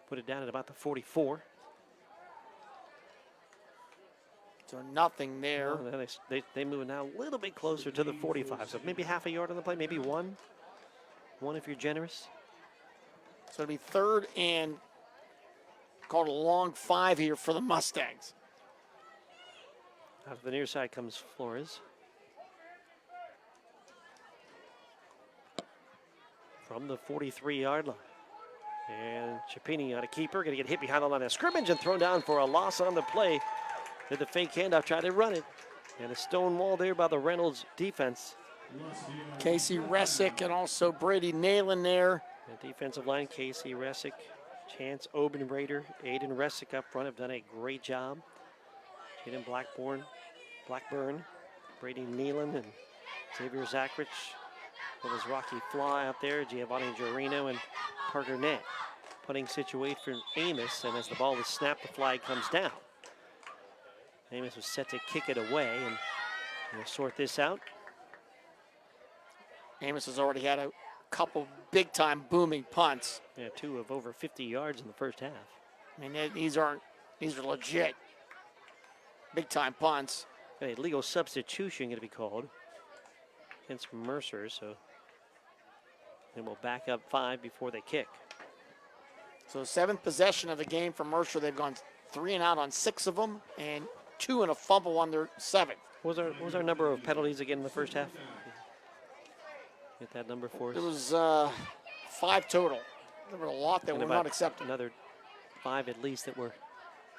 put it down at about the 44. So nothing there. Well, they move now a little bit closer to the 45. So maybe half a yard on the play, maybe 1. 1 if you're generous. So it'll be 3rd and called a long 5 here for the Mustangs. Out of the near side comes Flores. From the 43-yard line. And Chipini on a keeper, going to get hit behind the line of scrimmage and thrown down for a loss on the play. Did the fake handoff, tried to run it. And a stone wall there by the Reynolds defense. Casey Resick and also Brady Nalen there. The defensive line, Casey Resick, Chance Obenrader, Aiden Resick up front have done a great job. Jaden Blackburn, Brady Nealon, and Xavier Zachrich. Well, there's Rocky Fly up there, Giovanni Giorino, and Parker Nett. Punting situation for Amos, and as the ball is snapped, the flag comes down. Amos was set to kick it away, and we'll sort this out. Amos has already had a couple big-time booming punts. Yeah, 2 of over 50 yards in the first half. I mean, these are legit big-time punts. A legal substitution going to be called against Mercer, so then we'll back up 5 before they kick. So 7th possession of the game for Mercer. They've gone 3 and out on 6 of them, and 2 and a fumble on their 7th. What was our number of penalties again in the first half? Get that number for us. It was 5 total. There were a lot that were not accepted. Another 5 at least that were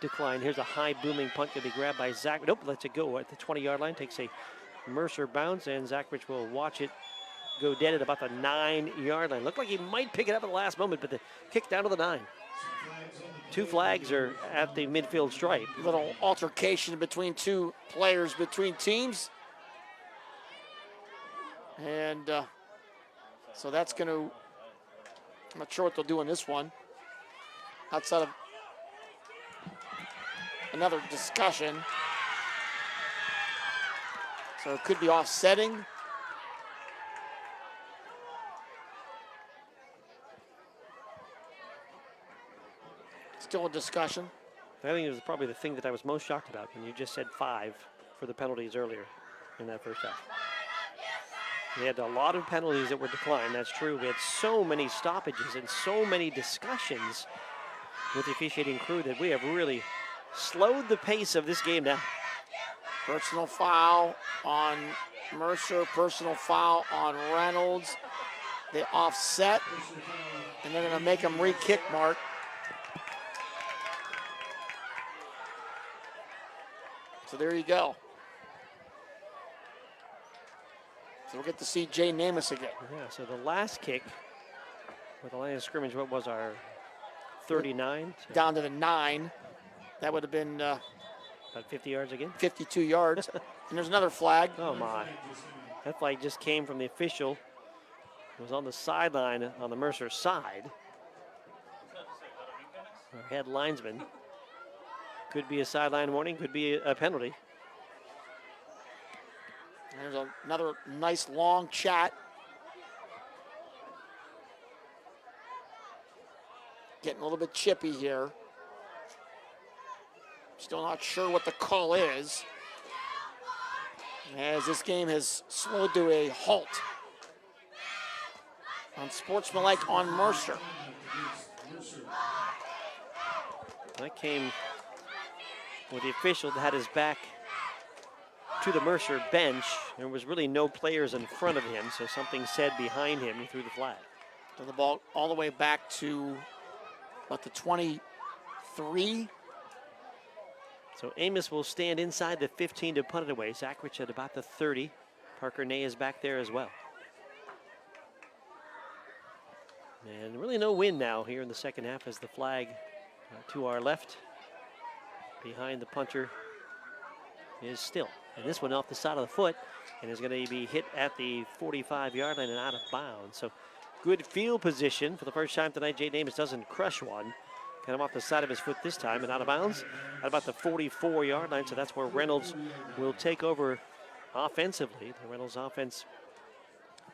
declined. Here's a high booming punt to be grabbed by Zach. Nope, lets it go at the 20-yard line. Takes a Mercer bounce, and Zachrich will watch it go dead at about the 9-yard line. Looked like he might pick it up at the last moment, but the kick down to the 9. 2 flags are at the midfield stripe. Little altercation between 2 players between teams. And so that's going to, I'm not sure what they'll do on this one. Outside of another discussion. So it could be offsetting. Still a discussion. I think it was probably the thing that I was most shocked about when you just said 5 for the penalties earlier in that first half. We had a lot of penalties that were declined, that's true. We had so many stoppages and so many discussions with the officiating crew that we have really slowed the pace of this game down. Personal foul on Mercer, personal foul on Reynolds. They offset, and they're going to make them re-kick, Mark. So there you go. So we'll get to see Jay Namath again. Yeah, so the last kick with the line of scrimmage, what was our 39? Down to the 9. That would have been about 50 yards again? 52 yards. And there's another flag. Oh, my. That flag just came from the official. It was on the sideline on the Mercer side. Our head linesman. Could be a sideline warning, could be a penalty. There's another nice long chat. Getting a little bit chippy here. Still not sure what the call is, as this game has slowed to a halt. Unsportsmanlike on Mercer. That came with the official that had his back to the Mercer bench. There was really no players in front of him, so something said behind him, he threw the flag. So the ball all the way back to, what, the 23? So Amos will stand inside the 15 to punt it away. Zachrich at about the 30. Parker Ney is back there as well. And really no wind now here in the second half as the flag to our left behind the punter is still. And this one off the side of the foot and is going to be hit at the 45-yard line and out of bounds. So good field position for the first time tonight. Jay Namath doesn't crush one. Kind of off the side of his foot this time and out of bounds at about the 44-yard line. So that's where Reynolds will take over offensively. The Reynolds offense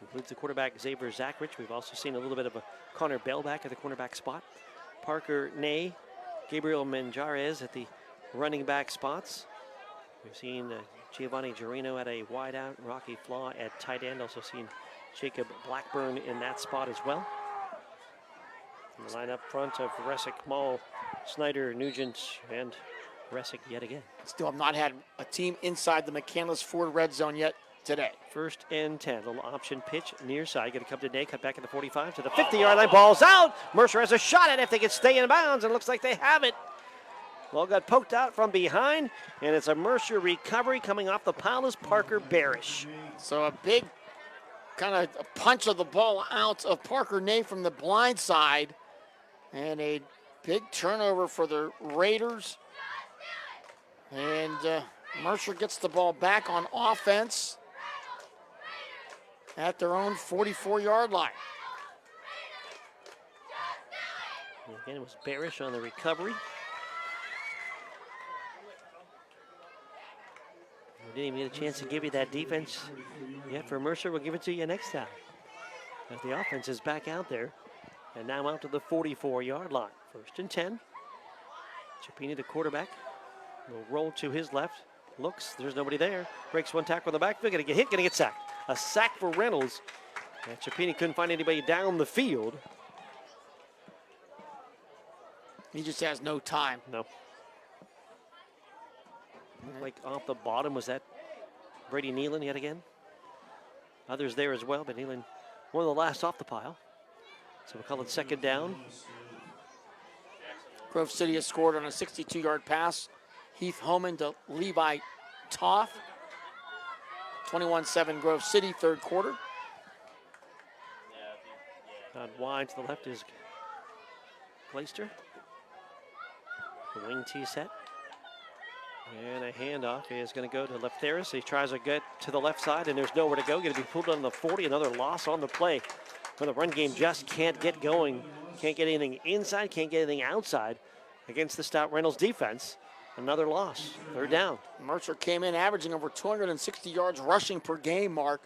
includes the quarterback Xavier Zachrich. We've also seen a little bit of a Connor Bell back at the cornerback spot. Parker Ney, Gabriel Manjarez at the running back spots. We've seen Giovanni Giorino at a wideout, Rocky Flaw at tight end. Also seen Jacob Blackburn in that spot as well. And the line up front of Resick, Mall, Snyder, Nugent, and Resick yet again. Still have not had a team inside the McCandless Ford red zone yet today. 1st and 10, little option pitch near side. Going to come to Ney, cut back at the 45 to the 50-yard line. Ball's out. Mercer has a shot at it if they can stay in bounds, and it looks like they have it. Ball got poked out from behind, and it's a Mercer recovery coming off the pile is Parker Barish. So a big kind of a punch of the ball out of Parker Ney from the blind side, and a big turnover for the Raiders. And Mercer gets the ball back on offense at their own 44-yard line. And again, it was Barish on the recovery. We didn't even get a chance to give you that defense yet for Mercer. We'll give it to you next time. As the offense is back out there. And now out to the 44-yard line. 1st and 10. Chapini, the quarterback, will roll to his left. Looks, there's nobody there. Breaks one tackle on the backfield. Going to get hit, going to get sacked. A sack for Reynolds. And Chapini couldn't find anybody down the field. He just has no time. No. Like off the bottom, was that Brady Nealon yet again? Others there as well, but Nealon one of the last off the pile. So we'll call it 2nd down. Grove City has scored on a 62-yard pass. Heath Homan to Levi Toth. 21-7 Grove City, 3rd quarter. Out wide to the left is Glaister. The wing tee set. And a handoff is going to go to Lefteris. He tries to get to the left side, and there's nowhere to go. Going to be pulled on the 40. Another loss on the play. But the run game just can't get going. Can't get anything inside, can't get anything outside against the stout Reynolds defense. Another loss. 3rd down. Mercer came in averaging over 260 yards rushing per game, Mark.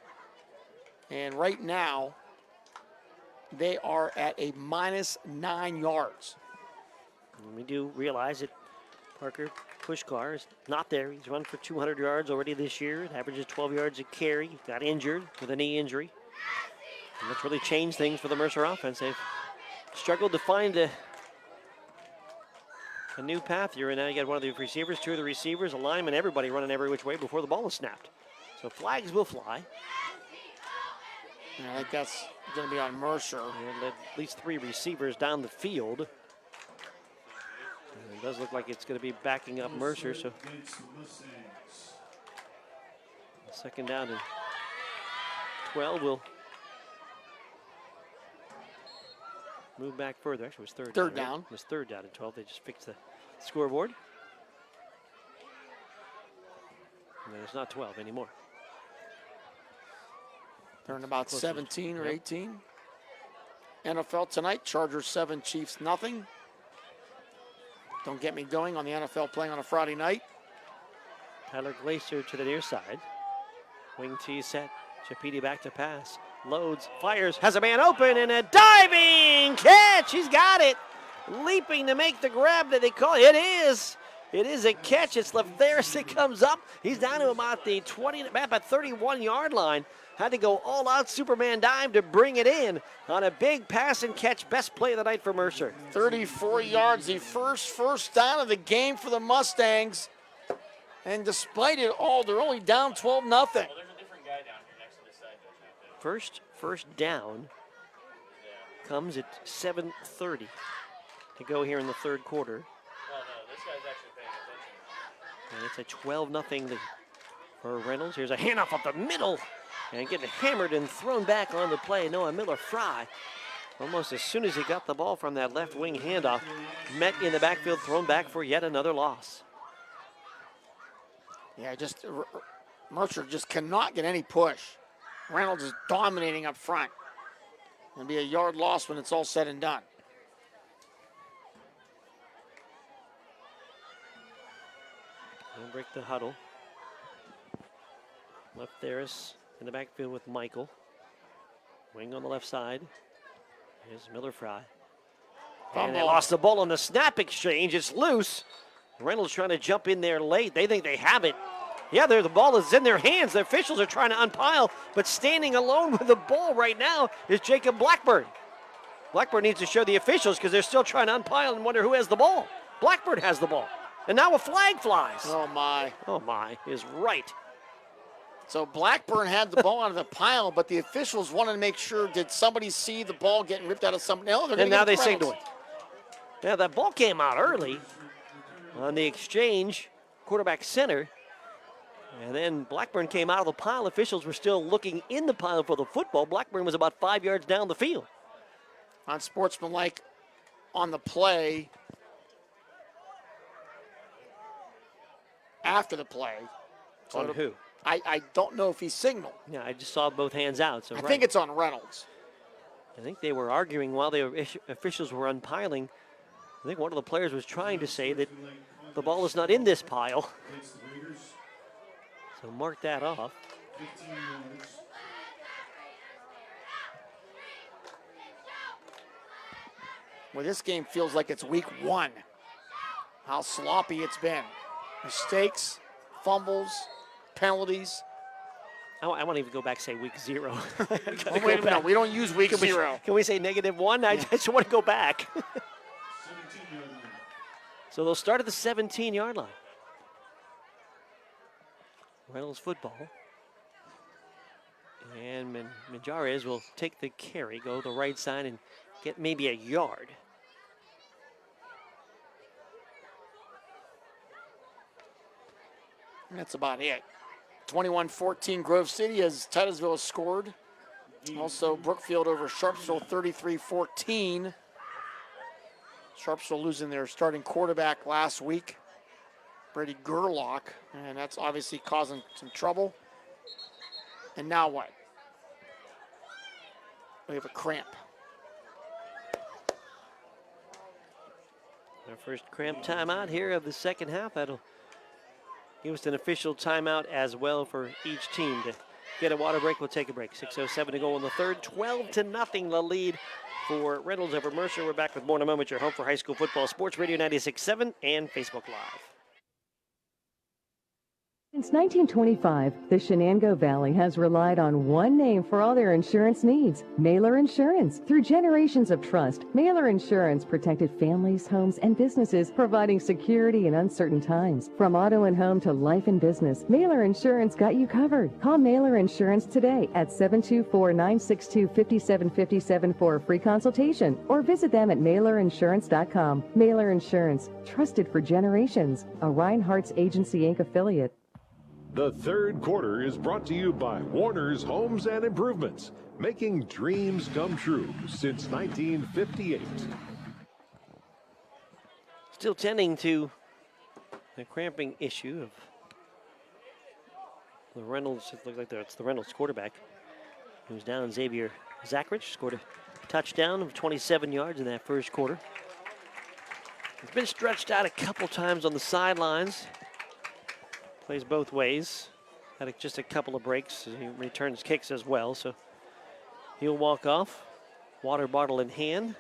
And right now, they are at a -9 yards. And we do realize that Parker Pushkar is not there. He's run for 200 yards already this year. It averages 12 yards a carry. He got injured with a knee injury. And that's really changed things for the Mercer offense. They've struggled to find a new path here, and now you got one of the receivers, two of the receivers, a lineman, everybody running every which way before the ball is snapped. So flags will fly. I think that's going to be on Mercer. And at least 3 receivers down the field. And it does look like it's going to be backing up Mercer. So second down and 12 will move back further. Actually, it was third down. Right? It was third down and 12. They just fixed the scoreboard. And then it's not 12 anymore. They're in about 17 or 18. NFL tonight, Chargers 7, Chiefs nothing. Don't get me going on the NFL playing on a Friday night. Tyler Glacier to the near side. Wing T set. Chapiti back to pass. Loads, fires, has a man open, and a diving catch. He's got it. Leaping to make the grab that they call it. It is a catch. It's Leveris that comes up. He's down to about the 31-yard line. Had to go all out Superman dive to bring it in on a big pass and catch. Best play of the night for Mercer. 34 yards, the first down of the game for the Mustangs. And despite it all, they're only down 12-0. First down comes at 7:30 to go here in the third quarter. Well, no, this guy's actually paying attention. And it's a 12-0 for Reynolds. Here's a handoff up the middle. And getting hammered and thrown back on the play. Noah Miller-Fry, almost as soon as he got the ball from that left wing handoff, met in the backfield, thrown back for yet another loss. Yeah, Mercer just cannot get any push. Reynolds is dominating up front. It'll be a yard loss when it's all said and done. They'll break the huddle. Left Theris in the backfield with Michael. Wing on the left side. Here's Miller-Fry. And they lost the ball on the snap exchange. It's loose. Reynolds trying to jump in there late. They think they have it. Yeah, the ball is in their hands. The officials are trying to unpile, but standing alone with the ball right now is Jacob Blackburn. Blackburn needs to show the officials because they're still trying to unpile and wonder who has the ball. Blackburn has the ball. And now a flag flies. Oh, my. Oh, my is right. So Blackburn had the ball out of the pile, but the officials wanted to make sure, did somebody see the ball getting ripped out of somebody else? And now they signal it. Yeah, that ball came out early on the exchange, quarterback center. And then Blackburn came out of the pile. Officials were still looking in the pile for the football. Blackburn was about 5 yards down the field. Unsportsmanlike on the play. After the play. On who? I don't know if he signaled. Yeah, I just saw both hands out. So I think it's on Reynolds. I think they were arguing while the officials were unpiling. I think one of the players was trying to say that the ball is not in this pile. So mark that off. Well, this game feels like it's week 1. How sloppy it's been. Mistakes, fumbles, penalties. I want to even go back and say week 0. Wait a minute, we don't use week 0. Can we say -1? I just want to go back. So they'll start at the 17-yard line. Reynolds football. And Majares will take the carry, go the right side, and get maybe a yard. And that's about it. 21-14 Grove City as Titusville has scored. Also Brookfield over Sharpsville 33-14. Sharpsville losing their starting quarterback last week, Brady Gerlach, and that's obviously causing some trouble. And now what? We have a cramp. Our first cramp timeout here of the second half. That'll give us an official timeout as well for each team to get a water break, we'll take a break. 6:07 to go in the third. 12-0 the lead for Reynolds over Mercer. We're back with more in a moment. Your home for high school football, Sports Radio 96.7 and Facebook Live. Since 1925, the Shenango Valley has relied on one name for all their insurance needs, Mailer Insurance. Through generations of trust, Mailer Insurance protected families, homes, and businesses, providing security in uncertain times. From auto and home to life and business, Mailer Insurance got you covered. Call Mailer Insurance today at 724-962-5757 for a free consultation, or visit them at mailerinsurance.com. Mailer Insurance, trusted for generations. A Reinhardt's Agency Inc. affiliate. The third quarter is brought to you by Warner's Homes and Improvements, making dreams come true since 1958. Still tending to the cramping issue of the Reynolds. It looks like it's the Reynolds quarterback who's down. Xavier Zachrich scored a touchdown of 27 yards in that first quarter. He's been stretched out a couple times on the sidelines. Plays both ways. Had just a couple of breaks. He returns kicks as well, so he'll walk off, water bottle in hand.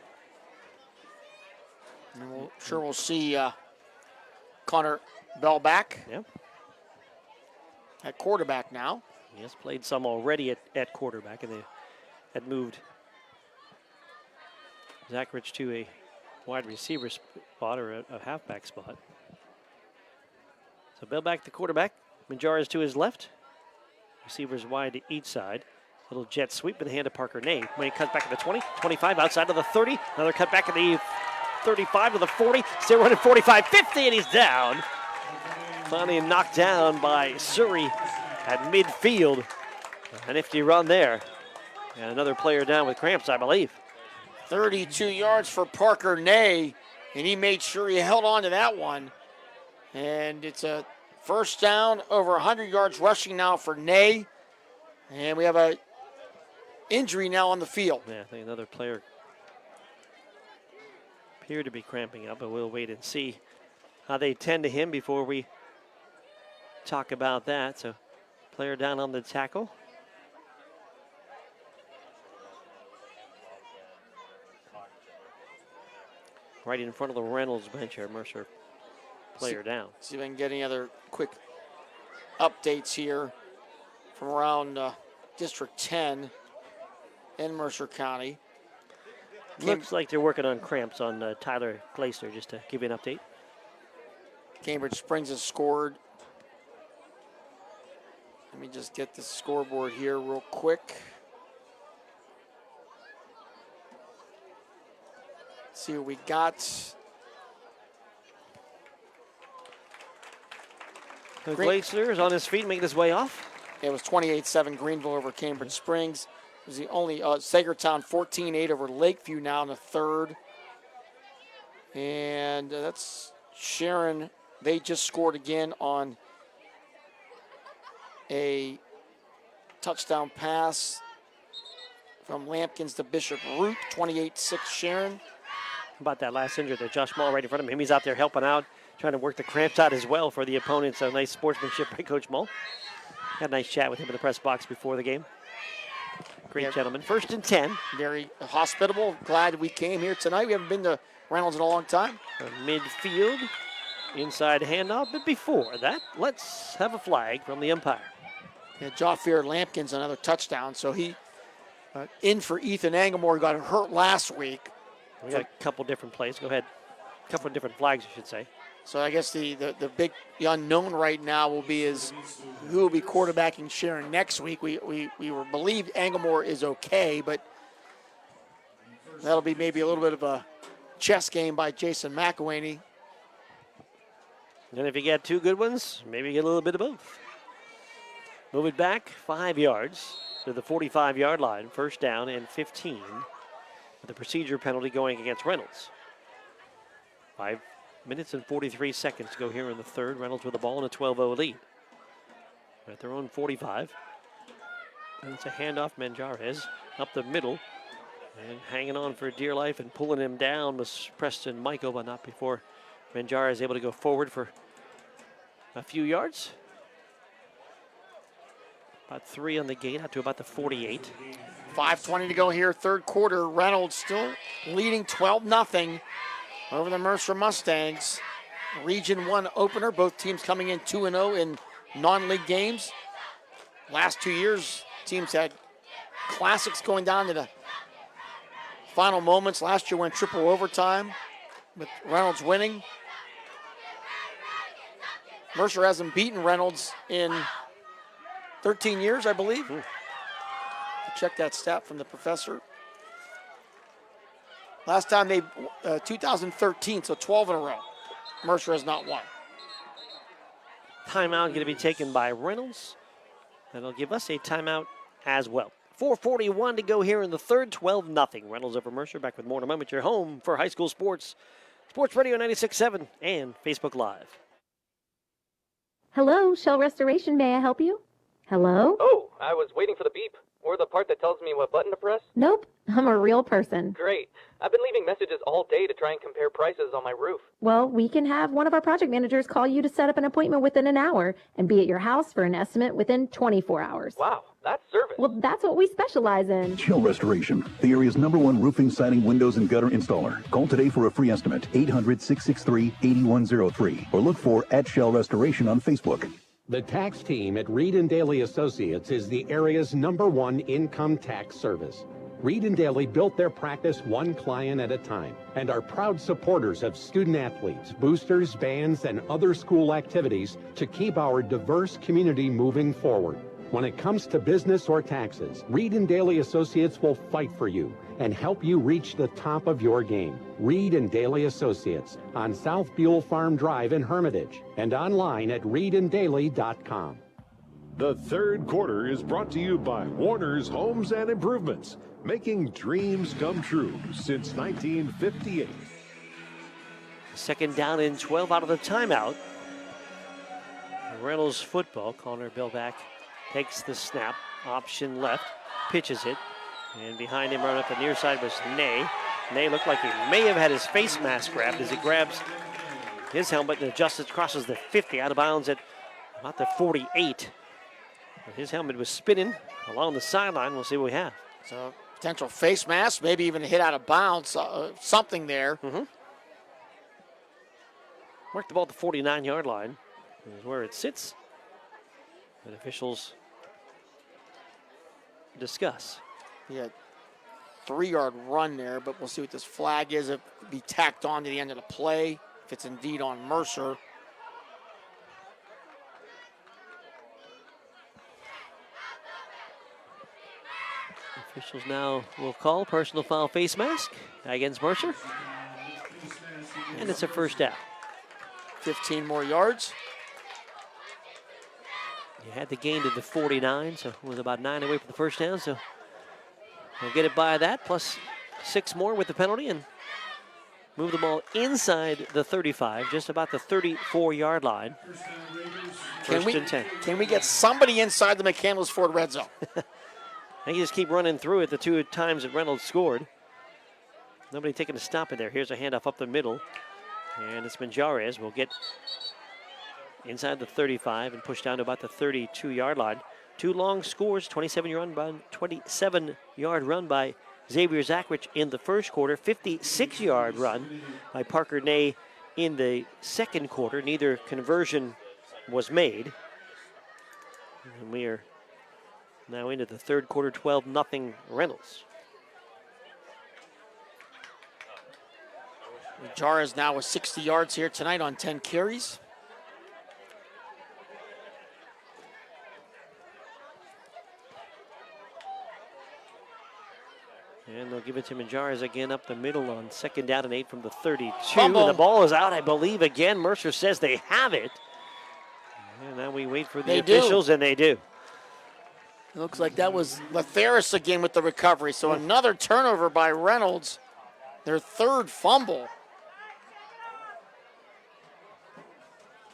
And we'll see Connor Bell back. Yep. At quarterback now. He has played some already at quarterback, and they had moved Zachrich to a wide receiver spot or a halfback spot. So Bell back to quarterback. Manjara is to his left. Receivers wide to each side. Little jet sweep in the hand of Parker Ney. When he cuts back to the 20, 25, outside of the 30. Another cut back at the 35 to the 40. Still running 45, 50, and he's down. Finally knocked down by Surrey at midfield. A nifty run there. And another player down with cramps, I believe. 32 yards for Parker Ney, and he made sure he held on to that one. And it's a first down, over 100 yards rushing now for Ney. And we have a injury now on the field. Yeah, I think another player appeared to be cramping up, but we'll wait and see how they tend to him before we talk about that. So player down on the tackle. Right in front of the Reynolds bench here, Mercer. Player down. See if I can get any other quick updates here from around District 10 in Mercer County. Looks like they're working on cramps on Tyler Glaser, just to give you an update. Cambridge Springs has scored. Let me just get the scoreboard here real quick. See what we got. Glaser is on his feet, making his way off. It was 28-7 Greenville over Cambridge Springs. It was the only Sagertown 14-8 over Lakeview now in the third. And that's Sharon. They just scored again on a touchdown pass from Lampkins to Bishop Root, 28-6 Sharon. How about that last injury there? Josh Mull right in front of him. He's out there helping out, trying to work the cramps out as well for the opponents. A nice sportsmanship by Coach Mull. Had a nice chat with him in the press box before the game. Great gentleman. 1st and 10. Very hospitable. Glad we came here tonight. We haven't been to Reynolds in a long time. Midfield, inside handoff. But before that, let's have a flag from the umpire. Yeah, Joffier Lampkins another touchdown. So he in for Ethan Anglemore, got hurt last week. We got a couple different plays. Go ahead. A couple of different flags, I should say. So I guess the unknown right now will be is who will be quarterbacking Sharon next week. We believe Anglemore is okay, but that'll be maybe a little bit of a chess game by Jason McElwaney. And if you get two good ones, maybe you get a little bit of both. Move it back 5 yards to the 45-yard line. 1st down and 15 with a procedure penalty going against Reynolds. 5 minutes and 43 seconds to go here in the third. Reynolds with the ball in a 12-0 lead. At their own 45. And it's a handoff. Manjarez up the middle. And hanging on for dear life and pulling him down was Preston Michael, but not before Manjarez is able to go forward for a few yards. About 3 on the gate, out to about the 48. 5:20 to go here, third quarter. Reynolds still leading 12-0 over the Mercer Mustangs. Region 1 opener, both teams coming in 2-0 in non-league games. Last 2 years, teams had classics going down to the final moments. Last year went triple overtime with Reynolds winning. Mercer hasn't beaten Reynolds in 13 years, I believe. Check that stat from the professor. Last time they, 2013, so 12 in a row. Mercer has not won. Timeout going to be taken by Reynolds. That'll give us a timeout as well. 4:41 to go here in the third, 12-0. Reynolds over Mercer. Back with more in a moment. Your home for high school sports. Sports Radio 96.7 and Facebook Live. Hello, Shell Restoration. May I help you? Hello? Oh, I was waiting for the beep. Or the part that tells me what button to press? Nope, I'm a real person. Great. I've been leaving messages all day to try and compare prices on my roof. Well, we can have one of our project managers call you to set up an appointment within an hour and be at your house for an estimate within 24 hours. Wow, that's service. Well, that's what we specialize in. Shell Restoration, the area's #1 roofing, siding, windows, and gutter installer. Call today for a free estimate, 800-663-8103, or look for @Shell Restoration on Facebook. The tax team at Reed & Daly Associates is the area's #1 income tax service. Reed & Daly built their practice one client at a time and are proud supporters of student athletes, boosters, bands, and other school activities to keep our diverse community moving forward. When it comes to business or taxes, Reed & Daly Associates will fight for you and help you reach the top of your game. Reed & Daly Associates on South Buell Farm Drive in Hermitage and online at reedanddaly.com. The third quarter is brought to you by Warner's Homes and Improvements, making dreams come true since 1958. Second down and 12 out of the timeout. Reynolds football. Connor Billback takes the snap, option left, pitches it, and behind him right up the near side was Ney. Ney looked like he may have had his face mask grabbed as he grabs his helmet and adjusts it, crosses the 50 out of bounds at about the 48. His helmet was spinning along the sideline. We'll see what we have. So potential face mask, maybe even a hit out of bounds, something there. Worked the ball at the 49-yard line. Is where it sits. And officials discuss. Yeah, 3-yard run there, but we'll see what this flag is. It will be tacked on to the end of the play if it's indeed on Mercer. Officials now will call personal foul face mask against Mercer. And it's a first down. 15 more yards. You had the gain to the 49, so it was about 9 away from the first down. So they'll get it by that, plus 6 more with the penalty, and move the ball inside the 35, just about the 34-yard line. First and 10. Can we get somebody inside the McCandless Ford red zone? They just keep running through it the 2 times that Reynolds scored. Nobody taking a stop in there. Here's a handoff up the middle. And it's Manjarez. Will get inside the 35 and push down to about the 32-yard line. 2 long scores, 27-yard run by Xavier Zachrich in the first quarter, 56-yard run by Parker Ney in the second quarter. Neither conversion was made. And we are now into the third quarter, 12-0 Reynolds. Jara now with 60 yards here tonight on 10 carries. And they'll give it to Manjarez again up the middle on second down and 8 from the 32. Fumble. And the ball is out, I believe, again. Mercer says they have it. And now we wait for the officials, and they do. It looks like that was Latheris again with the recovery. So another turnover by Reynolds. Their third fumble.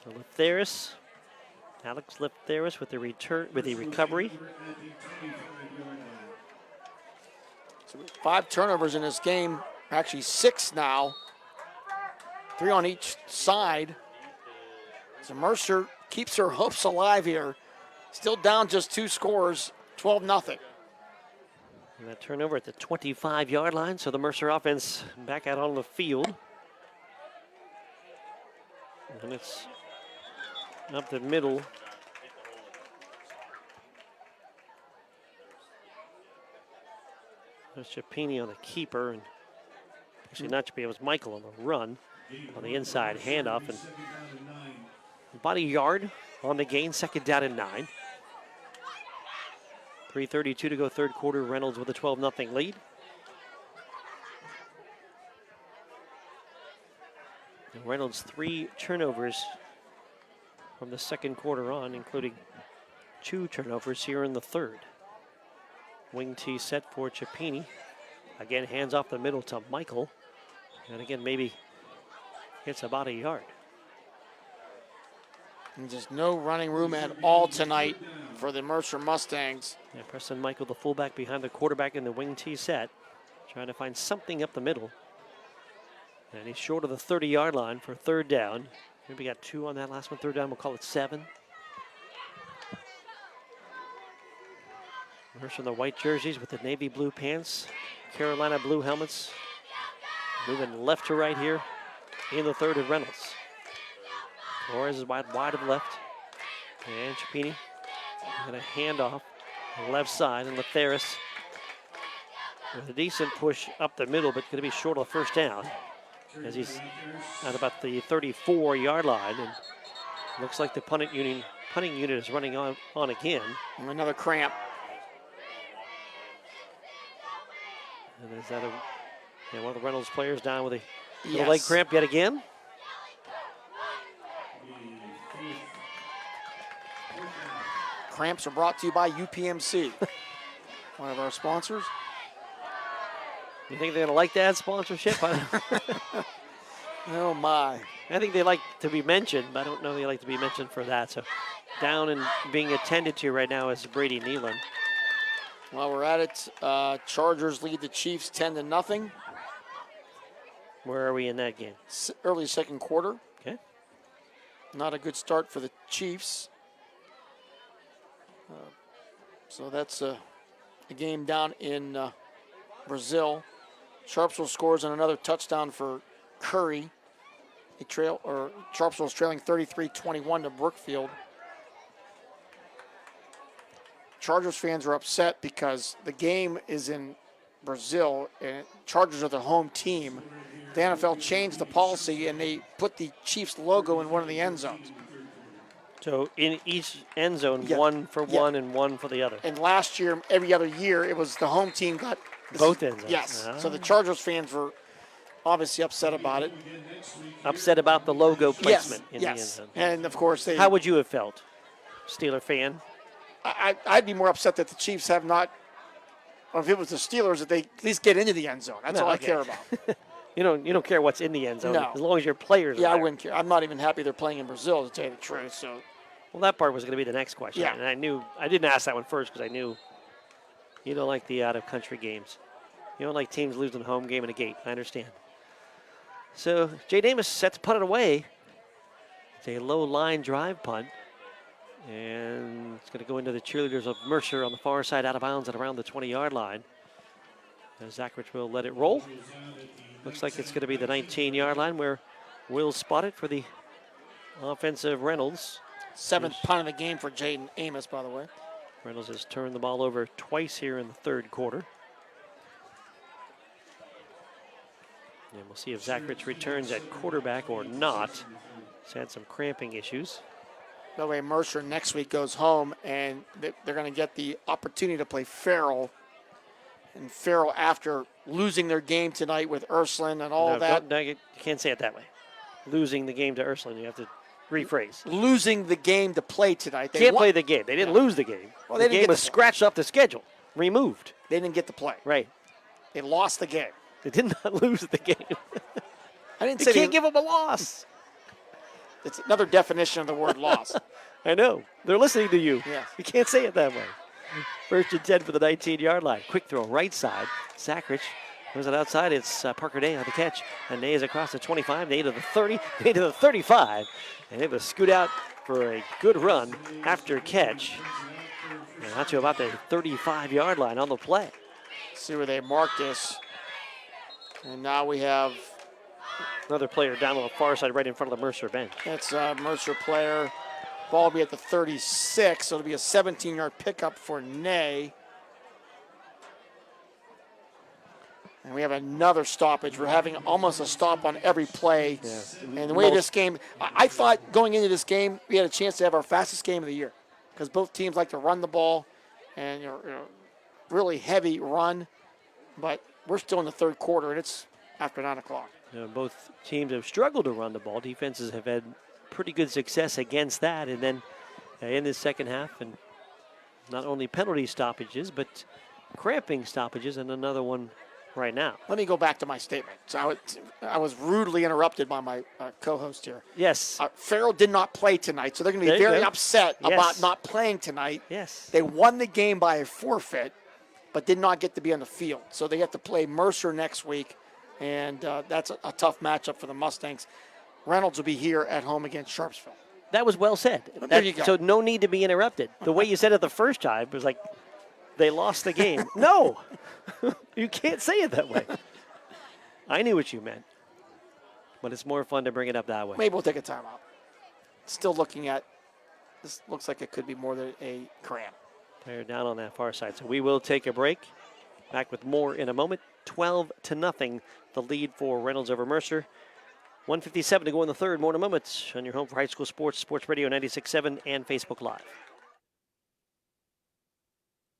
So Latheris, Alex Latheris with the return, with the recovery. So 5 turnovers in this game, actually 6 now. 3 on each side. So Mercer keeps her hopes alive here. Still down just 2 scores, 12-0. And that turnover at the 25-yard line, so the Mercer offense back out on the field. And it's up the middle. There's Chapini on the keeper, and actually not Chapini, it was Michael on the run on the inside handoff, and about a yard on the gain, second down and 9. 3:32 to go third quarter. Reynolds with a 12-0 lead. And Reynolds 3 turnovers from the second quarter on, including 2 turnovers here in the third. Wing T set for Chapini. Again, hands off the middle to Michael. And again, maybe hits about a yard. And just no running room at all tonight for the Mercer Mustangs. Yeah, Preston Michael, the fullback behind the quarterback in the wing T set, trying to find something up the middle. And he's short of the 30-yard line for third down. Maybe got 2 on that last one. Third down, we'll call it 7. Mercer in the white jerseys with the navy blue pants, Carolina blue helmets. Moving left to right here in the third of Reynolds. Torres is wide of left. And Chapini going to hand off the left side, and Latheris with a decent push up the middle, but going to be short of the first down as he's at about the 34-yard line. And looks like the punting unit is running on again. And another cramp. And is that one of the Reynolds players down with a Yes. leg cramp yet again? Cramps are brought to you by UPMC, one of our sponsors. You think they're going to like that sponsorship? Oh, my. I think they like to be mentioned, but I don't know they like to be mentioned for that. So down and being attended to right now is Brady Nealon. While we're at it, Chargers lead the Chiefs 10-0. Where are we in that game? Early second quarter. Okay. Not a good start for the Chiefs. So that's a game down in Brazil. Sharpsville scores on another touchdown for Curry. Sharpsville's trailing 33-21 to Brookfield. Chargers fans are upset because the game is in Brazil and Chargers are the home team. The NFL changed the policy and they put the Chiefs logo in one of the end zones. So in each end zone, Yeah. one for Yeah. one and one for the other. And last year, every other year, it was the home team got Both end zones. Yes. Ah. So the Chargers fans were obviously upset about it. Upset about the logo placement in the end Yes. zone. And of course, How would you have felt, Steeler fan? I'd be more upset that the Chiefs have not, or if it was the Steelers, that they at least get into the end zone. That's No, all I okay. care about. You don't care what's in the end zone No. as long as your players Yeah, are I there. wouldn't care. I'm not even happy they're playing in Brazil, to tell you the truth. So, Well, that part was going to be the next question. Yeah. And I didn't ask that one first because I knew you don't like the out-of-country games. You don't like teams losing a home game in a gate. I understand. So Jay Davis set to punt it away. It's a low line drive punt. And it's going to go into the cheerleaders of Mercer on the far side, out of bounds at around the 20-yard line. And Zachrich will let it roll. Looks like it's going to be the 19-yard line where we'll spot it for the offensive Reynolds. 7th punt of the game for Jaden Amos, by the way. Reynolds has turned the ball over twice here in the third quarter. And we'll see if Zachrich returns at quarterback or not. He's had some cramping issues. By the way, Mercer next week goes home, and they're going to get the opportunity to play Farrell. And Farrell, after losing their game tonight with Ursuline and all that. You can't say it that way. Losing the game to Ursuline, you have to rephrase. Losing the game to play tonight. They Can't won- play the game. They didn't lose the game. Well, they the didn't game get was to- scratched off the schedule, removed. They didn't get to play. Right. They lost the game. They did not lose the game. I didn't You say can't give them a loss. It's another definition of the word loss. I know. They're listening to you. Yes. You can't say it that way. First and 10 for the 19-yard line. Quick throw right side. Zachrich Moves it outside. It's Parker Day on the catch. And Day is across the 25, Day to the 30, Day to the 35. And able to scoot out for a good run after catch. And out to about the 35-yard line on the play. See where they mark this. And now we have another player down on the far side right in front of the Mercer bench. That's a Mercer player. Ball will be at the 36, so it'll be a 17-yard pickup for Ney. And we have another stoppage. We're having almost a stop on every play. Yeah. And the way this game, I thought going into this game, we had a chance to have our fastest game of the year because both teams like to run the ball and really heavy run. But we're still in the third quarter, and it's after 9 o'clock. Both teams have struggled to run the ball. Defenses have had pretty good success against that. And then in the second half, and not only penalty stoppages, but cramping stoppages, and another one right now. Let me go back to my statement. So I was rudely interrupted by my co-host here. Yes. Farrell did not play tonight, so they're going to be very upset about not playing tonight. Yes. They won the game by a forfeit, but did not get to be on the field. So they have to play Mercer next week, and that's a tough matchup for the Mustangs. Reynolds will be here at home against Sharpsville. That was well said. There you go. So no need to be interrupted. The way you said it the first time was like they lost the game. No, you can't say it that way. I knew what you meant, but it's more fun to bring it up that way. Maybe we'll take a timeout. Still looking at this. Looks like it could be more than a cramp. They're down on that far side, so we will take a break. Back with more in a moment. 12-0, the lead for Reynolds over Mercer. 1:57 to go in the third. More in a moment on your home for high school sports, Sports Radio 96.7 and Facebook Live.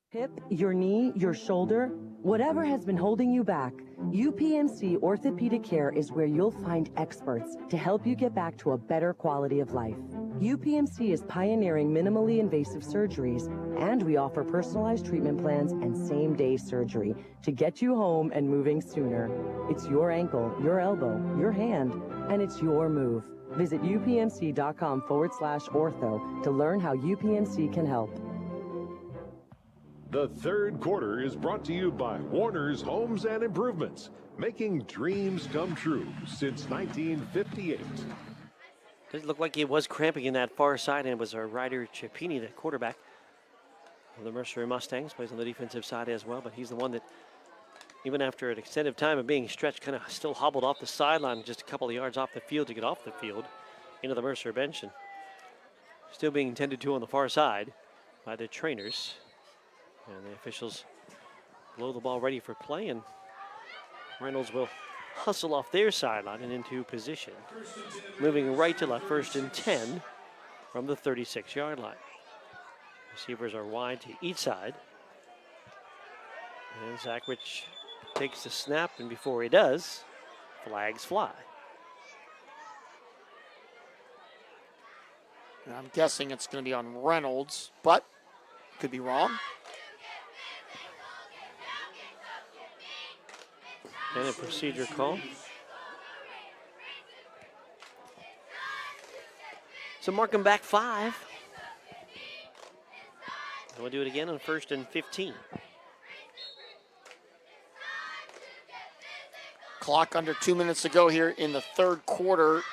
Hip, your knee, your shoulder, whatever has been holding you back, UPMC Orthopedic Care is where you'll find experts to help you get back to a better quality of life. UPMC is pioneering minimally invasive surgeries, and we offer personalized treatment plans and same-day surgery to get you home and moving sooner. It's your ankle, your elbow, your hand, and it's your move. Visit upmc.com/ortho to learn how UPMC can help. The third quarter is brought to you by Warner's Homes and Improvements, making dreams come true since 1958. Doesn't look like he was cramping in that far side, and it was our Ryder Chipini, the quarterback of the Mercer Mustangs, plays on the defensive side as well, but he's the one that, even after an extended time of being stretched, kind of still hobbled off the sideline just a couple of yards off the field to get off the field into the Mercer bench, and still being tended to on the far side by the trainers. And the officials blow the ball ready for play, and Reynolds will hustle off their sideline and into position. Moving right to left, 1st and 10 from the 36-yard line. Receivers are wide to each side. And Zachrich takes the snap, and before he does, flags fly. And I'm guessing it's going to be on Reynolds, but could be wrong. And a procedure call. So mark him back 5. And we'll do it again on 1st and 15. Clock under 2 minutes to go here in the third quarter.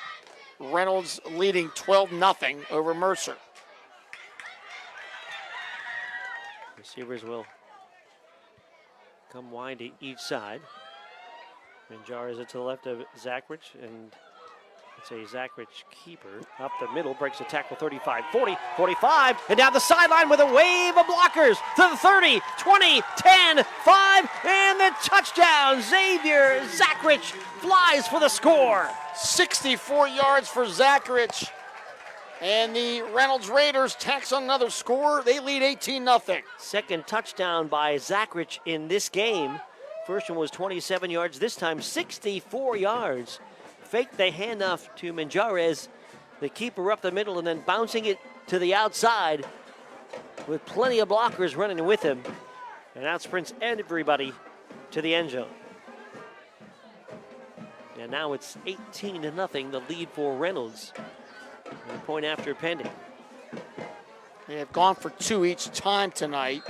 Reynolds leading 12-0 over Mercer. Receivers will come wide to each side. Minjar is it to the left of Zachrich, and it's a Zachrich keeper. Up the middle, breaks the tackle 35, 40, 45, and down the sideline with a wave of blockers to the 30, 20, 10, 5, and the touchdown. Xavier Zachrich flies for the score. 64 yards for Zachrich. And the Reynolds Raiders tacks on another score. They lead 18-0. Second touchdown by Zachrich in this game. First one was 27 yards, this time 64 yards. Faked the handoff to Minjarez, the keeper up the middle, and then bouncing it to the outside with plenty of blockers running with him. And out sprints everybody to the end zone. And now it's 18-0, the lead for Reynolds. And a point after pending. They have gone for 2 each time tonight.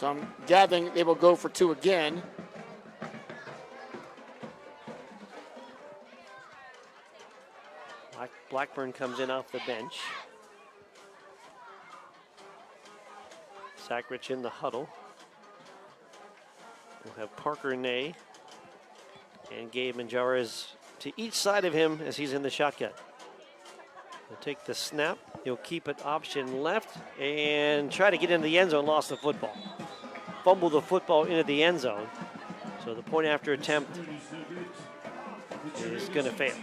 So I'm gathering they will go for 2 again. Blackburn comes in off the bench. Sackrich in the huddle. We'll have Parker Ney and Gabe Manjares to each side of him as he's in the shotgun. He'll take the snap. He'll keep it option left and try to get into the end zone. Lost the football. Fumble the football into the end zone. So the point after attempt is going to fail.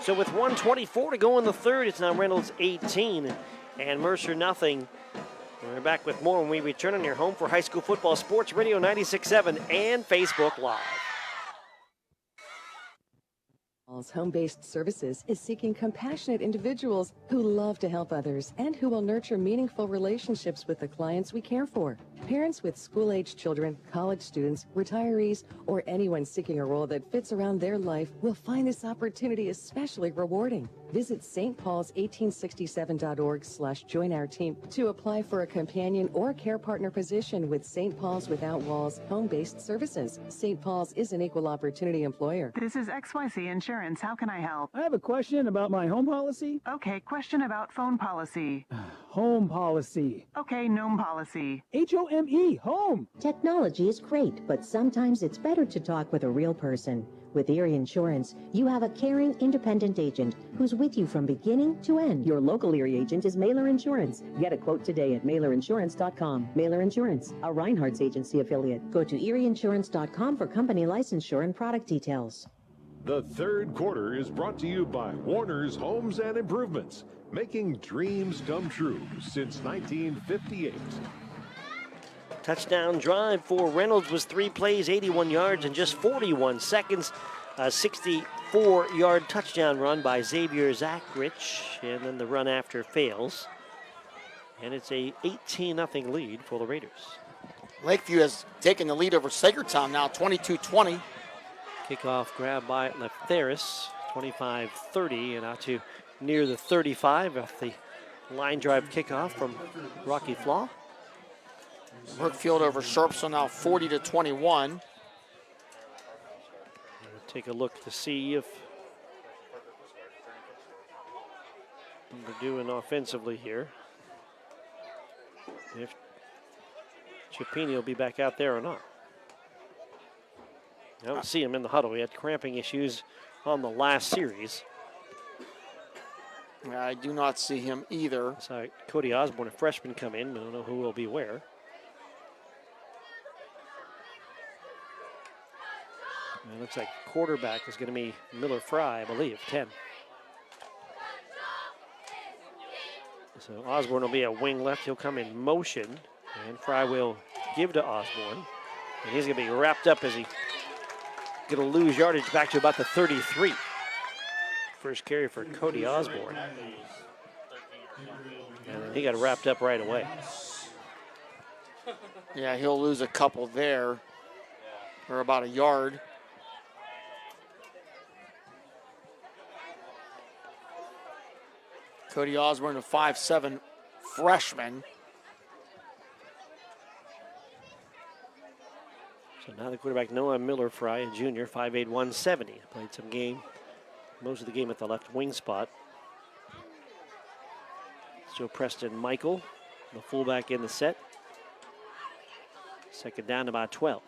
So with 1:24 to go in the third, it's now Reynolds 18 and Mercer nothing. We're back with more when we return on your home for high school football, Sports Radio 96.7 and Facebook Live. Home-based services is seeking compassionate individuals who love to help others and who will nurture meaningful relationships with the clients we care for. Parents with school-aged children, college students, retirees, or anyone seeking a role that fits around their life will find this opportunity especially rewarding. Visit stpaul's1867.org/join our team to apply for a companion or care partner position with St. Paul's Without Walls home-based services. St. Paul's is an equal opportunity employer. This is XYZ Insurance. How can I help? I have a question about my home policy. Okay, question about phone policy. Home policy. Okay, gnome policy. HOME, home. Technology is great, but sometimes it's better to talk with a real person. With Erie Insurance, you have a caring, independent agent who's with you from beginning to end. Your local Erie agent is Mailer Insurance. Get a quote today at mailerinsurance.com. Mailer Insurance, a Reinhardt's agency affiliate. Go to erieinsurance.com for company licensure and product details. The third quarter is brought to you by Warner's Homes and Improvements, making dreams come true since 1958. Touchdown drive for Reynolds was 3 plays, 81 yards in just 41 seconds. A 64-yard touchdown run by Xavier Zackrich, and then the run after fails. And it's a 18-0 lead for the Raiders. Lakeview has taken the lead over Sagertown now, 22-20. Kickoff grab by Lefteris, 25-30, and out to near the 35 off the line drive kickoff from Rocky Flaw. Brookfield over Sharpsville now 40-21. We'll take a look to see if they're doing offensively here. If Chipini will be back out there or not. I don't see him in the huddle. He had cramping issues on the last series. I do not see him either. Sorry, Cody Osborne, a freshman, come in. I don't know who will be where. It looks like quarterback is going to be Miller Fry, I believe, 10. So Osborne will be a wing left. He'll come in motion, and Fry will give to Osborne. And he's going to be wrapped up as he going to lose yardage back to about the 33. First carry for Cody Osborne. And he got wrapped up right away. Yeah, he'll lose a couple there, or about a yard. Cody Osborne, a 5'7" freshman. So now the quarterback, Noah Miller Fry, a junior, 5'8", 170. Played some game, most of the game at the left wing spot. Joe Preston Michael, the fullback in the set. Second down, about 12.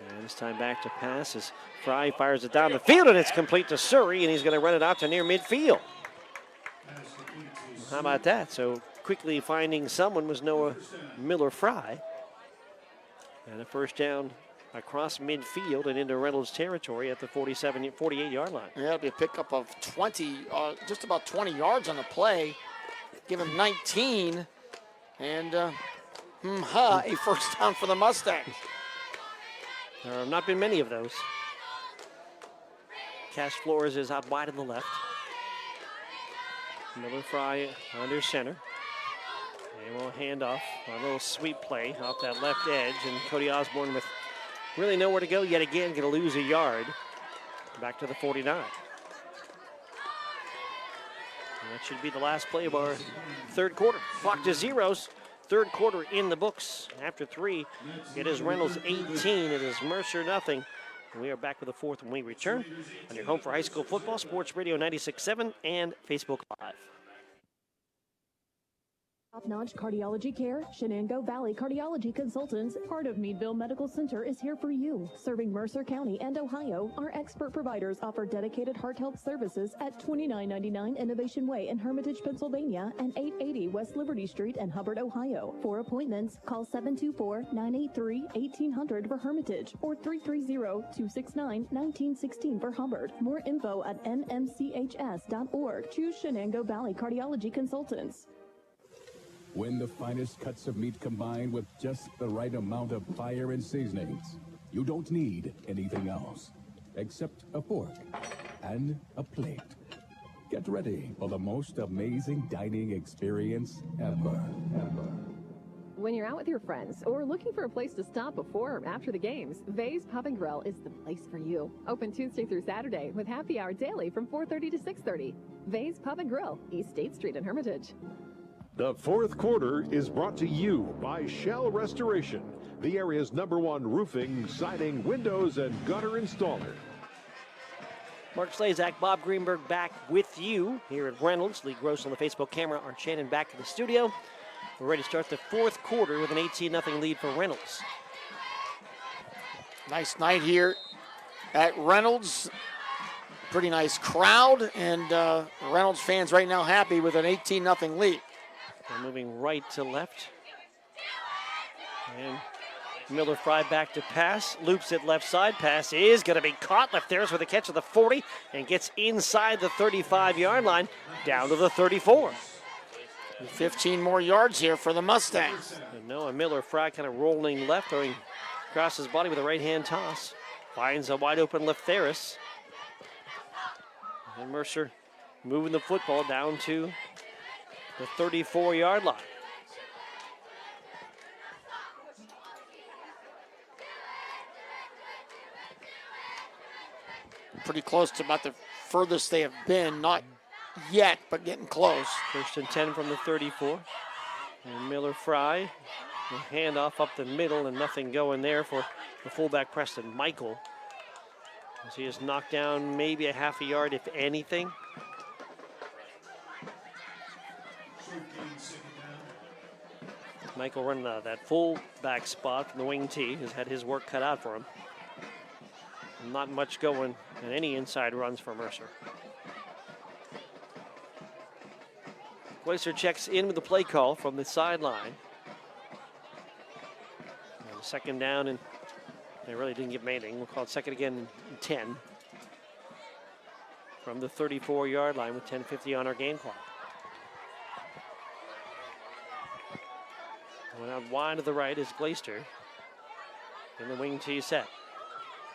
And this time back to pass as Fry fires it down the field, and it's complete to Surrey, and he's going to run it out to near midfield. How about that? So quickly finding someone was Noah Miller Fry. And a first down across midfield and into Reynolds territory at the 48-yard line. Yeah, it'll be a pickup of 20, just about 20 yards on the play. Give him 19, and a first down for the Mustangs. There have not been many of those. Cash Flores is out wide on the left. Miller Fry under center. And we'll hand off a little sweep play off that left edge. And Cody Osborne with really nowhere to go yet again, going to lose a yard. Back to the 49. That should be the last play of our third quarter. Clock to zeros. Third quarter in the books. After 3, it is Reynolds 18. It is Mercer nothing. And we are back with the fourth when we return on your home for high school football, Sports Radio 96.7 and Facebook Live. Top-notch cardiology care, Shenango Valley Cardiology Consultants, part of Meadville Medical Center, is here for you. Serving Mercer County and Ohio, our expert providers offer dedicated heart health services at 2999 Innovation Way in Hermitage, Pennsylvania, and 880 West Liberty Street in Hubbard, Ohio. For appointments, call 724-983-1800 for Hermitage or 330-269-1916 for Hubbard. More info at nmchs.org. Choose Shenango Valley Cardiology Consultants. When the finest cuts of meat combine with just the right amount of fire and seasonings, you don't need anything else except a fork and a plate. Get ready for the most amazing dining experience ever. When you're out with your friends or looking for a place to stop before or after the games, Vay's Pub and Grill is the place for you. Open Tuesday through Saturday with happy hour daily from 4:30 to 6:30. Vay's Pub and Grill, East State Street in Hermitage. The fourth quarter is brought to you by Shell Restoration, the area's #1 roofing, siding, windows, and gutter installer. Mark Slazak, Bob Greenberg back with you here at Reynolds. Lee Gross on the Facebook camera, Art Shannon back in the studio. We're ready to start the fourth quarter with an 18-0 lead for Reynolds. Nice night here at Reynolds. Pretty nice crowd, and Reynolds fans right now happy with an 18-0 lead. They're moving right to left. And Miller Fry back to pass. Loops it left side. Pass is going to be caught. Left there's with a catch of the 40 and gets inside the 35-yard line down to the 34. 15 more yards here for the Mustangs. And Noah Miller Fry kind of rolling left, throwing across his body with a right-hand toss. Finds a wide open Lefteris. And Mercer moving the football down to the 34-yard line. Pretty close to about the furthest they have been. Not yet, but getting close. 1st and 10 from the 34. And Miller Fry, the handoff up the middle and nothing going there for the fullback Preston Michael. As he is knocked down maybe a half a yard, if anything. Michael running that full back spot from the wing tee has had his work cut out for him. Not much going in any inside runs for Mercer. Glacier checks in with the play call from the sideline. And 2nd down, and they really didn't give him anything. We'll call it 2nd again and 10. From the 34-yard line with 10:50 on our game clock. Going out wide to the right is Glaister. In the wing tee set.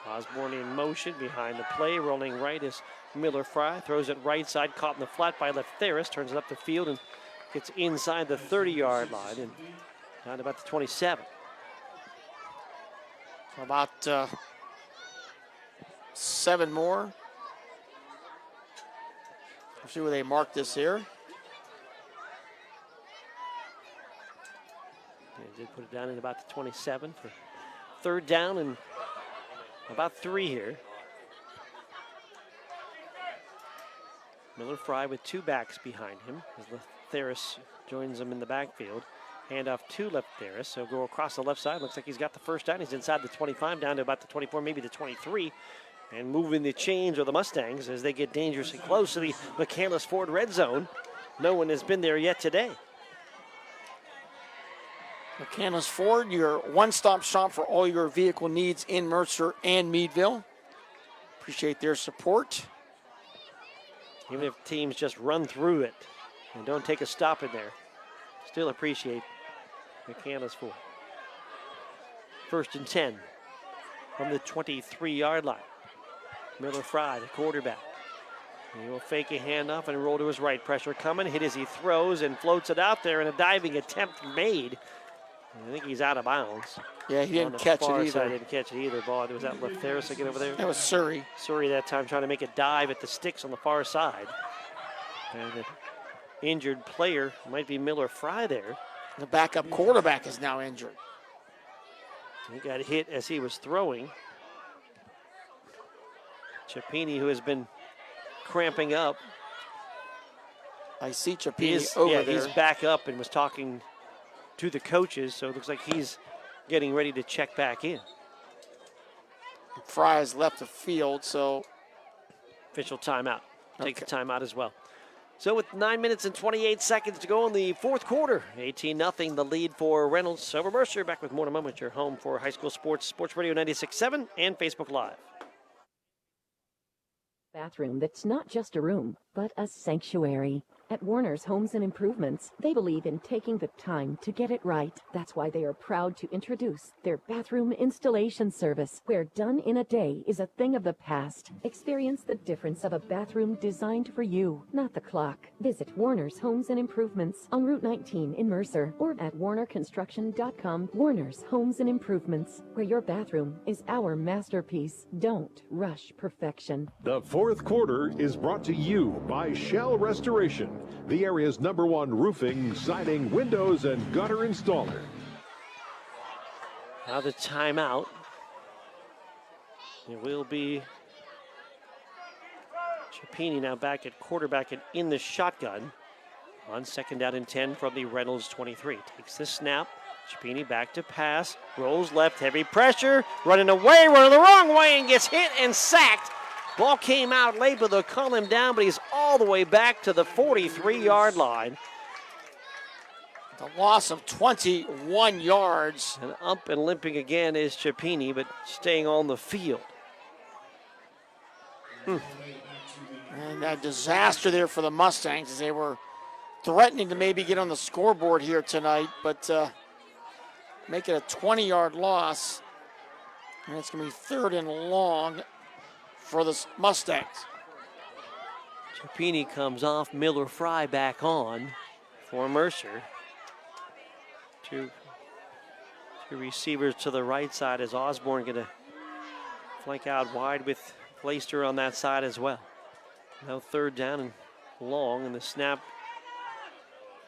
Osborne in motion behind the play. Rolling right is Miller Fry. Throws it right side. Caught in the flat by Lefteris. Turns it up the field and gets inside the 30-yard line and down to about the 27. About 7 more. Let's see where they mark this here. They did put it down in about the 27 for 3rd down and about 3 here. Miller Fry with 2 backs behind him as Lefteris joins him in the backfield. Handoff to Lefteris. He'll go across the left side. Looks like he's got the 1st down. He's inside the 25 down to about the 24, maybe the 23. And moving the chains of the Mustangs as they get dangerously close to the McCandless Ford red zone. No one has been there yet today. McCandless Ford, your one-stop shop for all your vehicle needs in Mercer and Meadville. Appreciate their support. Even if teams just run through it and don't take a stop in there, still appreciate McCandless Ford. 1st and 10 from the 23-yard line. Miller Fry, the quarterback. He will fake a handoff and roll to his right. Pressure coming, hit as he throws and floats it out there, and a diving attempt made. I think he's out of bounds. Yeah, he didn't catch it either. Side, didn't catch it either. Ball. Was that Lefteris again over there? That was Surrey. Surrey that time trying to make a dive at the sticks on the far side. And injured player. Might be Miller Fry there. The backup quarterback is now injured. He got hit as he was throwing. Chapini, who has been cramping up. I see Chapini over there. He's back up and was talking to the coaches, so it looks like he's getting ready to check back in. Fry has left the field, so. Official timeout. Take the timeout as well. So with 9 minutes and 28 seconds to go in the fourth quarter, 18-0 the lead for Reynolds over Mercer. Back with more in a moment. Your home for high school sports, Sports Radio 96.7 and Facebook Live. Bathroom that's not just a room, but a sanctuary. At Warner's Homes and Improvements, they believe in taking the time to get it right. That's why they are proud to introduce their bathroom installation service, where done in a day is a thing of the past. Experience the difference of a bathroom designed for you, not the clock. Visit Warner's Homes and Improvements on Route 19 in Mercer or at warnerconstruction.com. Warner's Homes and Improvements, where your bathroom is our masterpiece. Don't rush perfection. The fourth quarter is brought to you by Shell Restoration, the area's #1 roofing, siding, windows, and gutter installer. Now the timeout. It will be Chapini now back at quarterback and in the shotgun. On 2nd down and 10 from the Reynolds 23. Takes the snap. Chapini back to pass. Rolls left, heavy pressure. Running away, running the wrong way, and gets hit and sacked. Ball came out late, but they'll call him down, but he's all the way back to the 43-yard line. The loss of 21 yards. And up and limping again is Chapini, but staying on the field. And a disaster there for the Mustangs as they were threatening to maybe get on the scoreboard here tonight, but make it a 20-yard loss. And it's going to be 3rd and long for the Mustangs. Chapini comes off, Miller Fry back on for Mercer. Two receivers to the right side as Osborne going to flank out wide with Glaister on that side as well. Now 3rd down and long, and the snap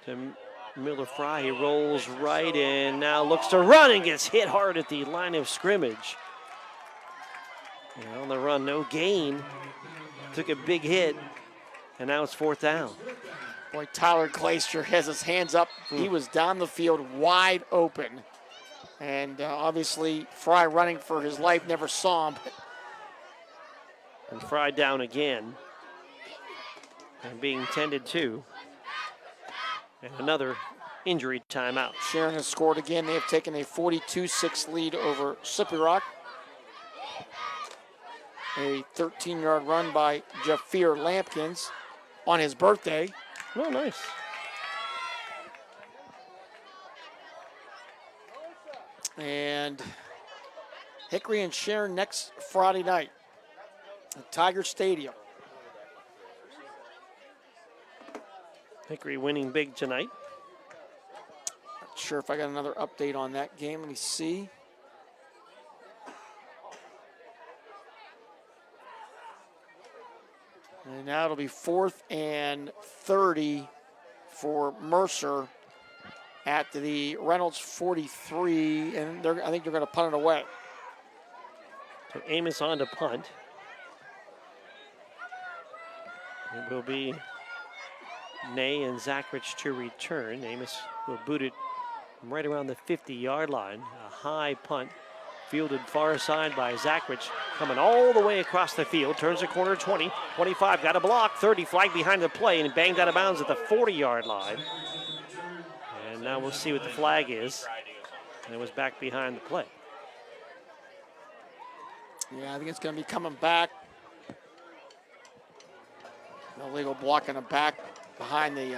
to Miller Fry. He rolls right and now looks to run and gets hit hard at the line of scrimmage. And on the run, no gain. Took a big hit, and now it's 4th down. Boy, Tyler Glaister has his hands up. He was down the field wide open. And obviously, Fry running for his life never saw him. And Fry down again. And being tended to. And another injury timeout. Sharon has scored again. They have taken a 42-6 lead over Slippery Rock. A 13-yard run by Jafir Lampkins on his birthday. Oh, nice. And Hickory and Sharon next Friday night at Tiger Stadium. Hickory winning big tonight. Not sure if I got another update on that game. Let me see. And now it'll be 4th and 30 for Mercer at the Reynolds 43, and I think they're going to punt it away. So Amos on to punt. It will be Ney and Zachrich to return. Amos will boot it right around the 50-yard line. A high punt. Fielded far side by Zachrich, coming all the way across the field. Turns the corner, 20, 25, got a block, 30, flag behind the play, and banged out of bounds at the 40-yard line. And now we'll see what the flag is. And it was back behind the play. Yeah, I think it's going to be coming back. No legal block in the back behind the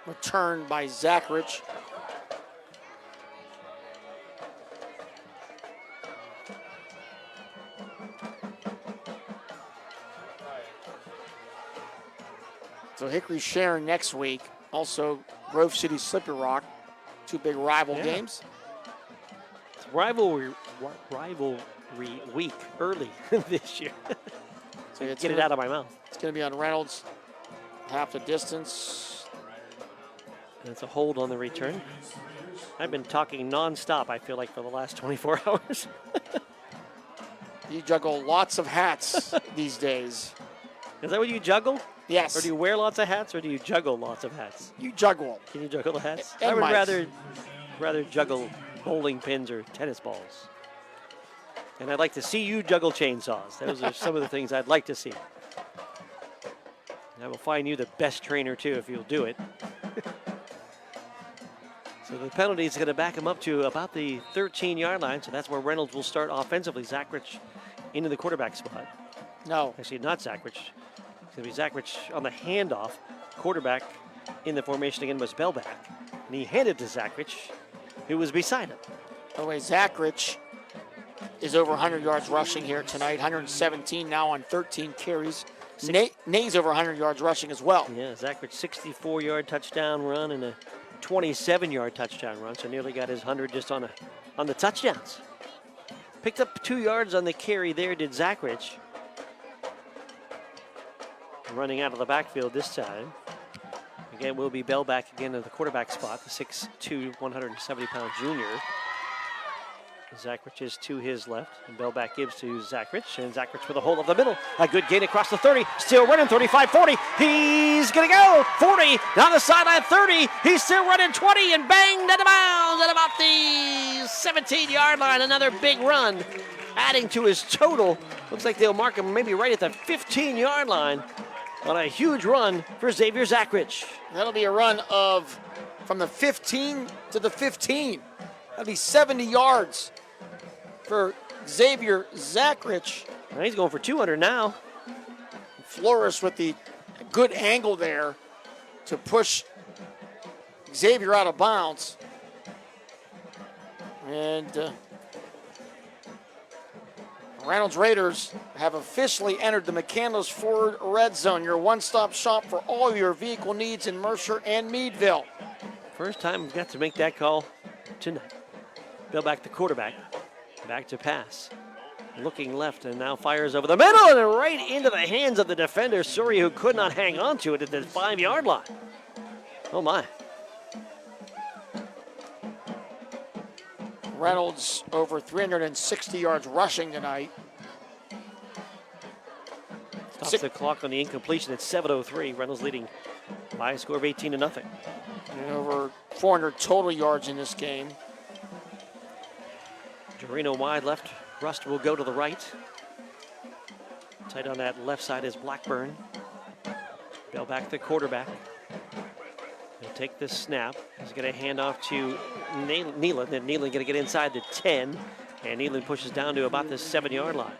return by Zachrich. So Hickory Sharon next week. Also Grove City Slippery Rock. 2 big rival games. It's rivalry week early this year. So get it out of my mouth. It's going to be on Reynolds. Half the distance. That's a hold on the return. I've been talking nonstop, I feel like, for the last 24 hours. You juggle lots of hats these days. Is that what you juggle? Yes. Or do you wear lots of hats, or do you juggle lots of hats? You juggle. Can you juggle the hats? And I would mics. rather juggle bowling pins or tennis balls. And I'd like to see you juggle chainsaws. Those are some of the things I'd like to see. And I will find you the best trainer, too, if you'll do it. So the penalty is going to back him up to about the 13-yard line. So that's where Reynolds will start offensively. Zachrich into the quarterback spot. No. Actually, not Zachrich. It's going to be Zachrich on the handoff. Quarterback in the formation again was Bellback. And he handed to Zachrich, who was beside him. By the way, Zachrich is over 100 yards rushing here tonight. 117 now on 13 carries. Nay's over 100 yards rushing as well. Yeah, Zachrich 64-yard touchdown run and a 27-yard touchdown run, so nearly got his 100 just on the touchdowns. Picked up 2 yards on the carry there, did Zachrich. Running out of the backfield this time. Again, will be Bellback again in the quarterback spot, the 6'2", 170-pound junior. Zachrich is to his left, and Bellback gives to Zachrich, and Zachrich with a hole up the middle. A good gain across the 30, still running 35-40. He's going to go 40, down the sideline 30. He's still running 20 and banged out of bounds at about the 17-yard line. Another big run, adding to his total. Looks like they'll mark him maybe right at the 15-yard line on a huge run for Xavier Zachrich. That'll be a run of from the 15 to the 15. That'll be 70 yards for Xavier Zachrich. Well, he's going for 200 now. Flores with the good angle there to push Xavier out of bounds. And Reynolds Raiders have officially entered the McCandless Ford Red Zone, your one-stop shop for all your vehicle needs in Mercer and Meadville. First time we've got to make that call tonight. Bellback, the quarterback, back to pass. Looking left and now fires over the middle and right into the hands of the defender, Suri, who could not hang on to it at the 5-yard line. Oh my. Reynolds over 360 yards rushing tonight. Stops the clock on the incompletion at 7:03. Reynolds leading by a score of 18-0. And over 400 total yards in this game. Jarino wide left. Rust will go to the right. Tight on that left side is Blackburn. Bellback, the quarterback. He'll take this snap. He's going to hand off to Nealon. And Nealon going to get inside the 10. And Nealon pushes down to about the 7-yard line.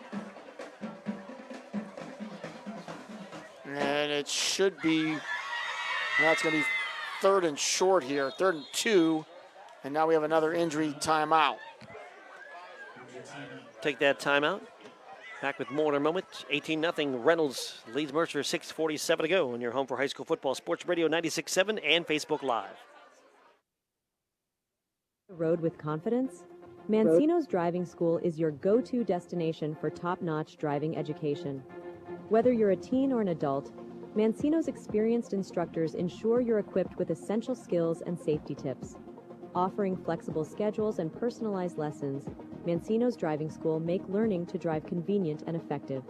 And it should be, now it's going to be 3rd and short here, 3rd and 2. And now we have another injury timeout. Take that timeout. Back with more in a moment. 18-0. Reynolds leads Mercer, 6:47 to go on your home for high school football. Sports Radio 96.7 and Facebook Live. Road with confidence? Mancino's Driving School is your go-to destination for top-notch driving education. Whether you're a teen or an adult, Mancino's experienced instructors ensure you're equipped with essential skills and safety tips. Offering flexible schedules and personalized lessons, Mancino's Driving School make learning to drive convenient and effective.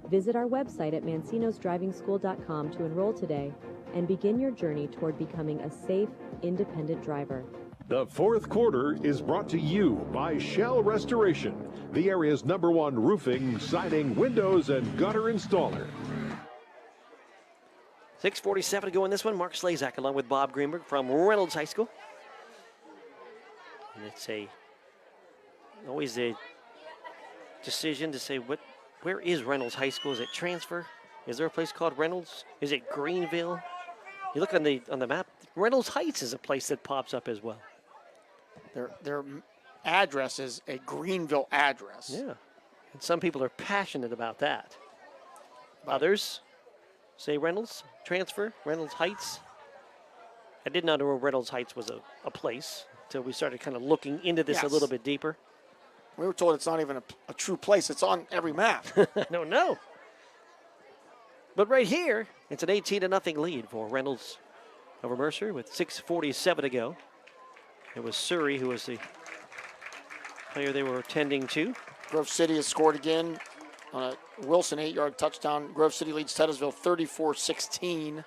Visit our website at mancinosdrivingschool.com to enroll today and begin your journey toward becoming a safe, independent driver. The fourth quarter is brought to you by Shell Restoration, the area's #1 roofing, siding, windows, and gutter installer. 6:47 to go in this one. Mark Slazak along with Bob Greenberg from Reynolds High School. And it's always a decision to say where is Reynolds High School? Is it transfer? Is there a place called Reynolds? Is it Greenville? You look on the map, Reynolds Heights is a place that pops up as well. Their address is a Greenville address. Yeah, and some people are passionate about that. Others say Reynolds, transfer, Reynolds Heights. I did not know Reynolds Heights was a place until we started kind of looking into this a little bit deeper. We were told it's not even a true place. It's on every map. I don't know. But right here, it's an 18-0 lead for Reynolds over Mercer with 6:47 to go. It was Surrey who was the player they were tending to. Grove City has scored again on a Wilson 8-yard touchdown. Grove City leads Titusville 34-16.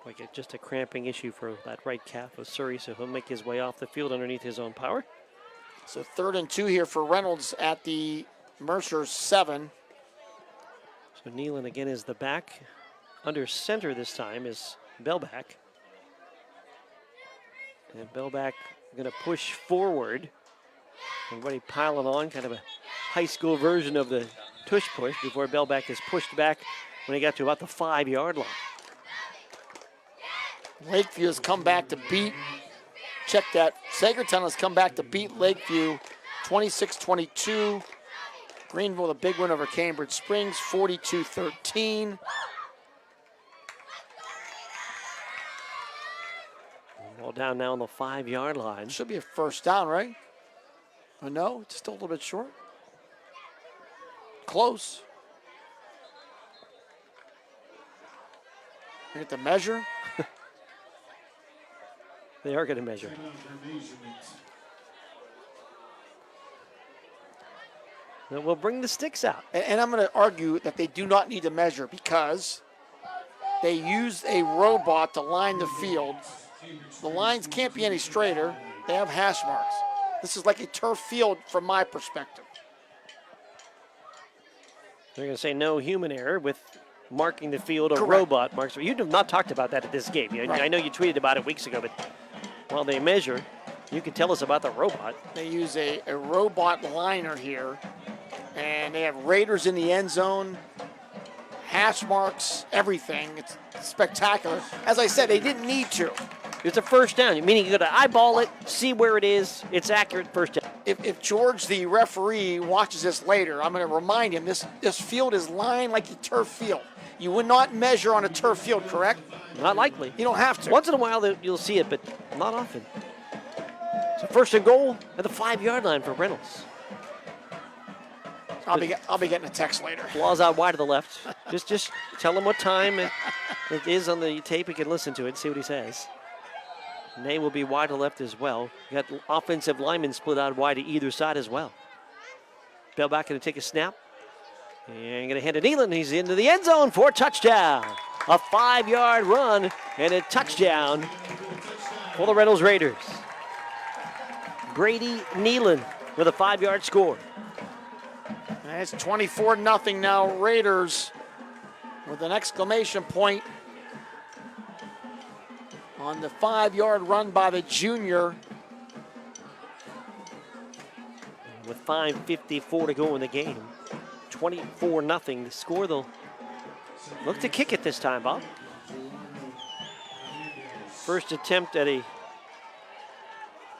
Like just a cramping issue for that right calf of Surrey, so he'll make his way off the field underneath his own power. So 3rd and 2 here for Reynolds at the Mercer 7. So Nealon again is the back. Under center this time is Bellback. And Bellback going to push forward. Everybody piling on, kind of a high school version of the tush push before Bellback is pushed back when he got to about the 5-yard line. Lakeview has come back to beat, check that, Sagertown has come back to beat Lakeview 26-22. Greenville, the big win over Cambridge Springs, 42-13. Ball down now on the 5-yard line. Should be a first down, right? Oh, no, it's still a little bit short. Close. You get the measure. They are going to measure. Then we'll bring the sticks out. And I'm going to argue that they do not need to measure because they used a robot to line the field. The lines can't be any straighter. They have hash marks. This is like a turf field from my perspective. They're going to say no human error with marking the field. A Correct. Robot marks. You have not talked about that at this game. Right. I know you tweeted about it weeks ago, but while they measure, you can tell us about the robot. They use a robot liner here, and they have Raiders in the end zone, hash marks, everything. It's spectacular. As I said, they didn't need to. It's a first down, meaning you got to eyeball it, see where it is. It's accurate first down. If George, the referee, watches this later, I'm going to remind him this field is lined like a turf field. You would not measure on a turf field, correct? Not likely. You don't have to. Once in a while you'll see it, but not often. So 1st and goal at the 5-yard line for Reynolds. I'll be getting a text later. Flaws out wide to the left. Just tell him what time it is on the tape. You can listen to it and see what he says. Nay will be wide to left as well. You got offensive linemen split out wide to either side as well. Bellback going to take a snap. And going to hand it to Nealon. He's into the end zone for a touchdown. A 5-yard run and a touchdown for the Reynolds Raiders. Brady Nealon with a 5-yard score. And it's 24-0 now. Raiders with an exclamation point on the 5-yard run by the junior. With 5:54 to go in the game. 24-0 the score. They'll look to kick it this time, Bob. First attempt at a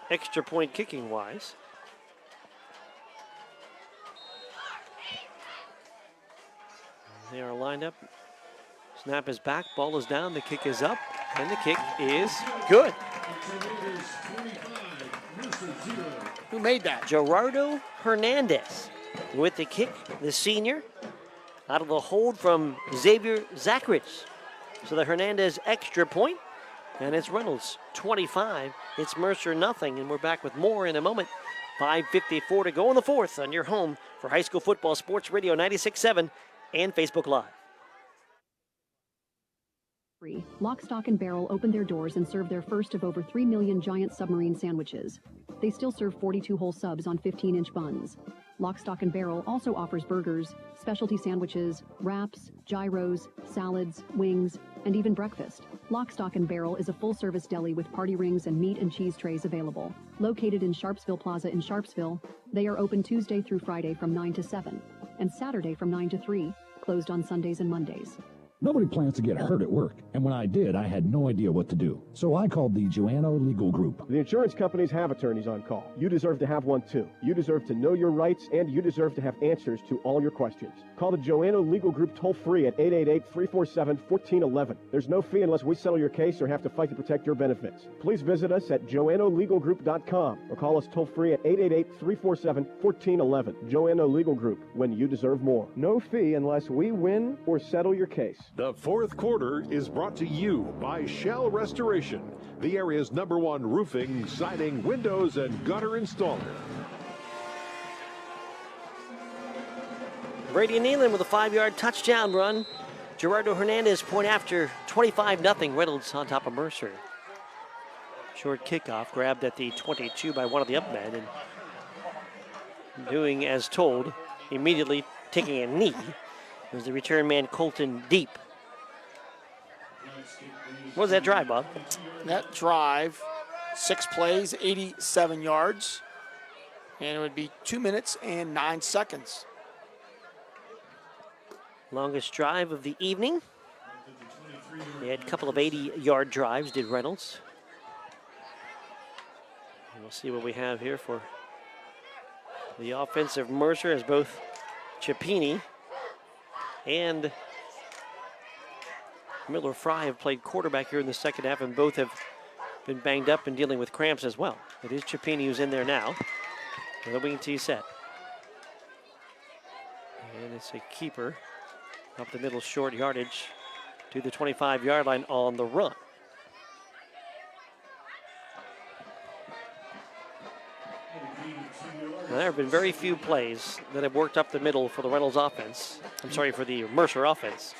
extra point kicking wise. They are lined up. Snap is back, ball is down, the kick is up, and the kick is good. Who made that? Gerardo Hernandez with the kick, the senior, out of the hold from Xavier Zachrich. So the Hernandez extra point, and it's Reynolds 25. It's Mercer nothing, and we're back with more in a moment. 5:54 to go in the 4th on your home for high school football, Sports Radio 96.7 and Facebook Live. Lock, Stock, and Barrel opened their doors and served their first of over 3 million giant submarine sandwiches. They still serve 42 whole subs on 15-inch buns. Lock, Stock, and Barrel also offers burgers, specialty sandwiches, wraps, gyros, salads, wings, and even breakfast. Lock, Stock, and Barrel is a full-service deli with party rings and meat and cheese trays available. Located in Sharpsville Plaza in Sharpsville, they are open Tuesday through Friday from 9 to 7, and Saturday from 9 to 3, closed on Sundays and Mondays. Nobody plans to get hurt at work, and when I did, I had no idea what to do. So I called the Joanno Legal Group. The insurance companies have attorneys on call. You deserve to have one too. You deserve to know your rights, and you deserve to have answers to all your questions. Call the Joanno Legal Group toll-free at 888-347-1411. There's no fee unless we settle your case or have to fight to protect your benefits. Please visit us at joannolegalgroup.com or call us toll-free at 888-347-1411. Joanno Legal Group, when you deserve more. No fee unless we win or settle your case. The fourth quarter is brought to you by Shell Restoration, the area's #1 roofing, siding, windows, and gutter installer. Brady Nealon with a 5-yard touchdown run. Gerardo Hernandez point after 25-0. Reynolds on top of Mercer. Short kickoff grabbed at the 22 by one of the up men, and doing as told, immediately taking a knee. It was the return man Colton Deep. What was that drive, Bob? That drive, 6 plays, 87 yards, and it would be 2 minutes and 9 seconds. Longest drive of the evening. They had a couple of 80-yard drives, did Reynolds. And we'll see what we have here for the offensive Mercer, as both Cipini and Miller Fry have played quarterback here in the second half, and both have been banged up and dealing with cramps as well. It is Cipini who's in there now. The wing tee set. And it's a keeper up the middle, short yardage to the 25-yard line on the run. Now, there have been very few plays that have worked up the middle for the Reynolds offense. I'm sorry, for the Mercer offense.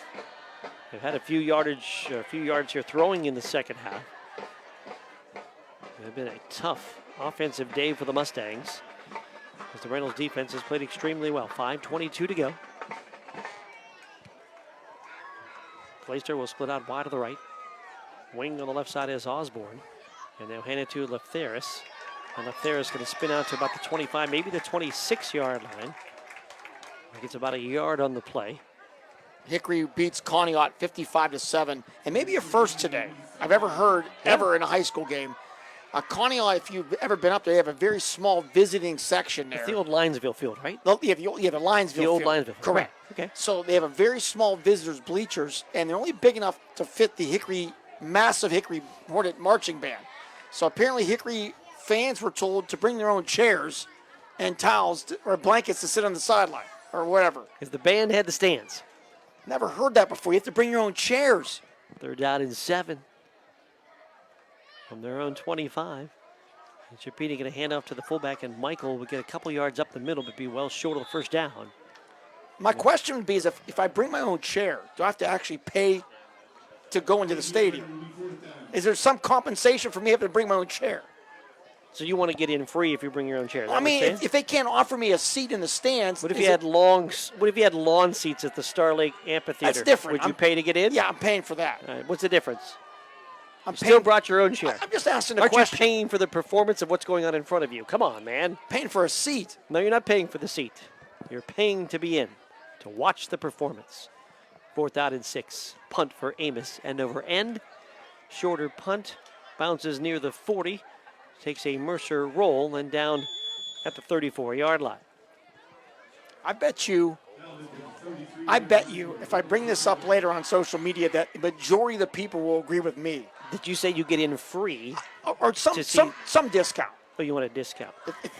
They've had a few yards here throwing in the second half. It's been a tough offensive day for the Mustangs, as the Reynolds defense has played extremely well. 5:22 to go. Clayster will split out wide to the right. Wing on the left side is Osborne. And they'll hand it to Lefteris. And Lefteris going to spin out to about the 25, maybe the 26-yard line. He gets about a yard on the play. Hickory beats Conneaut 55-7, and maybe a first today I've ever heard ever in a high school game. Conneaut, if you've ever been up there, they have a very small visiting section there. It's the old Linesville field, right? Yeah, the Linesville The old field. Linesville field. Correct. Okay. So they have a very small visitors bleachers, and they're only big enough to fit the massive Hickory Hornet marching band. So apparently Hickory fans were told to bring their own chairs and towels or blankets to sit on the sideline or whatever. Because the band had the stands. Never heard that before. You have to bring your own chairs. They're down in 7 from their own 25. And Cipini going to hand off to the fullback, and Michael will get a couple yards up the middle, but be well short of the first down. My question would be is if I bring my own chair, do I have to actually pay to go into the stadium? Is there some compensation for me having to bring my own chair? So you want to get in free if you bring your own chair? I mean, if they can't offer me a seat in the stands, what if you had lawn seats at the Star Lake Amphitheater? That's different. Would you pay to get in? Yeah, I'm paying for that. All right, what's the difference? You still brought your own chair. I'm just asking a question. question. Aren't you paying for the performance of what's going on in front of you? Come on, man. Paying for a seat. No, you're not paying for the seat. You're paying to be in, to watch the performance. 4th out and 6. Punt for Amos, end over end. Shorter punt, bounces near the 40. Takes a Mercer roll and down at the 34-yard line. I bet you, if I bring this up later on social media, that the majority of the people will agree with me. Did you say you get in free? Or some discount. Oh, you want a discount?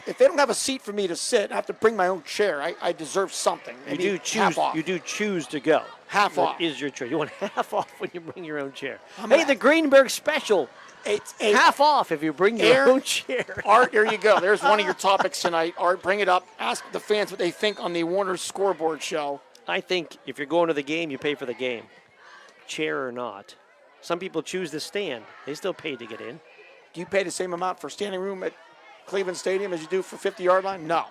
If they don't have a seat for me to sit, I have to bring my own chair. I deserve something. You Maybe do choose to go. Half off. Is your choice. You want half off when you bring your own chair. Hey, the Greenberg special. It's half off if you bring your own chair. Art, here you go. There's one of your topics tonight. Art, bring it up. Ask the fans what they think on the Warner Scoreboard show. I think if you're going to the game, you pay for the game. Chair or not. Some people choose the stand. They still pay to get in. Do you pay the same amount for standing room at Cleveland Stadium as you do for 50-yard line? No.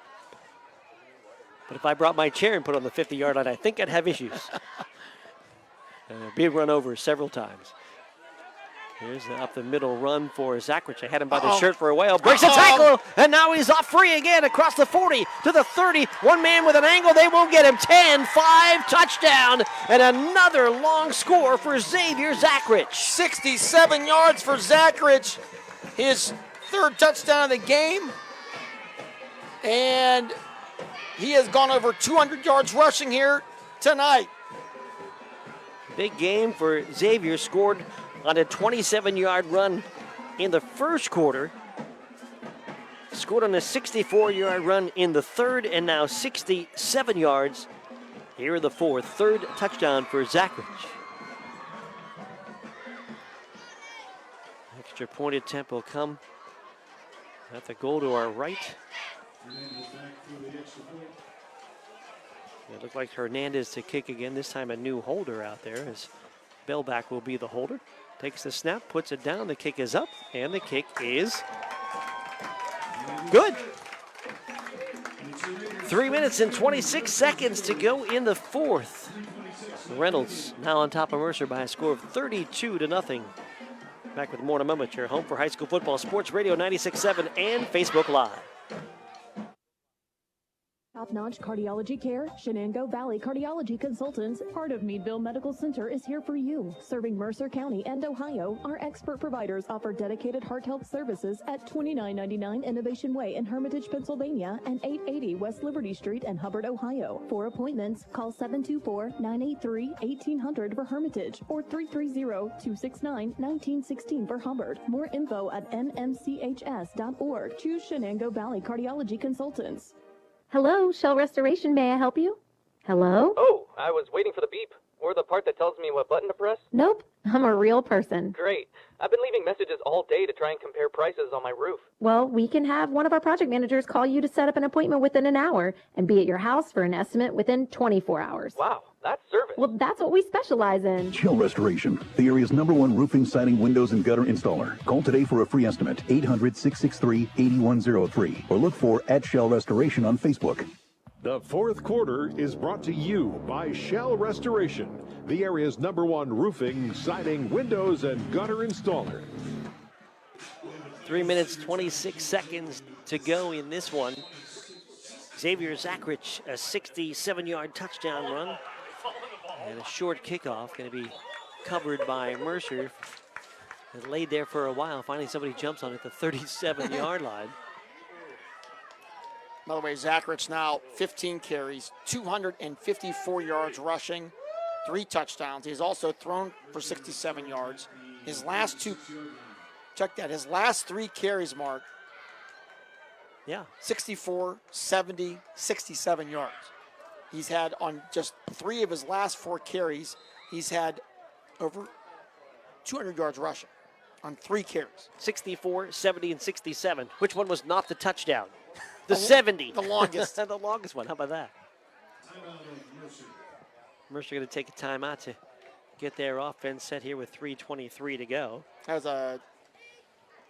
But if I brought my chair and put it on the 50-yard line, I think I'd have issues. Being run over several times. Here's the up the middle run for Zachrich. I had him by the shirt for a while. Breaks the tackle, and now he's off free again across the 40 to the 30. One man with an angle. They won't get him. 10-5 touchdown, and another long score for Xavier Zachrich. 67 yards for Zachrich. His 3rd touchdown of the game. And he has gone over 200 yards rushing here tonight. Big game for Xavier. Scored on a 27-yard run in the first quarter. Scored on a 64-yard run in the 3rd, and now 67 yards here in the 4th. 3rd touchdown for Zachrich. Extra point attempt will come at the goal to our right. It looked like Hernandez to kick again. This time a new holder out there as Bellback will be the holder. Takes the snap, puts it down. The kick is up, and the kick is good. 3 minutes and 26 seconds to go in the fourth. Reynolds now on top of Mercer by a score of 32-0. Back with more in a moment. Your home for high school football, Sports Radio 96.7 and Facebook Live. Top-notch cardiology care, Shenango Valley Cardiology Consultants, part of Meadville Medical Center, is here for you. Serving Mercer County and Ohio, our expert providers offer dedicated heart health services at 2999 Innovation Way in Hermitage, Pennsylvania, and 880 West Liberty Street in Hubbard, Ohio. For appointments, call 724-983-1800 for Hermitage or 330-269-1916 for Hubbard. More info at nmchs.org. Choose Shenango Valley Cardiology Consultants. Hello, Shell Restoration. May I help you? Hello? Oh, I was waiting for the beep. Or the part that tells me what button to press. Nope, I'm a real person. Great. I've been leaving messages all day to try and compare prices on my roof. Well, we can have one of our project managers call you to set up an appointment within an hour and be at your house for an estimate within 24 hours. Wow, that's service. Well, that's what we specialize in. Shell Restoration, the area's #1 roofing, siding, windows, and gutter installer. Call today for a free estimate, 800-663-8103, or look for @Shell Restoration on Facebook. The fourth quarter is brought to you by Shell Restoration, the area's #1 roofing, siding, windows, and gutter installer. 3 minutes, 26 seconds to go in this one. Xavier Zachrich, a 67-yard touchdown run. And a short kickoff, going to be covered by Mercer. It laid there for a while. Finally, somebody jumps on it at the 37-yard line. By the way, Zachrich now 15 carries, 254 yards rushing, 3 touchdowns. He's also thrown for 67 yards. His last 2, check that, his last 3 carries, Mark. Yeah. 64, 70, 67 yards. He's had on just 3 of his last 4 carries, he's had over 200 yards rushing on 3 carries. 64, 70, and 67. Which one was not the touchdown? The 70. The longest. The longest one. How about that? Mercer going to take a timeout to get their offense set here with 3:23 to go. That was a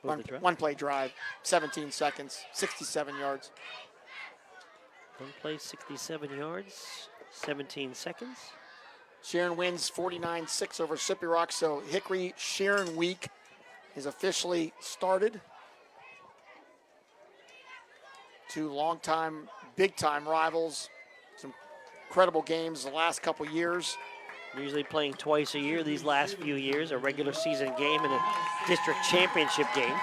one-play drive, 17 seconds, 67 yards. One play, 67 yards, 17 seconds. Sharon wins 49-6 over Sippy Rock, so Hickory-Sharon week is officially started. 2 long-time, big-time rivals. Some incredible games the last couple years. Usually playing twice a year these last few years, a regular season game and a district championship game.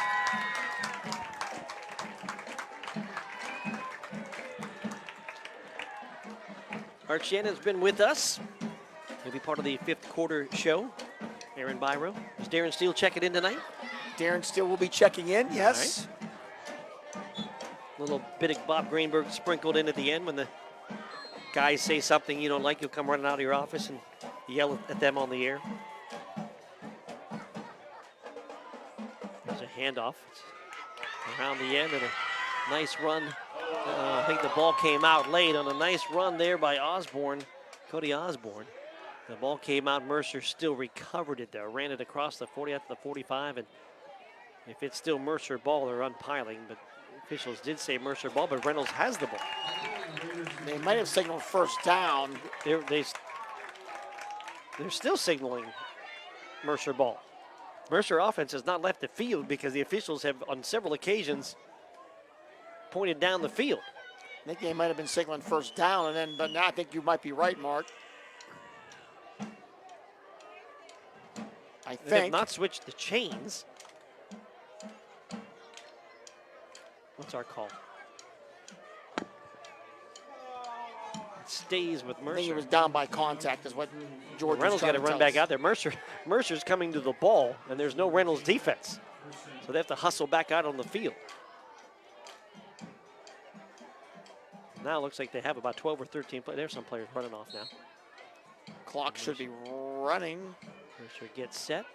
Art Shannon's been with us. He'll be part of the 5th quarter show. Aaron Byro. Is Darren Steele checking in tonight? Darren Steele will be checking in, yes. Little bit of Bob Greenberg sprinkled in at the end when the guys say something you don't like, you'll come running out of your office and yell at them on the air. There's a handoff. It's around the end and a nice run. I think the ball came out late on a nice run there by Osborne, Cody Osborne. The ball came out, Mercer still recovered it there, ran it across the 40 out to the 45, and if it's still Mercer ball, they're unpiling, but officials did say Mercer ball, but Reynolds has the ball. They might have signaled first down. They're still signaling Mercer ball. Mercer offense has not left the field because the officials have on several occasions pointed down the field. I think they might have been signaling first down, but now I think you might be right, Mark. I They have think. not switched the chains. What's our call? It stays with Mercer. I think he was down by contact is what George Reynolds got to run back out there. Mercer's coming to the ball, and there's no Reynolds defense. So they have to hustle back out on the field. Now it looks like they have about 12 or 13 players. There's some players running off now. Clock should be running. Mercer gets set.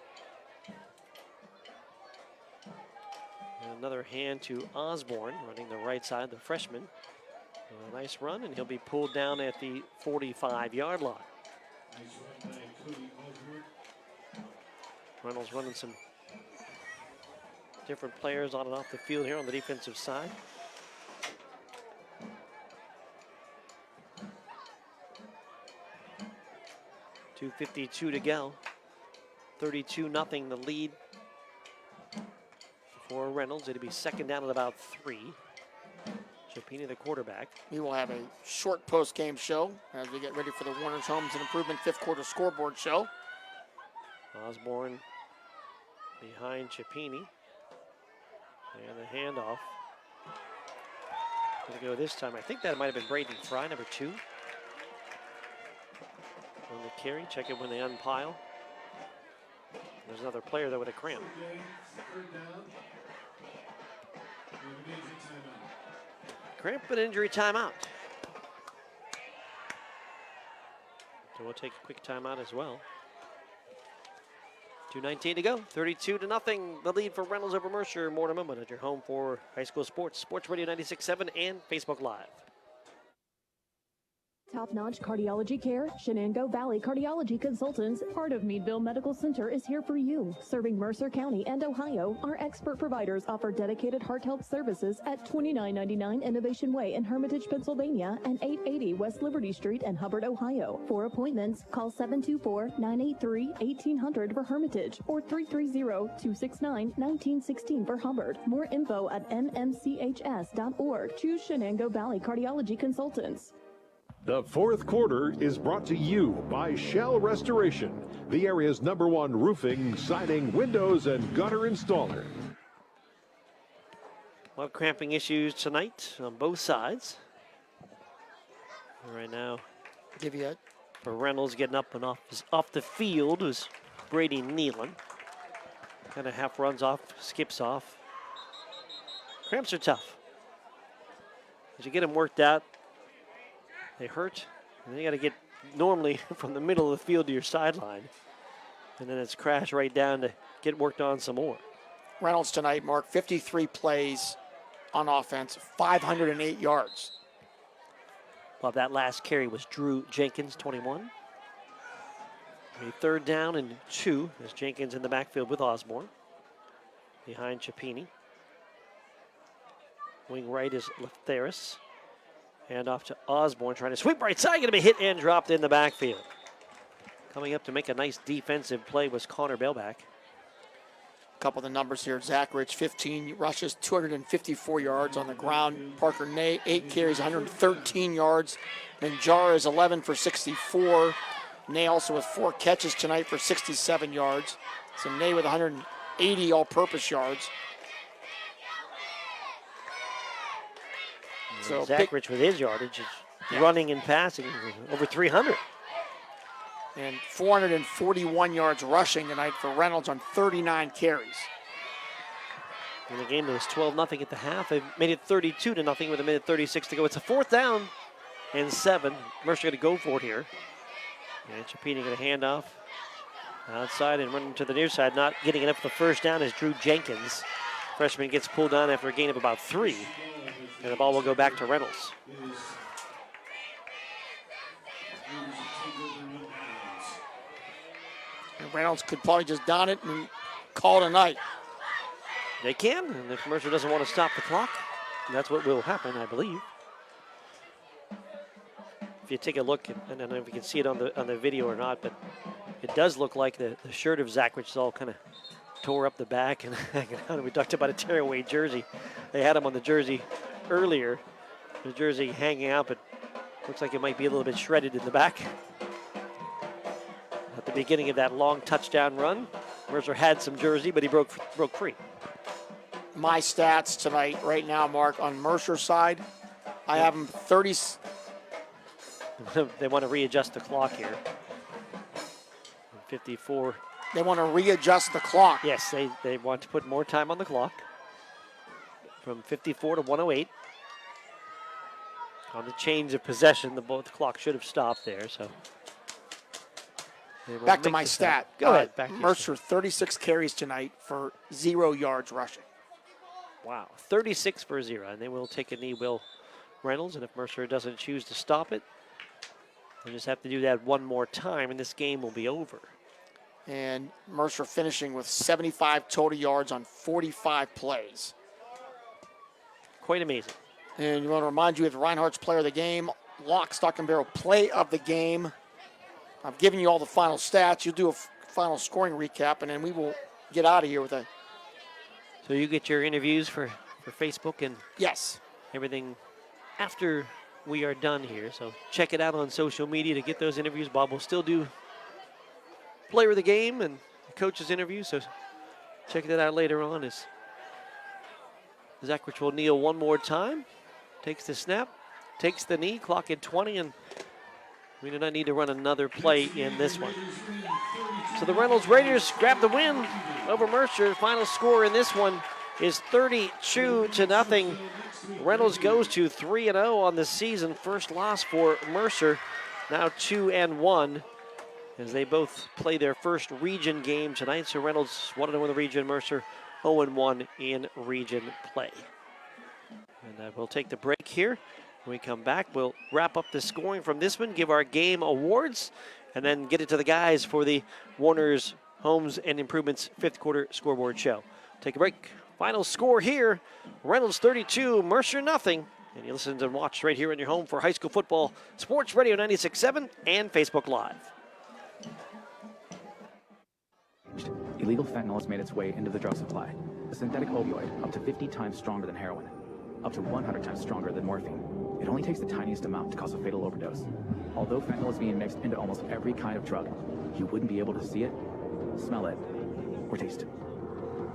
Another hand to Osborne, running the right side, the freshman. A nice run, and he'll be pulled down at the 45-yard line. Reynolds running some different players on and off the field here on the defensive side. .252 to go. 32-0 the lead for Reynolds. It'll be second down at about 3. Chapini, the quarterback. We will have a short post-game show as we get ready for the Warner's Homes and Improvement fifth quarter scoreboard show. Osborne behind Chapini. And the handoff. Gonna go this time. I think that might have been Braden Fry, number 2. On the carry, check it when they unpile. There's another player there with a cramp. Cramp and injury timeout. So we'll take a quick timeout as well. 2:19 to go. 32-0. The lead for Reynolds over Mercer. More in a moment at your home for high school sports. Sports Radio 96.7 and Facebook Live. Top-notch cardiology care, Shenango Valley Cardiology Consultants, part of Meadville Medical Center, is here for you. Serving Mercer County and Ohio, our expert providers offer dedicated heart health services at 2999 Innovation Way in Hermitage, Pennsylvania, and 880 West Liberty Street in Hubbard, Ohio. For appointments, call 724-983-1800 for Hermitage or 330-269-1916 for Hubbard. More info at mmchs.org. Choose Shenango Valley Cardiology Consultants. The fourth quarter is brought to you by Shell Restoration, the area's #1 roofing, siding, windows, and gutter installer. A lot of cramping issues tonight on both sides. Right now, give you a for Reynolds getting up and off the field was Brady Nealon. Kind of half runs off, skips off. Cramps are tough. As you get them worked out, they hurt, and then you got to get normally from the middle of the field to your sideline, and then it's crash right down to get worked on some more. Reynolds tonight, Mark, 53 plays on offense, 508 yards. Well, that last carry was Drew Jenkins, 21. A 3rd down and 2 as Jenkins in the backfield with Osborne. Behind Chapini. Wing right is Letheris. Hand off to Osborne, trying to sweep right side, going to be hit and dropped in the backfield. Coming up to make a nice defensive play was Connor Bailback. A couple of the numbers here. Zach Rich, 15 rushes, 254 yards on the ground. Parker Ney, 8 carries, 113 yards. And Jar is 11 for 64. Ney also with 4 catches tonight for 67 yards. So Ney with 180 all-purpose yards. So Zach Rich with his yardage is running and passing over 300. And 441 yards rushing tonight for Reynolds on 39 carries. In the game, it was 12-0 at the half. They made it 32-0 with 1:36 to go. It's a 4th down and 7. Mercer going to go for it here. And Chapini going to hand off outside and running to the near side. Not getting enough for the first down is Drew Jenkins. Freshman gets pulled down after a gain of about 3. And the ball will go back to Reynolds. And Reynolds could probably just down it and call it a night. They can, and if Mercer doesn't want to stop the clock, that's what will happen, I believe. If you take a look, and I don't know if you can see it on the video or not, but it does look like the shirt of Zach, which is all kind of tore up the back and hanging out. We talked about a tearaway jersey. They had him on the jersey earlier. The jersey hanging out, but looks like it might be a little bit shredded in the back. At the beginning of that long touchdown run, Mercer had some jersey, but he broke free. My stats tonight, right now, Mark, on Mercer's side, I have him 30. They want to readjust the clock here. 54. They want to readjust the clock. Yes, they want to put more time on the clock. From 54 to 108. On the change of possession, the clock should have stopped there. So back to my stat. Go ahead. Back to Mercer, 36 carries tonight for 0 yards rushing. Wow, 36-0. And they will take a knee, Will Reynolds. And if Mercer doesn't choose to stop it, they'll just have to do that one more time, and this game will be over. And Mercer finishing with 75 total yards on 45 plays. Quite amazing. And you want to remind you of Reinhardt's player of the game, lock, stock, and barrel play of the game. I've given you all the final stats. You'll do a final scoring recap, and then we will get out of here with a... So you get your interviews for Facebook and yes, everything after we are done here. So check it out on social media to get those interviews. Bob will still do player of the game and coach's interview, so check that out later on as Zachrich will kneel one more time, takes the snap, takes the knee, clock at 20, and we do not need to run another play in this one. So the Reynolds Raiders grab the win over Mercer. Final score in this one is 32-0. Reynolds goes to 3-0 on the season. First loss for Mercer, now 2-1. As they both play their first region game tonight. So Reynolds 1-0 in the region, Mercer 0-1 in region play. And we'll take the break here. When we come back, we'll wrap up the scoring from this one, give our game awards, and then get it to the guys for the Warner's Homes and Improvements 5th quarter scoreboard show. Take a break. Final score here, Reynolds 32, Mercer nothing. And you listen and watch right here in your home for high school football, Sports Radio 96.7 and Facebook Live. Illegal fentanyl has made its way into the drug supply. A synthetic opioid up to 50 times stronger than heroin, up to 100 times stronger than morphine. It only takes the tiniest amount to cause a fatal overdose. Although fentanyl is being mixed into almost every kind of drug, you wouldn't be able to see it, smell it, or taste it.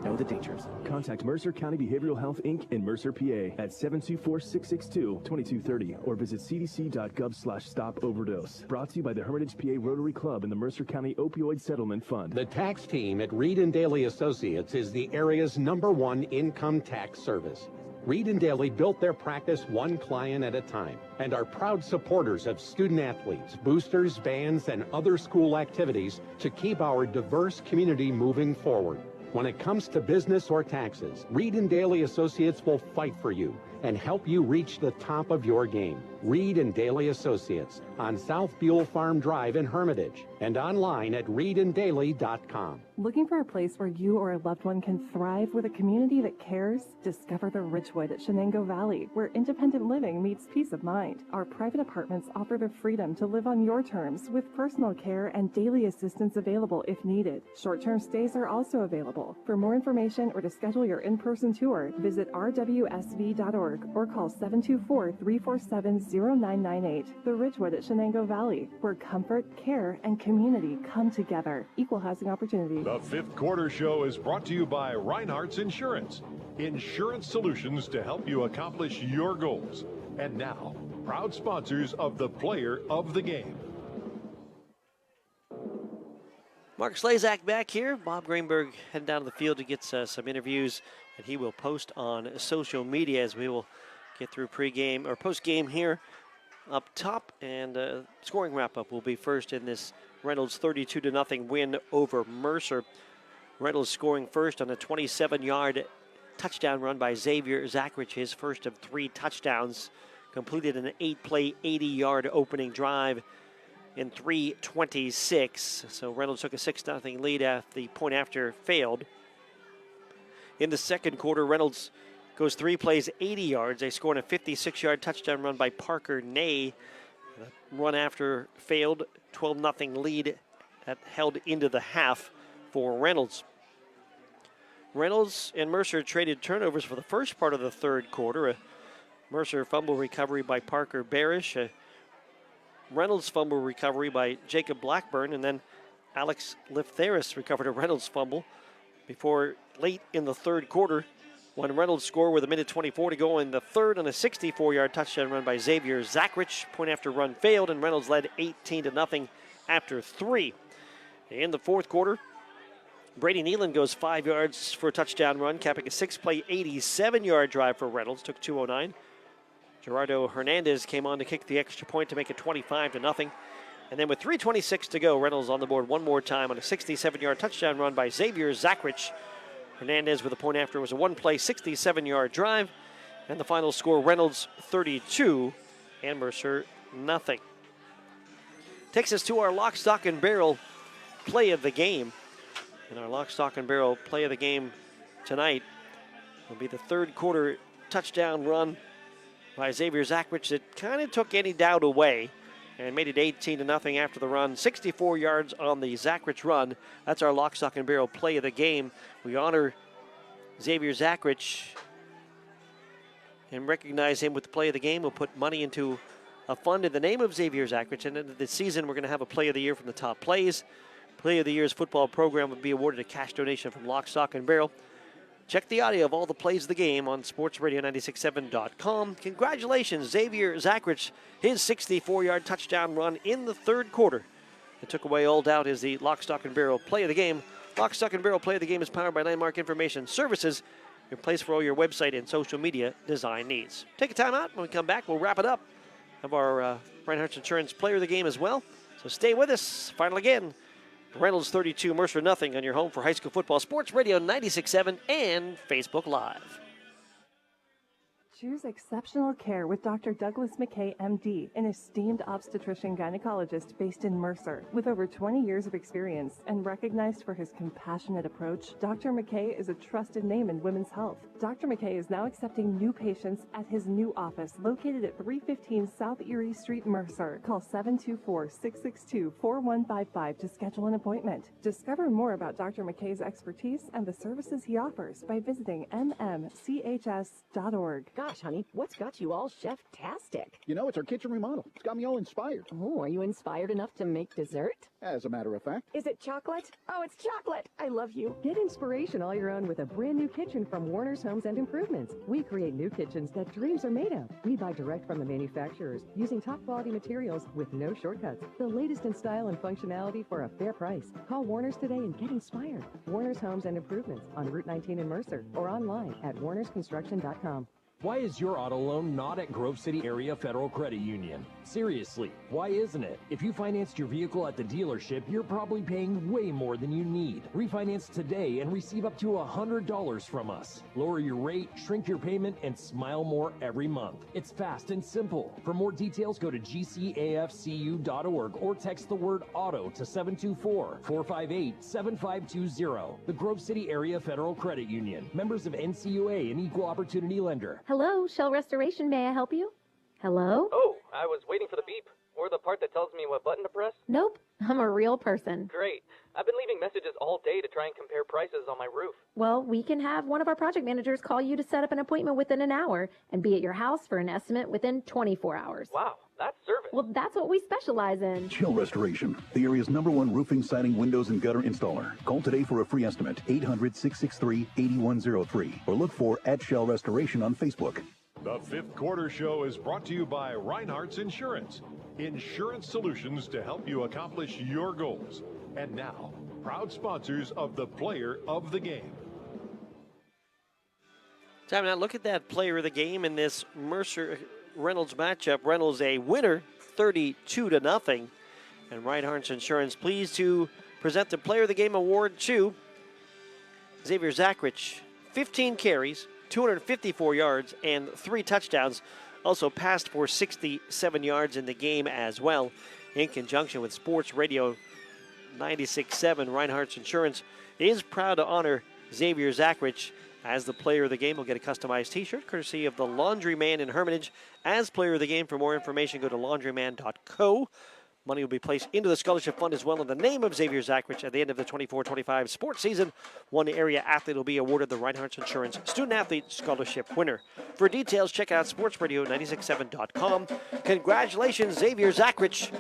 Know the dangers. Contact Mercer County Behavioral Health, Inc. in Mercer, PA at 724-662-2230 or visit cdc.gov/stop overdose. Brought to you by the Hermitage PA Rotary Club and the Mercer County Opioid Settlement Fund. The tax team at Reed and Daly Associates is the area's #1 income tax service. Reed and Daly built their practice one client at a time and are proud supporters of student athletes, boosters, bands, and other school activities to keep our diverse community moving forward. When it comes to business or taxes, Reed and Daly Associates will fight for you and help you reach the top of your game. Reed and Daly Associates on South Buell Farm Drive in Hermitage and online at reedanddaly.com. Looking for a place where you or a loved one can thrive with a community that cares? Discover the Ridgewood at Shenango Valley, where independent living meets peace of mind. Our private apartments offer the freedom to live on your terms with personal care and daily assistance available if needed. Short-term stays are also available. For more information or to schedule your in-person tour, visit rwsv.org or call 724-347-0998. The Ridgewood at Shenango Valley, where comfort, care, and community come together. Equal housing opportunity. The 5th quarter show is brought to you by Reinhardt's Insurance. Insurance solutions to help you accomplish your goals. And now, proud sponsors of the Player of the Game. Mark Slazak back here. Bob Greenberg heading down to the field to get some interviews, and he will post on social media as we will get through pregame or postgame here up top. And scoring wrap-up will be first in this Reynolds 32-0 win over Mercer. Reynolds scoring first on a 27-yard touchdown run by Xavier Zachrich, his first of 3 touchdowns. Completed an 8-play, 80-yard opening drive in 3:26. So Reynolds took a 6-0 lead after the point after failed. In the second quarter, Reynolds goes 3 plays, 80 yards. They scored a 56-yard touchdown run by Parker Ney. The run after failed, 12-0 lead that held into the half for Reynolds. Reynolds and Mercer traded turnovers for the first part of the third quarter. A Mercer fumble recovery by Parker Barish. A Reynolds fumble recovery by Jacob Blackburn. And then Alex Liftheris recovered a Reynolds fumble before late in the third quarter when Reynolds scored with 1:24 to go in the third on a 64-yard touchdown run by Xavier Zachrich. Point after run failed, and Reynolds led 18-0 after 3. In the fourth quarter, Brady Nealon goes 5 yards for a touchdown run, capping a 6-play, 87-yard drive for Reynolds. Took 2:09. Gerardo Hernandez came on to kick the extra point to make it 25-0. And then with 3:26 to go, Reynolds on the board one more time on a 67-yard touchdown run by Xavier Zachrich, Hernandez with a point after. It was a one-play, 67-yard drive. And the final score, Reynolds 32 and Mercer nothing. Takes us to our Lock, Stock, and Barrel play of the game. And our Lock, Stock, and Barrel play of the game tonight will be the third quarter touchdown run by Xavier Zachrich that kind of took any doubt away and made it 18-0 after the run. 64 yards on the Zachrich run. That's our Lock, Stock, and Barrel play of the game. We honor Xavier Zachrich and recognize him with the play of the game. We'll put money into a fund in the name of Xavier Zachrich. And in the season, we're going to have a play of the year from the top plays. Play of the year's football program will be awarded a cash donation from Lock, Stock, and Barrel. Check the audio of all the plays of the game on sportsradio967.com. Congratulations, Xavier Zachrich. His 64-yard touchdown run in the third quarter. It took away all doubt as the Lock, Stock, and Barrel play of the game. Lock, Stock, and Barrel play of the game is powered by Landmark Information Services, your place for all your website and social media design needs. Take a time out. When we come back, we'll wrap it up. Have our Reinhardt's Insurance player of the game as well. So stay with us. Final again. Reynolds 32, Mercer nothing on your home for high school football. Sports Radio 96.7 and Facebook Live. Choose exceptional care with Dr. Douglas McKay, MD, an esteemed obstetrician gynecologist based in Mercer. With over 20 years of experience and recognized for his compassionate approach, Dr. McKay is a trusted name in women's health. Dr. McKay is now accepting new patients at his new office located at 315 South Erie Street, Mercer. Call 724-662-4155 to schedule an appointment. Discover more about Dr. McKay's expertise and the services he offers by visiting mmchs.org. Gosh, honey, what's got you all chef-tastic? You know, it's our kitchen remodel. It's got me all inspired. Oh, are you inspired enough to make dessert? As a matter of fact. Is it chocolate? Oh, it's chocolate. I love you. Get inspiration all your own with a brand new kitchen from Warner's Homes and Improvements. We create new kitchens that dreams are made of. We buy direct from the manufacturers using top quality materials with no shortcuts. The latest in style and functionality for a fair price. Call Warner's today and get inspired. Warner's Homes and Improvements on Route 19 in Mercer or online at warnersconstruction.com. Why is your auto loan not at Grove City Area Federal Credit Union? Seriously, why isn't it? If you financed your vehicle at the dealership, you're probably paying way more than you need. Refinance today and receive up to $100 from us. Lower your rate, shrink your payment, and smile more every month. It's fast and simple. For more details, go to gcafcu.org or text the word AUTO to 724-458-7520. The Grove City Area Federal Credit Union. Members of NCUA, an equal opportunity lender. Hello, Shell Restoration. May I help you? Hello? Oh, I was waiting for the beep. Or the part that tells me what button to press. Nope, I'm a real person. Great. I've been leaving messages all day to try and compare prices on my roof. Well, we can have one of our project managers call you to set up an appointment within an hour and be at your house for an estimate within 24 hours. Wow, that's service. Well, that's what we specialize in. Shell Restoration, the area's #1 roofing, siding, windows, and gutter installer. Call today for a free estimate, 800-663-8103, or look for @Shell Restoration on Facebook. The fifth quarter show is brought to you by Reinhardt's Insurance. Insurance solutions to help you accomplish your goals. And now, proud sponsors of the Player of the Game. Time now, look at that player of the game in this Mercer-Reynolds matchup. Reynolds a winner, 32-0. And Reinhardt's Insurance pleased to present the Player of the Game award to Xavier Zachrich. 15 carries, 254 yards, and 3 touchdowns. Also passed for 67 yards in the game as well. In conjunction with Sports Radio 96.7, Reinhardt's Insurance is proud to honor Xavier Zachrich as the player of the game. Will get a customized t-shirt courtesy of the Laundryman in Hermitage as player of the game. For more information, go to laundryman.co. Money will be placed into the scholarship fund as well in the name of Xavier Zachrich at the end of the 24-25 sports season. One area athlete will be awarded the Reinhardt's Insurance Student Athlete Scholarship winner. For details, check out sportsradio967.com. Congratulations, Xavier Zachrich.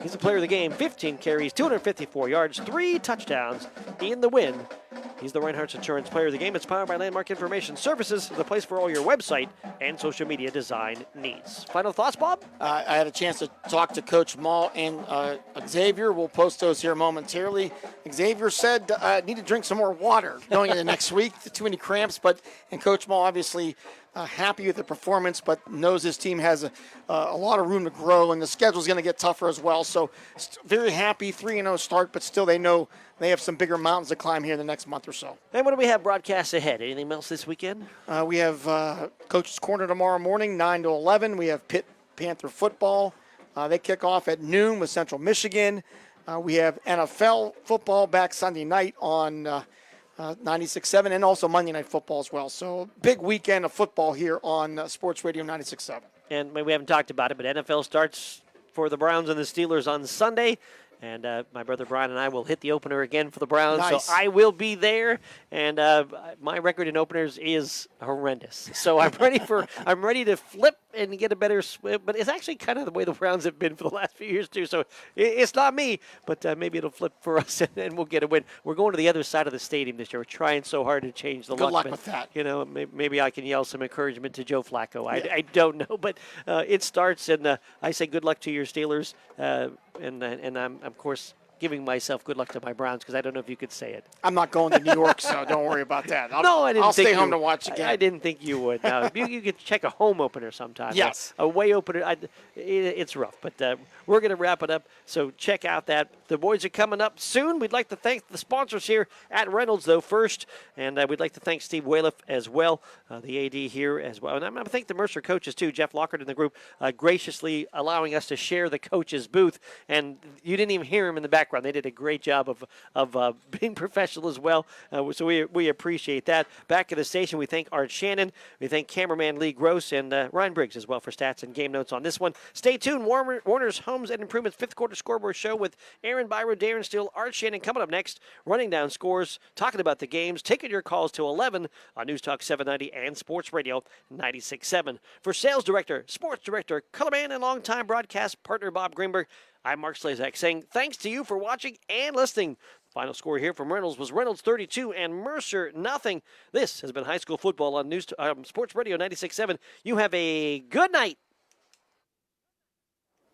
He's the player of the game. 15 carries, 254 yards, 3 touchdowns in the win. He's the Reinhardt's Insurance player of the game. It's powered by Landmark Information Services, the place for all your website and social media design needs. Final thoughts, Bob? I had a chance to talk to Coach Mall and Xavier. We'll post those here momentarily. Xavier said I need to drink some more water going into next week. Too many cramps, and Coach Mall obviously happy with the performance, but knows his team has a lot of room to grow, and the schedule's going to get tougher as well. So very happy, 3-0 start, but still they know they have some bigger mountains to climb here in the next month or so. And what do we have broadcasts ahead? Anything else this weekend? We have Coach's Corner tomorrow morning, 9 to 11. We have Pitt Panther football. They kick off at noon with Central Michigan. We have NFL football back Sunday night on 96.7, and also Monday Night Football as well. So big weekend of football here on Sports Radio 96.7. And we haven't talked about it, but NFL starts for the Browns and the Steelers on Sunday. And my brother Brian and I will hit the opener again for the Browns. Nice. So I will be there. And my record in openers is horrendous. So I'm ready to flip and get a better swim. But it's actually kind of the way the Browns have been for the last few years, too. So it's not me, but maybe it'll flip for us and we'll get a win. We're going to the other side of the stadium this year. We're trying so hard to change the Good luck but, with that. You know, maybe I can yell some encouragement to Joe Flacco. Yeah. I don't know. But it starts, and I say good luck to your Steelers. And I'm, of course, giving myself good luck to my Browns because I don't know if you could say it. I'm not going to New York, so don't worry about that. I'll stay home to watch again. I didn't think you would. No, you could check a home opener sometime. Yes. A way opener. It's rough, but we're going to wrap it up. So check out that. The boys are coming up soon. We'd like to thank the sponsors here at Reynolds, though, first. And we'd like to thank Steve Wayliff as well, the AD here as well. And I'm going to thank the Mercer coaches, too. Jeff Lockhart and the group graciously allowing us to share the coaches' booth. And you didn't even hear him in the background. They did a great job of being professional as well. So we appreciate that. Back at the station, we thank Art Shannon. We thank cameraman Lee Gross and Ryan Briggs as well for stats and game notes on this one. Stay tuned. Warner's Homes and Improvements fifth quarter scoreboard show with Aaron Byron, Darren Steele, Art Shannon coming up next, running down scores, talking about the games, taking your calls till 11 on News Talk 790 and Sports Radio 96.7. For sales director, sports director, colorman, and longtime broadcast partner Bob Greenberg, I'm Mark Slazak saying thanks to you for watching and listening. Final score here from Reynolds was Reynolds 32 and Mercer nothing. This has been high school football on Sports Radio 96.7. You have a good night.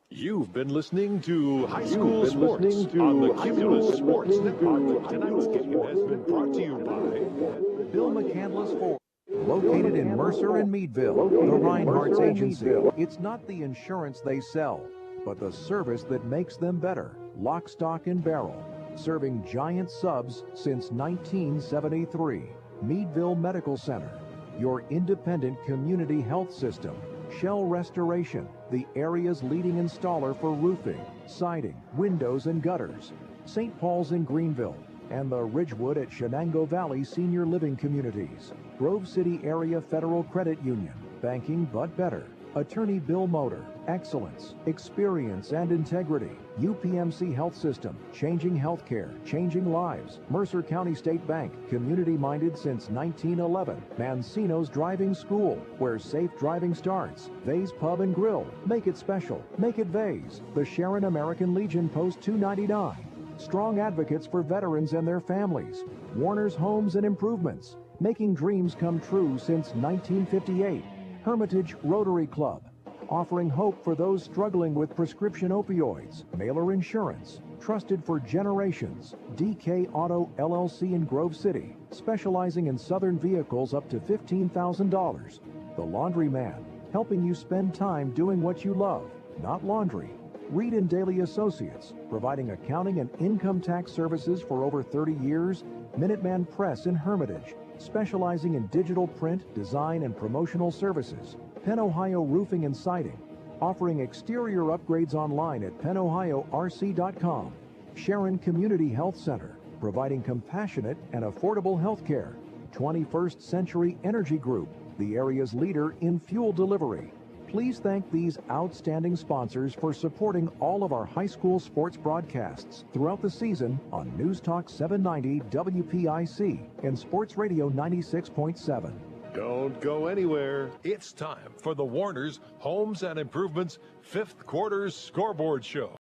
You've been listening to High School Sports on the Cumulus Sports Network. Tonight's game has been brought to you by Bill McCandless Ford. Located in Mercer and Meadville, the Reinhardt's Agency. It's not the insurance they sell, but the service that makes them better. Lock, Stock, and Barrel. Serving giant subs since 1973. Meadville Medical Center. Your independent community health system. Shell Restoration, the area's leading installer for roofing, siding, windows, and gutters. St. Paul's in Greenville, and the Ridgewood at Shenango Valley Senior Living Communities. Grove City Area Federal Credit Union, banking but better. Attorney Bill Motor, excellence, experience, and integrity. UPMC Health System, changing healthcare, changing lives. Mercer County State Bank, community-minded since 1911. Mancino's Driving School, where safe driving starts. Vay's Pub and Grill, make it special, make it Vay's. The Sharon American Legion Post 299. Strong advocates for veterans and their families. Warner's Homes and Improvements, making dreams come true since 1958. Hermitage Rotary Club, offering hope for those struggling with prescription opioids. Mailer Insurance, trusted for generations. DK Auto LLC in Grove City, specializing in Southern vehicles up to $15,000. The Laundryman, helping you spend time doing what you love, not laundry. Reed and Daly Associates, providing accounting and income tax services for over 30 years. Minuteman Press in Hermitage, specializing in digital print, design, and promotional services. Penn Ohio Roofing and Siding, offering exterior upgrades online at pennohiorc.com. Sharon Community Health Center, providing compassionate and affordable health care. 21st Century Energy Group, the area's leader in fuel delivery. Please thank these outstanding sponsors for supporting all of our high school sports broadcasts throughout the season on News Talk 790 WPIC and Sports Radio 96.7. Don't go anywhere. It's time for the Warner's Homes and Improvements fifth quarter scoreboard show.